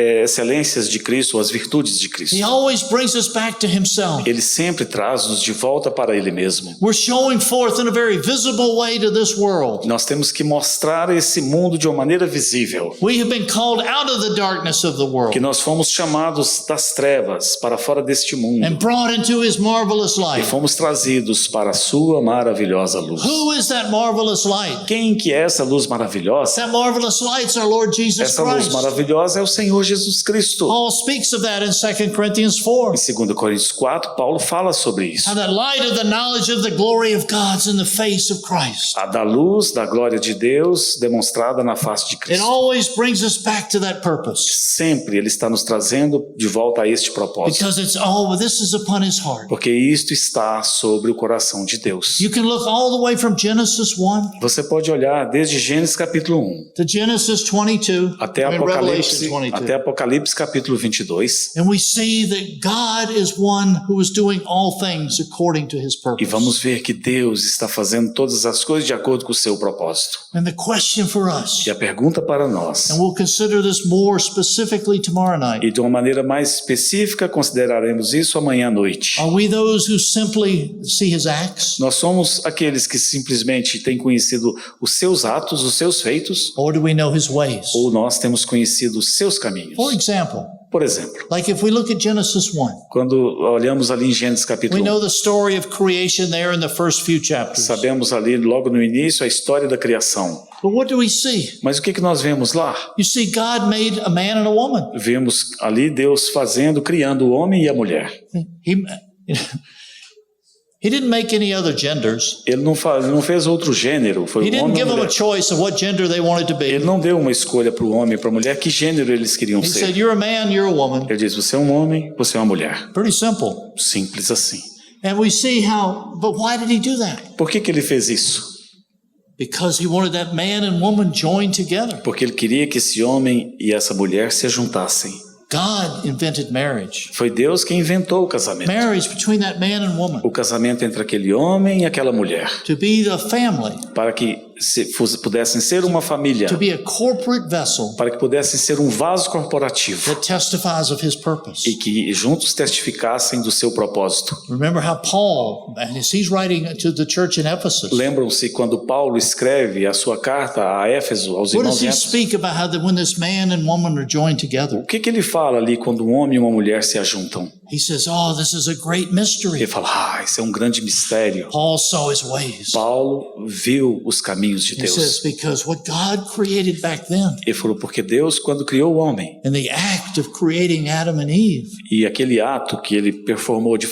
Speaker 2: excelências de Cristo, as virtudes de Cristo.
Speaker 1: He always brings us back to himself.
Speaker 2: Ele sempre traz-nos de volta para Ele mesmo.
Speaker 1: We're showing forth in a very visible way to this world.
Speaker 2: Nós temos que mostrar esse mundo de uma maneira visível.
Speaker 1: We have been called out of the darkness of the world
Speaker 2: Que nós fomos chamados das trevas para fora deste mundo.
Speaker 1: and brought into his marvelous
Speaker 2: E
Speaker 1: light.
Speaker 2: fomos trazidos para a sua maravilhosa luz.
Speaker 1: Who is that marvelous light?
Speaker 2: Quem que é essa luz maravilhosa?
Speaker 1: That marvelous light is our Lord Jesus
Speaker 2: Essa luz
Speaker 1: Christ.
Speaker 2: maravilhosa é o Senhor Jesus Cristo.
Speaker 1: Paul speaks of that in 2 Corinthians 4.
Speaker 2: Em 2 Coríntios 4, Paulo fala sobre isso.
Speaker 1: How that light of the knowledge of the glory of God's in the face of Christ.
Speaker 2: A da luz da glória de Deus demonstrada na face de
Speaker 1: It
Speaker 2: Cristo.
Speaker 1: always brings us back to that purpose
Speaker 2: Sempre Ele está nos trazendo de volta a este propósito.
Speaker 1: because it's all this is upon his heart.
Speaker 2: Porque isto está sobre o coração de Deus.
Speaker 1: You can look all the way from Genesis 1
Speaker 2: Você pode olhar desde Gênesis capítulo 1
Speaker 1: to Genesis 22
Speaker 2: até
Speaker 1: I mean, Revelation
Speaker 2: Apocalipse,
Speaker 1: 22.
Speaker 2: até Apocalipse capítulo 22.
Speaker 1: And we see that God is one who is doing all things according to his
Speaker 2: E
Speaker 1: purpose.
Speaker 2: vamos ver que Deus está fazendo todas as coisas de acordo com o seu propósito.
Speaker 1: And the question for us,
Speaker 2: E a pergunta para nós,
Speaker 1: and we'll consider this more specifically tomorrow night,
Speaker 2: e de uma maneira mais específica consideraremos isso amanhã à noite.
Speaker 1: are we those who simply see his acts?
Speaker 2: Nós somos aqueles que simplesmente têm conhecido os seus atos, os seus feitos,
Speaker 1: Or do we know his ways?
Speaker 2: ou nós temos conhecido os seus caminhos.
Speaker 1: For example,
Speaker 2: Por exemplo,
Speaker 1: like if we look at Genesis 1,
Speaker 2: quando olhamos ali em Gênesis
Speaker 1: we
Speaker 2: capítulo 1,
Speaker 1: know the story of creation there in the first few chapters.
Speaker 2: sabemos ali logo no início a história da criação.
Speaker 1: But what do we see?
Speaker 2: Mas o que nós vemos lá?
Speaker 1: You see, God made a man and a woman.
Speaker 2: Vemos ali Deus criando o homem e a mulher.
Speaker 1: He didn't make any other genders.
Speaker 2: Ele não fez outro gênero, foi
Speaker 1: He
Speaker 2: o
Speaker 1: didn't
Speaker 2: homem e
Speaker 1: give
Speaker 2: a
Speaker 1: them a
Speaker 2: mulher.
Speaker 1: choice of what gender they wanted to be.
Speaker 2: Ele não deu uma escolha para o homem e para a mulher que gênero eles queriam
Speaker 1: He said,
Speaker 2: ser.
Speaker 1: you're a man, you're a woman.
Speaker 2: Ele diz, você é um homem, você é uma mulher.
Speaker 1: Pretty simple.
Speaker 2: Simples assim.
Speaker 1: And we see how, but why did he do that?
Speaker 2: Por que ele fez isso?
Speaker 1: Because he wanted that man and woman joined together.
Speaker 2: Porque ele queria que esse homem e essa mulher se juntassem.
Speaker 1: God invented marriage.
Speaker 2: Foi Deus quem inventou o casamento.
Speaker 1: Marriage between that man and woman
Speaker 2: O casamento entre aquele homem e aquela mulher.
Speaker 1: to be the family,
Speaker 2: Para que pudessem ser uma família.
Speaker 1: to be a corporate vessel
Speaker 2: Para que pudessem ser um vaso corporativo.
Speaker 1: that testifies of his purpose.
Speaker 2: E que juntos testificassem do seu propósito.
Speaker 1: Remember how Paul, as he's writing to the church in Ephesus,
Speaker 2: Lembram-se quando Paulo escreve a sua carta a Éfeso, aos
Speaker 1: what
Speaker 2: irmãos
Speaker 1: does
Speaker 2: de
Speaker 1: he
Speaker 2: Éfeso?
Speaker 1: speak about how that when this man and woman are joined together?
Speaker 2: O que ele fala ali quando um homem e uma mulher se ajuntam?
Speaker 1: He says, oh, this is a great mystery.
Speaker 2: Ele fala, isso é um grande mistério.
Speaker 1: Paul saw his ways.
Speaker 2: Paulo viu os caminhos de
Speaker 1: He says,
Speaker 2: Deus.
Speaker 1: because what God created back then,
Speaker 2: Ele falou, porque Deus, quando criou o homem,
Speaker 1: in the act of creating Adam and Eve,
Speaker 2: e aquele ato que ele performou de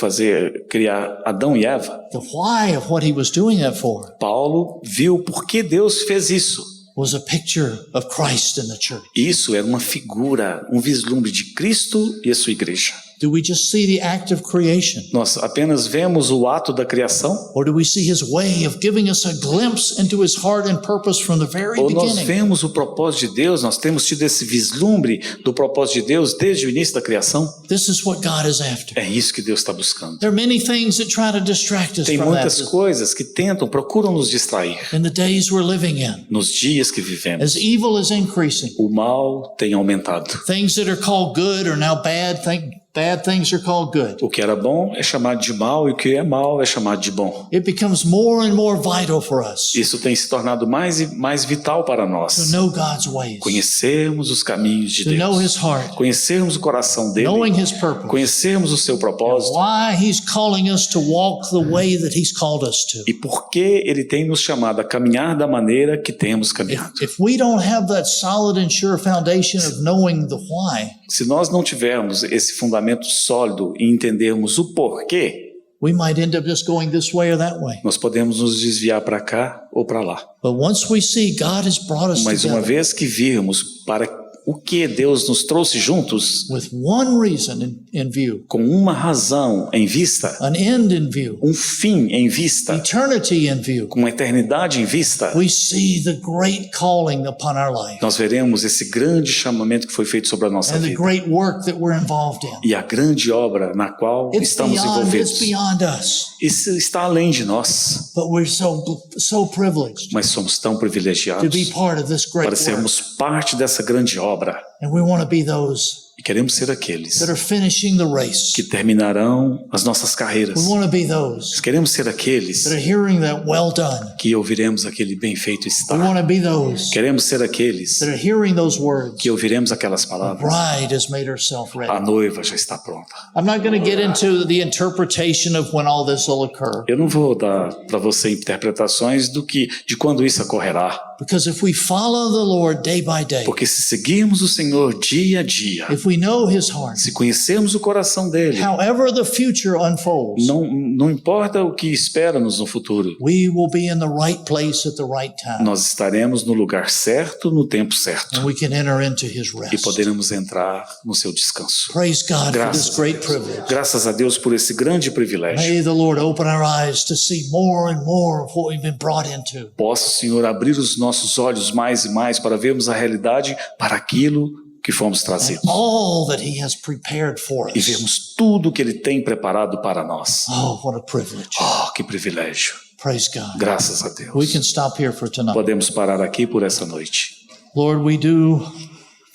Speaker 2: criar Adão e Eva,
Speaker 1: the why of what he was doing that for
Speaker 2: Paulo viu por que Deus fez isso.
Speaker 1: was a picture of Christ in the church.
Speaker 2: Isso era uma figura, um vislumbre de Cristo e a sua igreja.
Speaker 1: Do we just see the act of creation?
Speaker 2: Nós apenas vemos o ato da criação?
Speaker 1: Or do we see his way of giving us a glimpse into his heart and purpose from the very
Speaker 2: Ou nós
Speaker 1: beginning?
Speaker 2: vemos o propósito de Deus, nós temos tido esse vislumbre do propósito de Deus desde o início da criação?
Speaker 1: This is what God is after.
Speaker 2: É isso que Deus está buscando.
Speaker 1: There are many things that try to distract us
Speaker 2: Tem
Speaker 1: from
Speaker 2: muitas
Speaker 1: that
Speaker 2: coisas que procuram nos distrair
Speaker 1: in the days we're living in.
Speaker 2: nos dias que vivemos.
Speaker 1: As evil is increasing,
Speaker 2: O mal tem aumentado.
Speaker 1: things that are called good are now bad. Thank Bad things are called good.
Speaker 2: O que era bom é chamado de mal e o que é mal é chamado de bom.
Speaker 1: It becomes more and more vital for us
Speaker 2: Isso tem se tornado mais e mais vital para
Speaker 1: to
Speaker 2: nós.
Speaker 1: know God's ways,
Speaker 2: Conhecermos os caminhos de
Speaker 1: to know His
Speaker 2: Deus.
Speaker 1: heart,
Speaker 2: Conhecermos o coração
Speaker 1: knowing
Speaker 2: dele.
Speaker 1: His purpose,
Speaker 2: Conhecermos o seu propósito.
Speaker 1: why He's calling us to walk the way that He's called us to.
Speaker 2: E por que ele tem nos chamado a caminhar da maneira que temos caminhado.
Speaker 1: If we don't have that solid and sure foundation of knowing the why,
Speaker 2: Se nós não tivermos esse fundamento sólido e entendermos o porquê,
Speaker 1: we might end up just going this way or that way.
Speaker 2: nós podemos nos desviar para cá ou para lá.
Speaker 1: But once we see God has brought us
Speaker 2: Mas uma
Speaker 1: together
Speaker 2: vez que virmos para o que Deus nos trouxe juntos,
Speaker 1: with one reason in view,
Speaker 2: com uma razão em vista,
Speaker 1: an end in view,
Speaker 2: um fim em vista,
Speaker 1: eternity in view,
Speaker 2: com uma eternidade em vista,
Speaker 1: we see the great calling upon our life
Speaker 2: nós veremos esse grande chamamento que foi feito sobre a nossa
Speaker 1: and the
Speaker 2: vida
Speaker 1: great work that we're involved in.
Speaker 2: e a grande obra na qual estamos
Speaker 1: It's
Speaker 2: envolvidos.
Speaker 1: beyond us,
Speaker 2: Isso está além de nós,
Speaker 1: but we're so privileged
Speaker 2: mas somos tão
Speaker 1: to be
Speaker 2: privilegiados
Speaker 1: part of this great
Speaker 2: para
Speaker 1: work.
Speaker 2: sermos parte dessa grande obra
Speaker 1: And we want to be those
Speaker 2: e queremos ser aqueles
Speaker 1: that are finishing the race.
Speaker 2: que terminarão as nossas carreiras.
Speaker 1: We want to be those
Speaker 2: Queremos ser aqueles
Speaker 1: that are hearing that well done.
Speaker 2: que ouviremos aquele bem feito
Speaker 1: We
Speaker 2: está.
Speaker 1: want to be those
Speaker 2: Queremos ser aqueles
Speaker 1: that are hearing those words.
Speaker 2: que ouviremos aquelas
Speaker 1: The
Speaker 2: palavras.
Speaker 1: bride has made herself
Speaker 2: A
Speaker 1: ready.
Speaker 2: noiva já está pronta.
Speaker 1: I'm not going to get into the interpretation of when all this will occur,
Speaker 2: Eu não vou dar para você interpretações de quando isso ocorrerá,
Speaker 1: because if we follow the Lord day by day,
Speaker 2: porque se seguirmos o Senhor dia a dia,
Speaker 1: if we know His heart,
Speaker 2: se conhecermos o coração dele,
Speaker 1: however the future unfolds,
Speaker 2: não importa o que espera-nos no futuro,
Speaker 1: we will be in the right place at the right time,
Speaker 2: nós estaremos no lugar certo, no tempo certo,
Speaker 1: and we can enter into His
Speaker 2: e
Speaker 1: rest.
Speaker 2: poderemos entrar no seu descanso.
Speaker 1: Praise God for this
Speaker 2: Graças a
Speaker 1: great
Speaker 2: Deus.
Speaker 1: privilege.
Speaker 2: Graças a Deus por esse grande privilégio.
Speaker 1: May the Lord open our eyes to see more and more of what we've been brought into.
Speaker 2: Possa o Senhor abrir os nossos olhos mais e mais para vermos a realidade para aquilo que fomos
Speaker 1: And
Speaker 2: trazidos.
Speaker 1: all that He has prepared for
Speaker 2: E
Speaker 1: us.
Speaker 2: vermos tudo que Ele tem preparado para nós.
Speaker 1: Oh, what a privilege.
Speaker 2: Oh, que privilégio.
Speaker 1: Praise God.
Speaker 2: Graças a
Speaker 1: We
Speaker 2: Deus.
Speaker 1: can stop here for tonight.
Speaker 2: Podemos parar aqui por essa noite.
Speaker 1: Lord, we do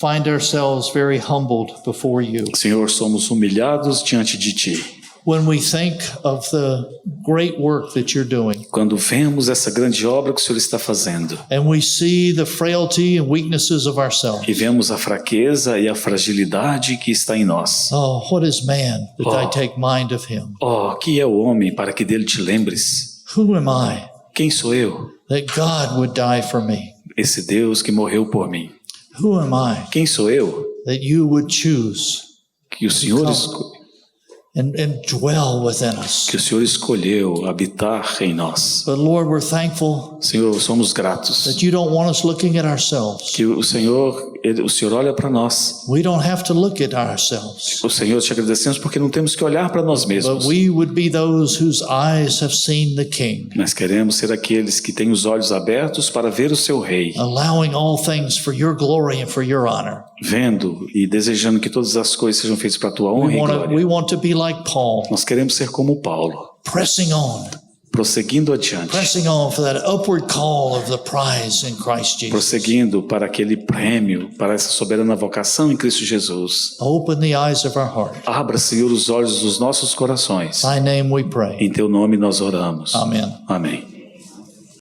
Speaker 1: find ourselves very humbled before You.
Speaker 2: Senhor, somos humilhados diante de Ti.
Speaker 1: When we think of the great work that You're doing,
Speaker 2: Quando vemos essa grande obra que o Senhor está fazendo
Speaker 1: and we see the frailty and weaknesses of ourselves.
Speaker 2: e vemos a fraqueza e a fragilidade que está em nós.
Speaker 1: Oh, what is man that I
Speaker 2: Oh.
Speaker 1: take mind of him?
Speaker 2: Oh, que é o homem para que dele te lembres?
Speaker 1: Who am I
Speaker 2: Quem sou eu?
Speaker 1: that God would die for me?
Speaker 2: Esse Deus que morreu por mim.
Speaker 1: Who am I
Speaker 2: Quem sou eu?
Speaker 1: that You would choose
Speaker 2: Que o Senhor,
Speaker 1: and dwell within us?
Speaker 2: que o Senhor escolheu habitar em nós.
Speaker 1: But Lord, we're thankful
Speaker 2: Senhor, somos gratos.
Speaker 1: that You don't want us looking at ourselves.
Speaker 2: Que o Senhor olha para nós.
Speaker 1: We don't have to look at ourselves,
Speaker 2: O Senhor, te agradecemos porque não temos que olhar para nós
Speaker 1: but
Speaker 2: mesmos.
Speaker 1: we would be those whose eyes have seen the King,
Speaker 2: Nós queremos ser aqueles que têm os olhos abertos para ver o seu Rei,
Speaker 1: allowing all things for Your glory and for Your honor.
Speaker 2: vendo e desejando que todas as coisas sejam feitas para a tua honra e glória.
Speaker 1: We want to be like Paul,
Speaker 2: Nós queremos ser como Paulo,
Speaker 1: pressing on
Speaker 2: prosseguindo adiante,
Speaker 1: for that upward call of the prize in Christ Jesus.
Speaker 2: prosseguindo para aquele prêmio, para essa soberana vocação em Cristo Jesus.
Speaker 1: Open the eyes of our heart.
Speaker 2: Abra, Senhor, os olhos dos nossos corações.
Speaker 1: Thy name we pray.
Speaker 2: Em teu nome nós oramos.
Speaker 1: Amen.
Speaker 2: Amém.